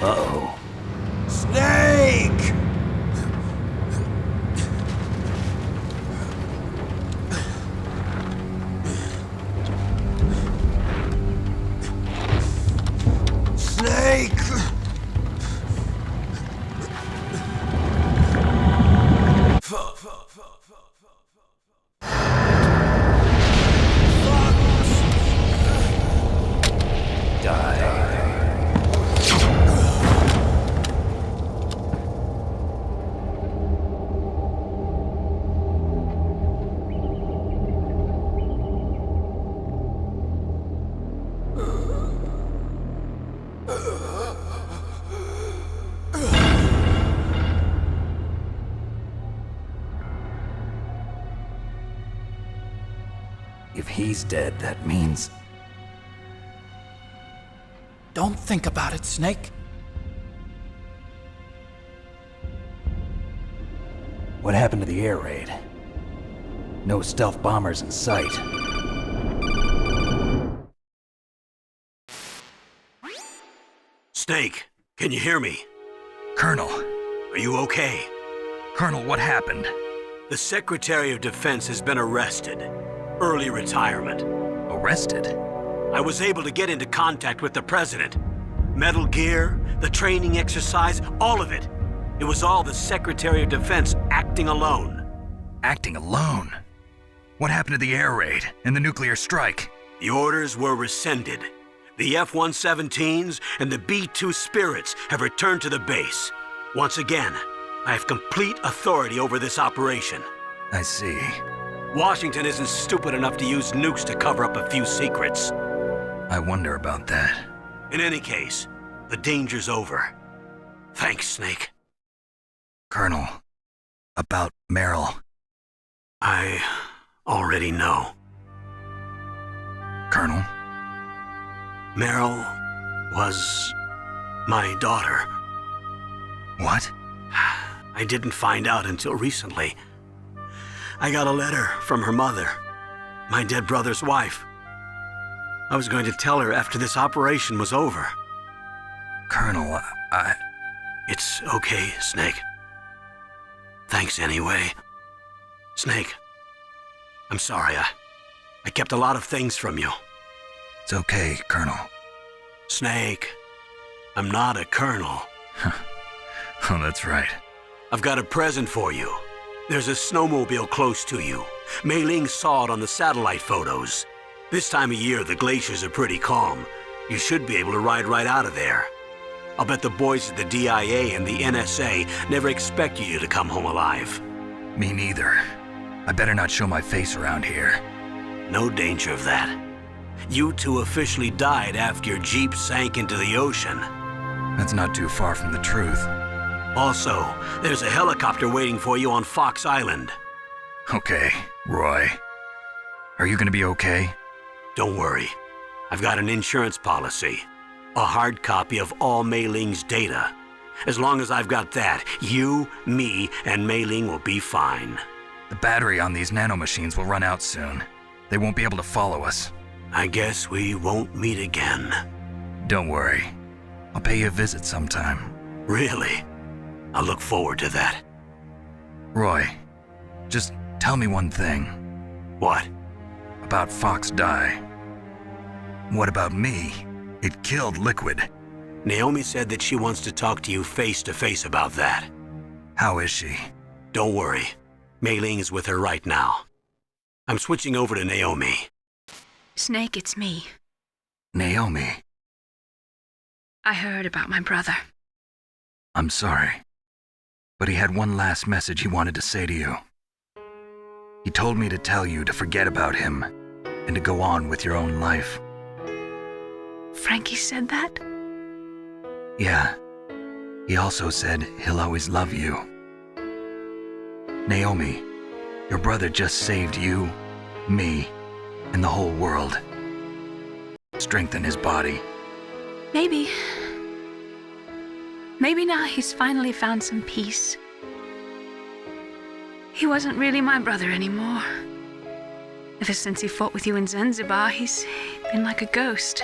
Uh-oh. Snake! Snake! If he's dead, that means... Don't think about it, Snake. What happened to the air raid? No stealth bombers in sight. Snake, can you hear me? Colonel. Are you okay? Colonel, what happened? The Secretary of Defense has been arrested. Early retirement. Arrested? I was able to get into contact with the President. Metal Gear, the training exercise, all of it. It was all the Secretary of Defense acting alone. Acting alone? What happened to the air raid and the nuclear strike? The orders were rescinded. The F-117s and the B-2 Spirits have returned to the base. Once again, I have complete authority over this operation. I see. Washington isn't stupid enough to use nukes to cover up a few secrets. I wonder about that. In any case, the danger's over. Thanks, Snake. Colonel, about Meryl. I already know. Colonel? Meryl was my daughter. What? I didn't find out until recently. I got a letter from her mother, my dead brother's wife. I was going to tell her after this operation was over. Colonel, It's okay, Snake. Thanks anyway. Snake, I'm sorry. I kept a lot of things from you. It's okay, Colonel. Snake, I'm not a colonel. Oh, that's right. I've got a present for you. There's a snowmobile close to you. Mei Ling saw it on the satellite photos. This time of year, the glaciers are pretty calm. You should be able to ride right out of there. I'll bet the boys at the DIA and the NSA never expect you to come home alive. Me neither. I better not show my face around here. No danger of that. You two officially died after your Jeep sank into the ocean. That's not too far from the truth. Also, there's a helicopter waiting for you on Fox Island. Okay, Roy. Are you gonna be okay? Don't worry. I've got an insurance policy. A hard copy of all Mei Ling's data. As long as I've got that, you, me, and Mei Ling will be fine. The battery on these nanomachines will run out soon. They won't be able to follow us. I guess we won't meet again. Don't worry. I'll pay you a visit sometime. Really? I look forward to that. Roy, just tell me one thing. What? About Fox Die. What about me? It killed Liquid. Naomi said that she wants to talk to you face to face about that. How is she? Don't worry. Mei Ling is with her right now. I'm switching over to Naomi. Snake, it's me. Naomi. I heard about my brother. I'm sorry. But he had one last message he wanted to say to you. He told me to tell you to forget about him and to go on with your own life. Frankie said that? Yeah. He also said he'll always love you. Naomi, your brother just saved you, me, and the whole world. Strengthen his body. Maybe. Maybe now he's finally found some peace. He wasn't really my brother anymore. Ever since he fought with you in Zanzibar, he's been like a ghost.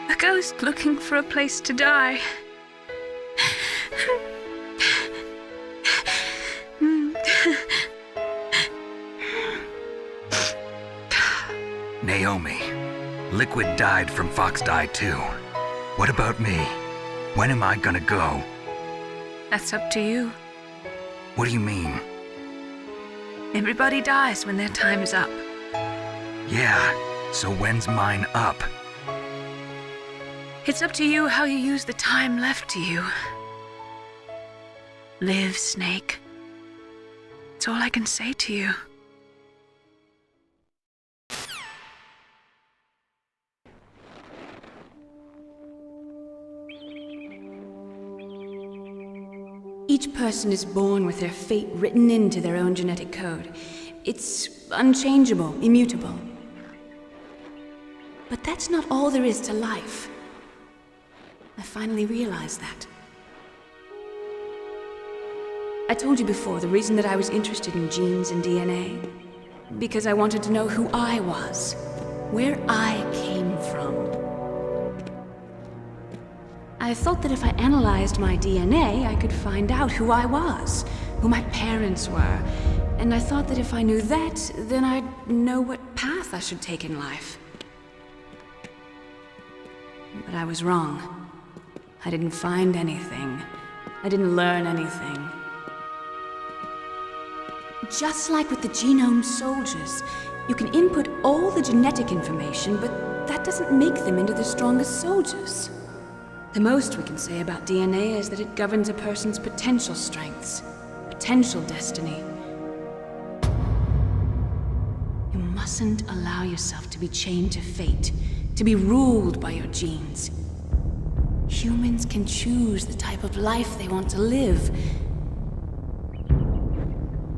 A ghost looking for a place to die. Naomi, Liquid died from Fox Die too. What about me? When am I gonna go? That's up to you. What do you mean? Everybody dies when their time is up. Yeah, so when's mine up? It's up to you how you use the time left to you. Live, Snake. It's all I can say to you. Each person is born with their fate written into their own genetic code. It's unchangeable, immutable. But that's not all there is to life. I finally realized that. I told you before the reason that I was interested in genes and DNA. Because I wanted to know who I was, where I came from. I thought that if I analyzed my DNA, I could find out who I was, who my parents were, and I thought that if I knew that, then I'd know what path I should take in life. But I was wrong. I didn't find anything. I didn't learn anything. Just like with the genome soldiers, you can input all the genetic information, but that doesn't make them into the strongest soldiers. The most we can say about DNA is that it governs a person's potential strengths, potential destiny. You mustn't allow yourself to be chained to fate, to be ruled by your genes. Humans can choose the type of life they want to live.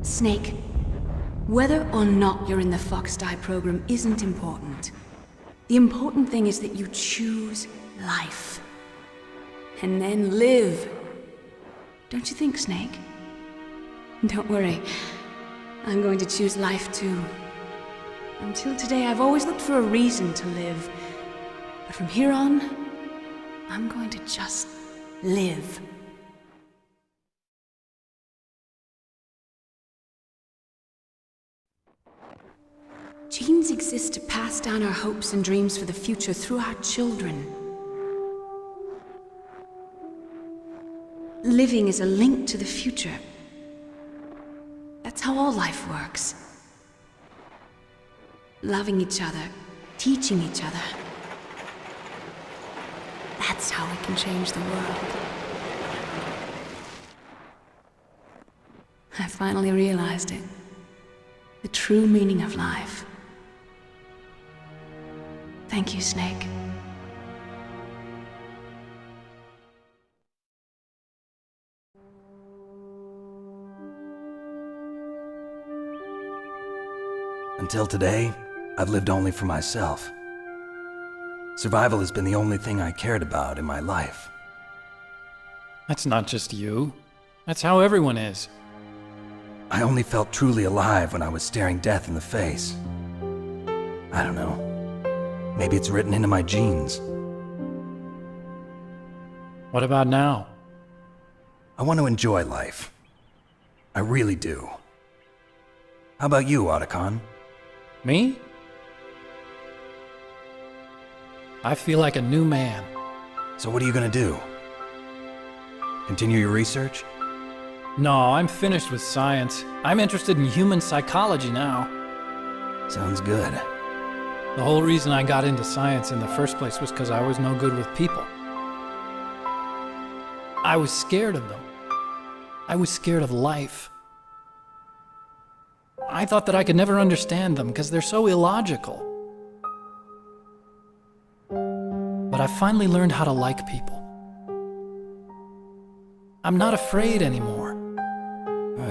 Snake, whether or not you're in the Fox-Die program isn't important. The important thing is that you choose life. And then live. Don't you think, Snake? Don't worry. I'm going to choose life too. Until today, I've always looked for a reason to live. But from here on, I'm going to just live. Genes exist to pass down our hopes and dreams for the future through our children. Living is a link to the future. That's how all life works. Loving each other, teaching each other. That's how we can change the world. I finally realized it. The true meaning of life. Thank you, Snake. Until today, I've lived only for myself. Survival has been the only thing I cared about in my life. That's not just you. That's how everyone is. I only felt truly alive when I was staring death in the face. I don't know. Maybe it's written into my genes. What about now? I want to enjoy life. I really do. How about you, Otacon? Me? I feel like a new man. So what are you gonna do? Continue your research? No, I'm finished with science. I'm interested in human psychology now. Sounds good. The whole reason I got into science in the first place was because I was no good with people. I was scared of them. I was scared of life. I thought that I could never understand them because they're so illogical. But I finally learned how to like people. I'm not afraid anymore.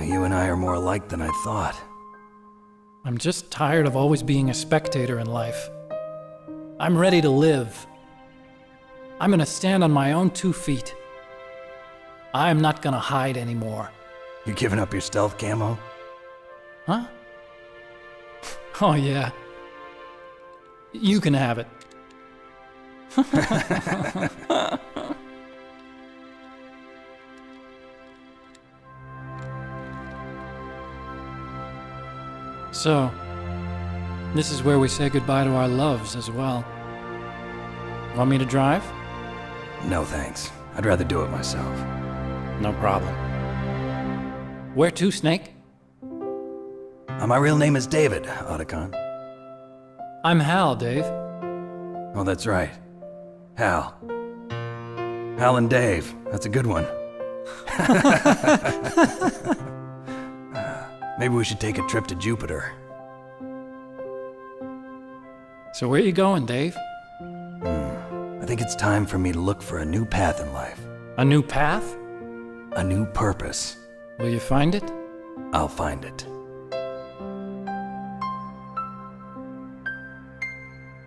You and I are more alike than I thought. I'm just tired of always being a spectator in life. I'm ready to live. I'm gonna stand on my own 2 feet. I'm not gonna hide anymore. You giving up your stealth camo? Huh? Oh yeah. You can have it. So, this is where we say goodbye to our loves as well. Want me to drive? No thanks. I'd rather do it myself. No problem. Where to, Snake? My real name is David, Otacon. I'm Hal, Dave. Oh, that's right. Hal. Hal and Dave. That's a good one. Maybe we should take a trip to Jupiter. So where you going, Dave? I think it's time for me to look for a new path in life. A new path? A new purpose. Will you find it? I'll find it.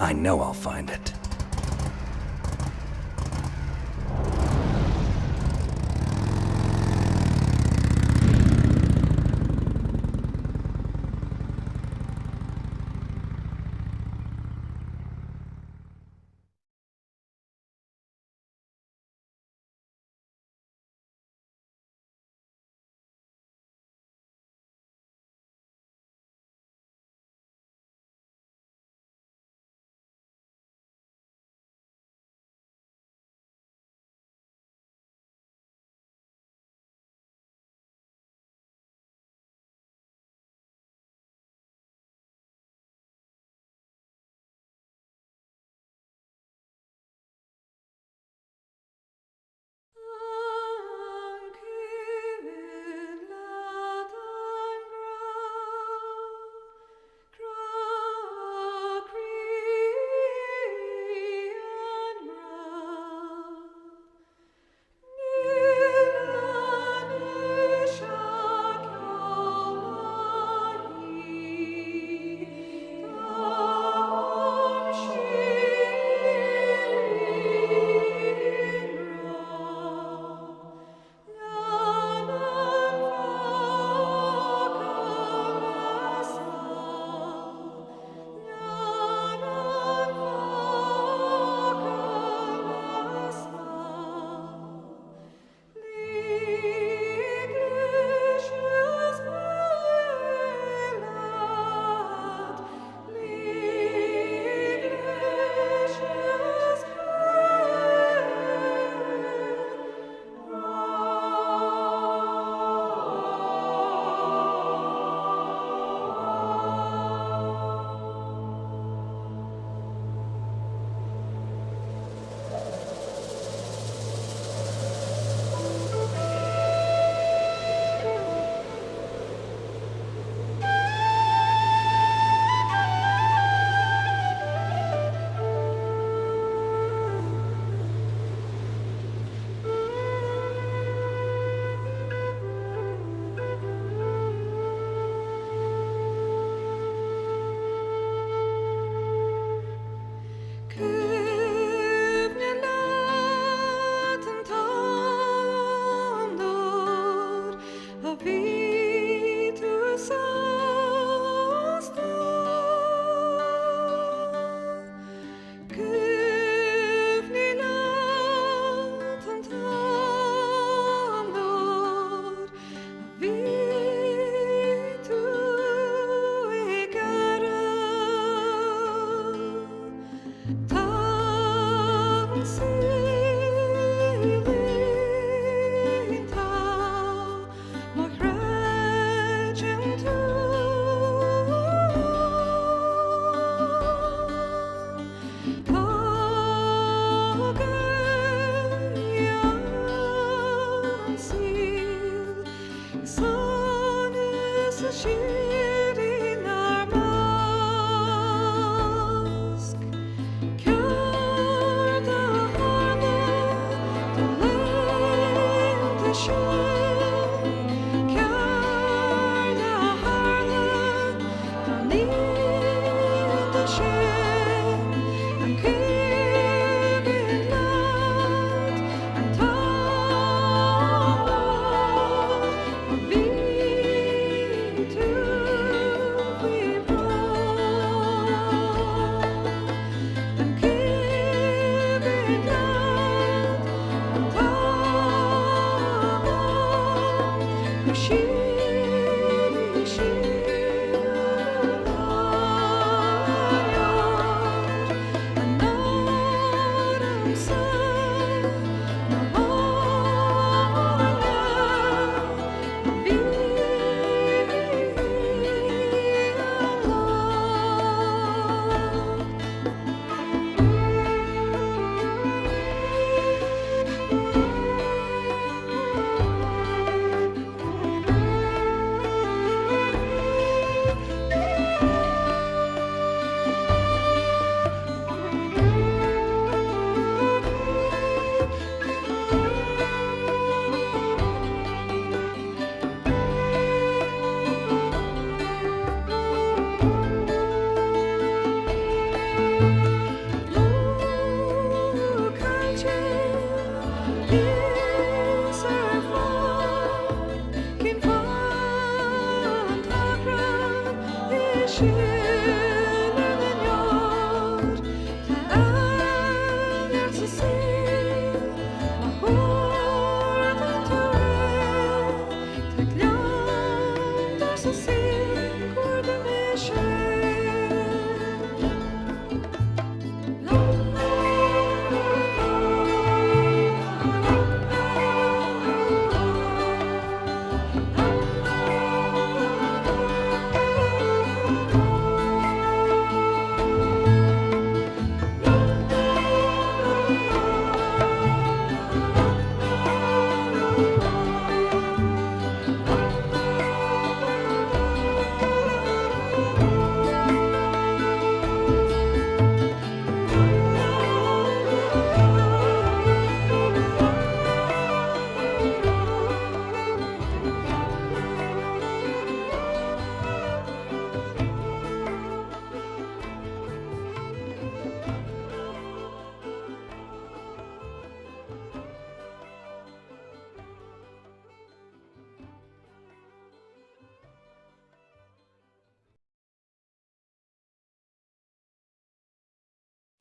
I know I'll find it.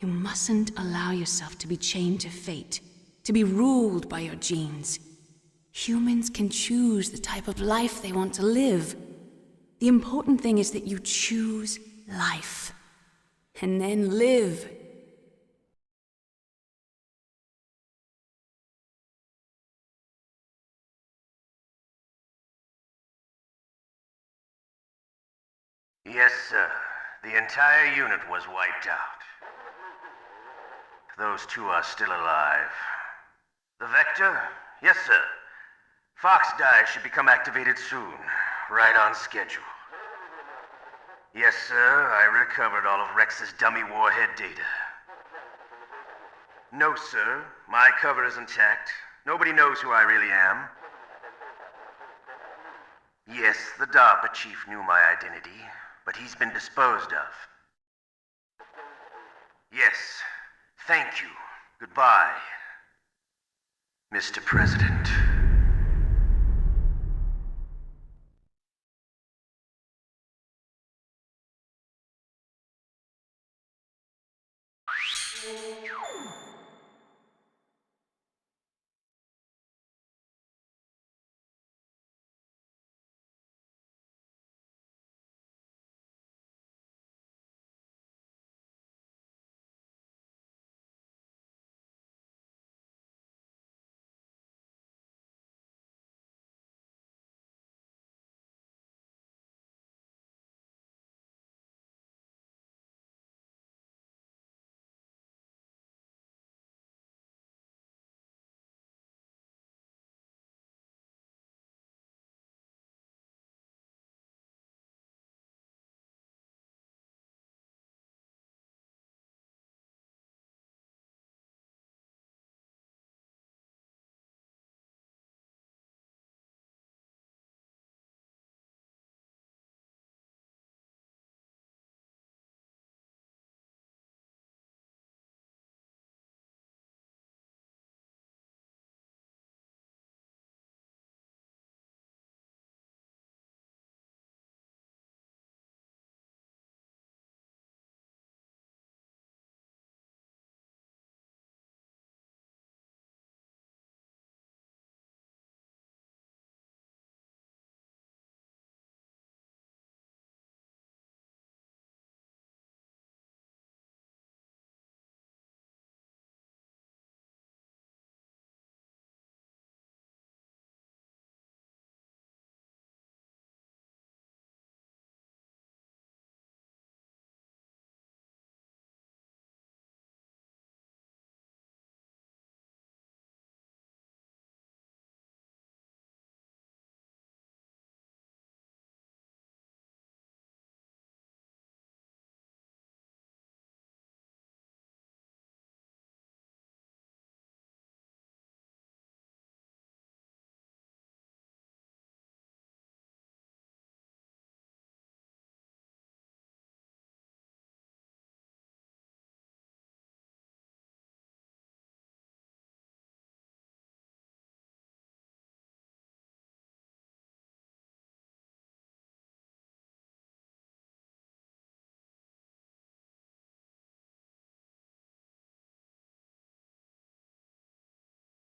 You mustn't allow yourself to be chained to fate, to be ruled by your genes. Humans can choose the type of life they want to live. The important thing is that you choose life. And then live. Yes, sir. The entire unit was wiped out. Those two are still alive. The Vector? Yes, sir. Fox die should become activated soon. Right on schedule. Yes, sir. I recovered all of Rex's dummy warhead data. No, sir. My cover is intact. Nobody knows who I really am. Yes, the DARPA chief knew my identity, but he's been disposed of. Yes. Thank you. Goodbye, Mr. President.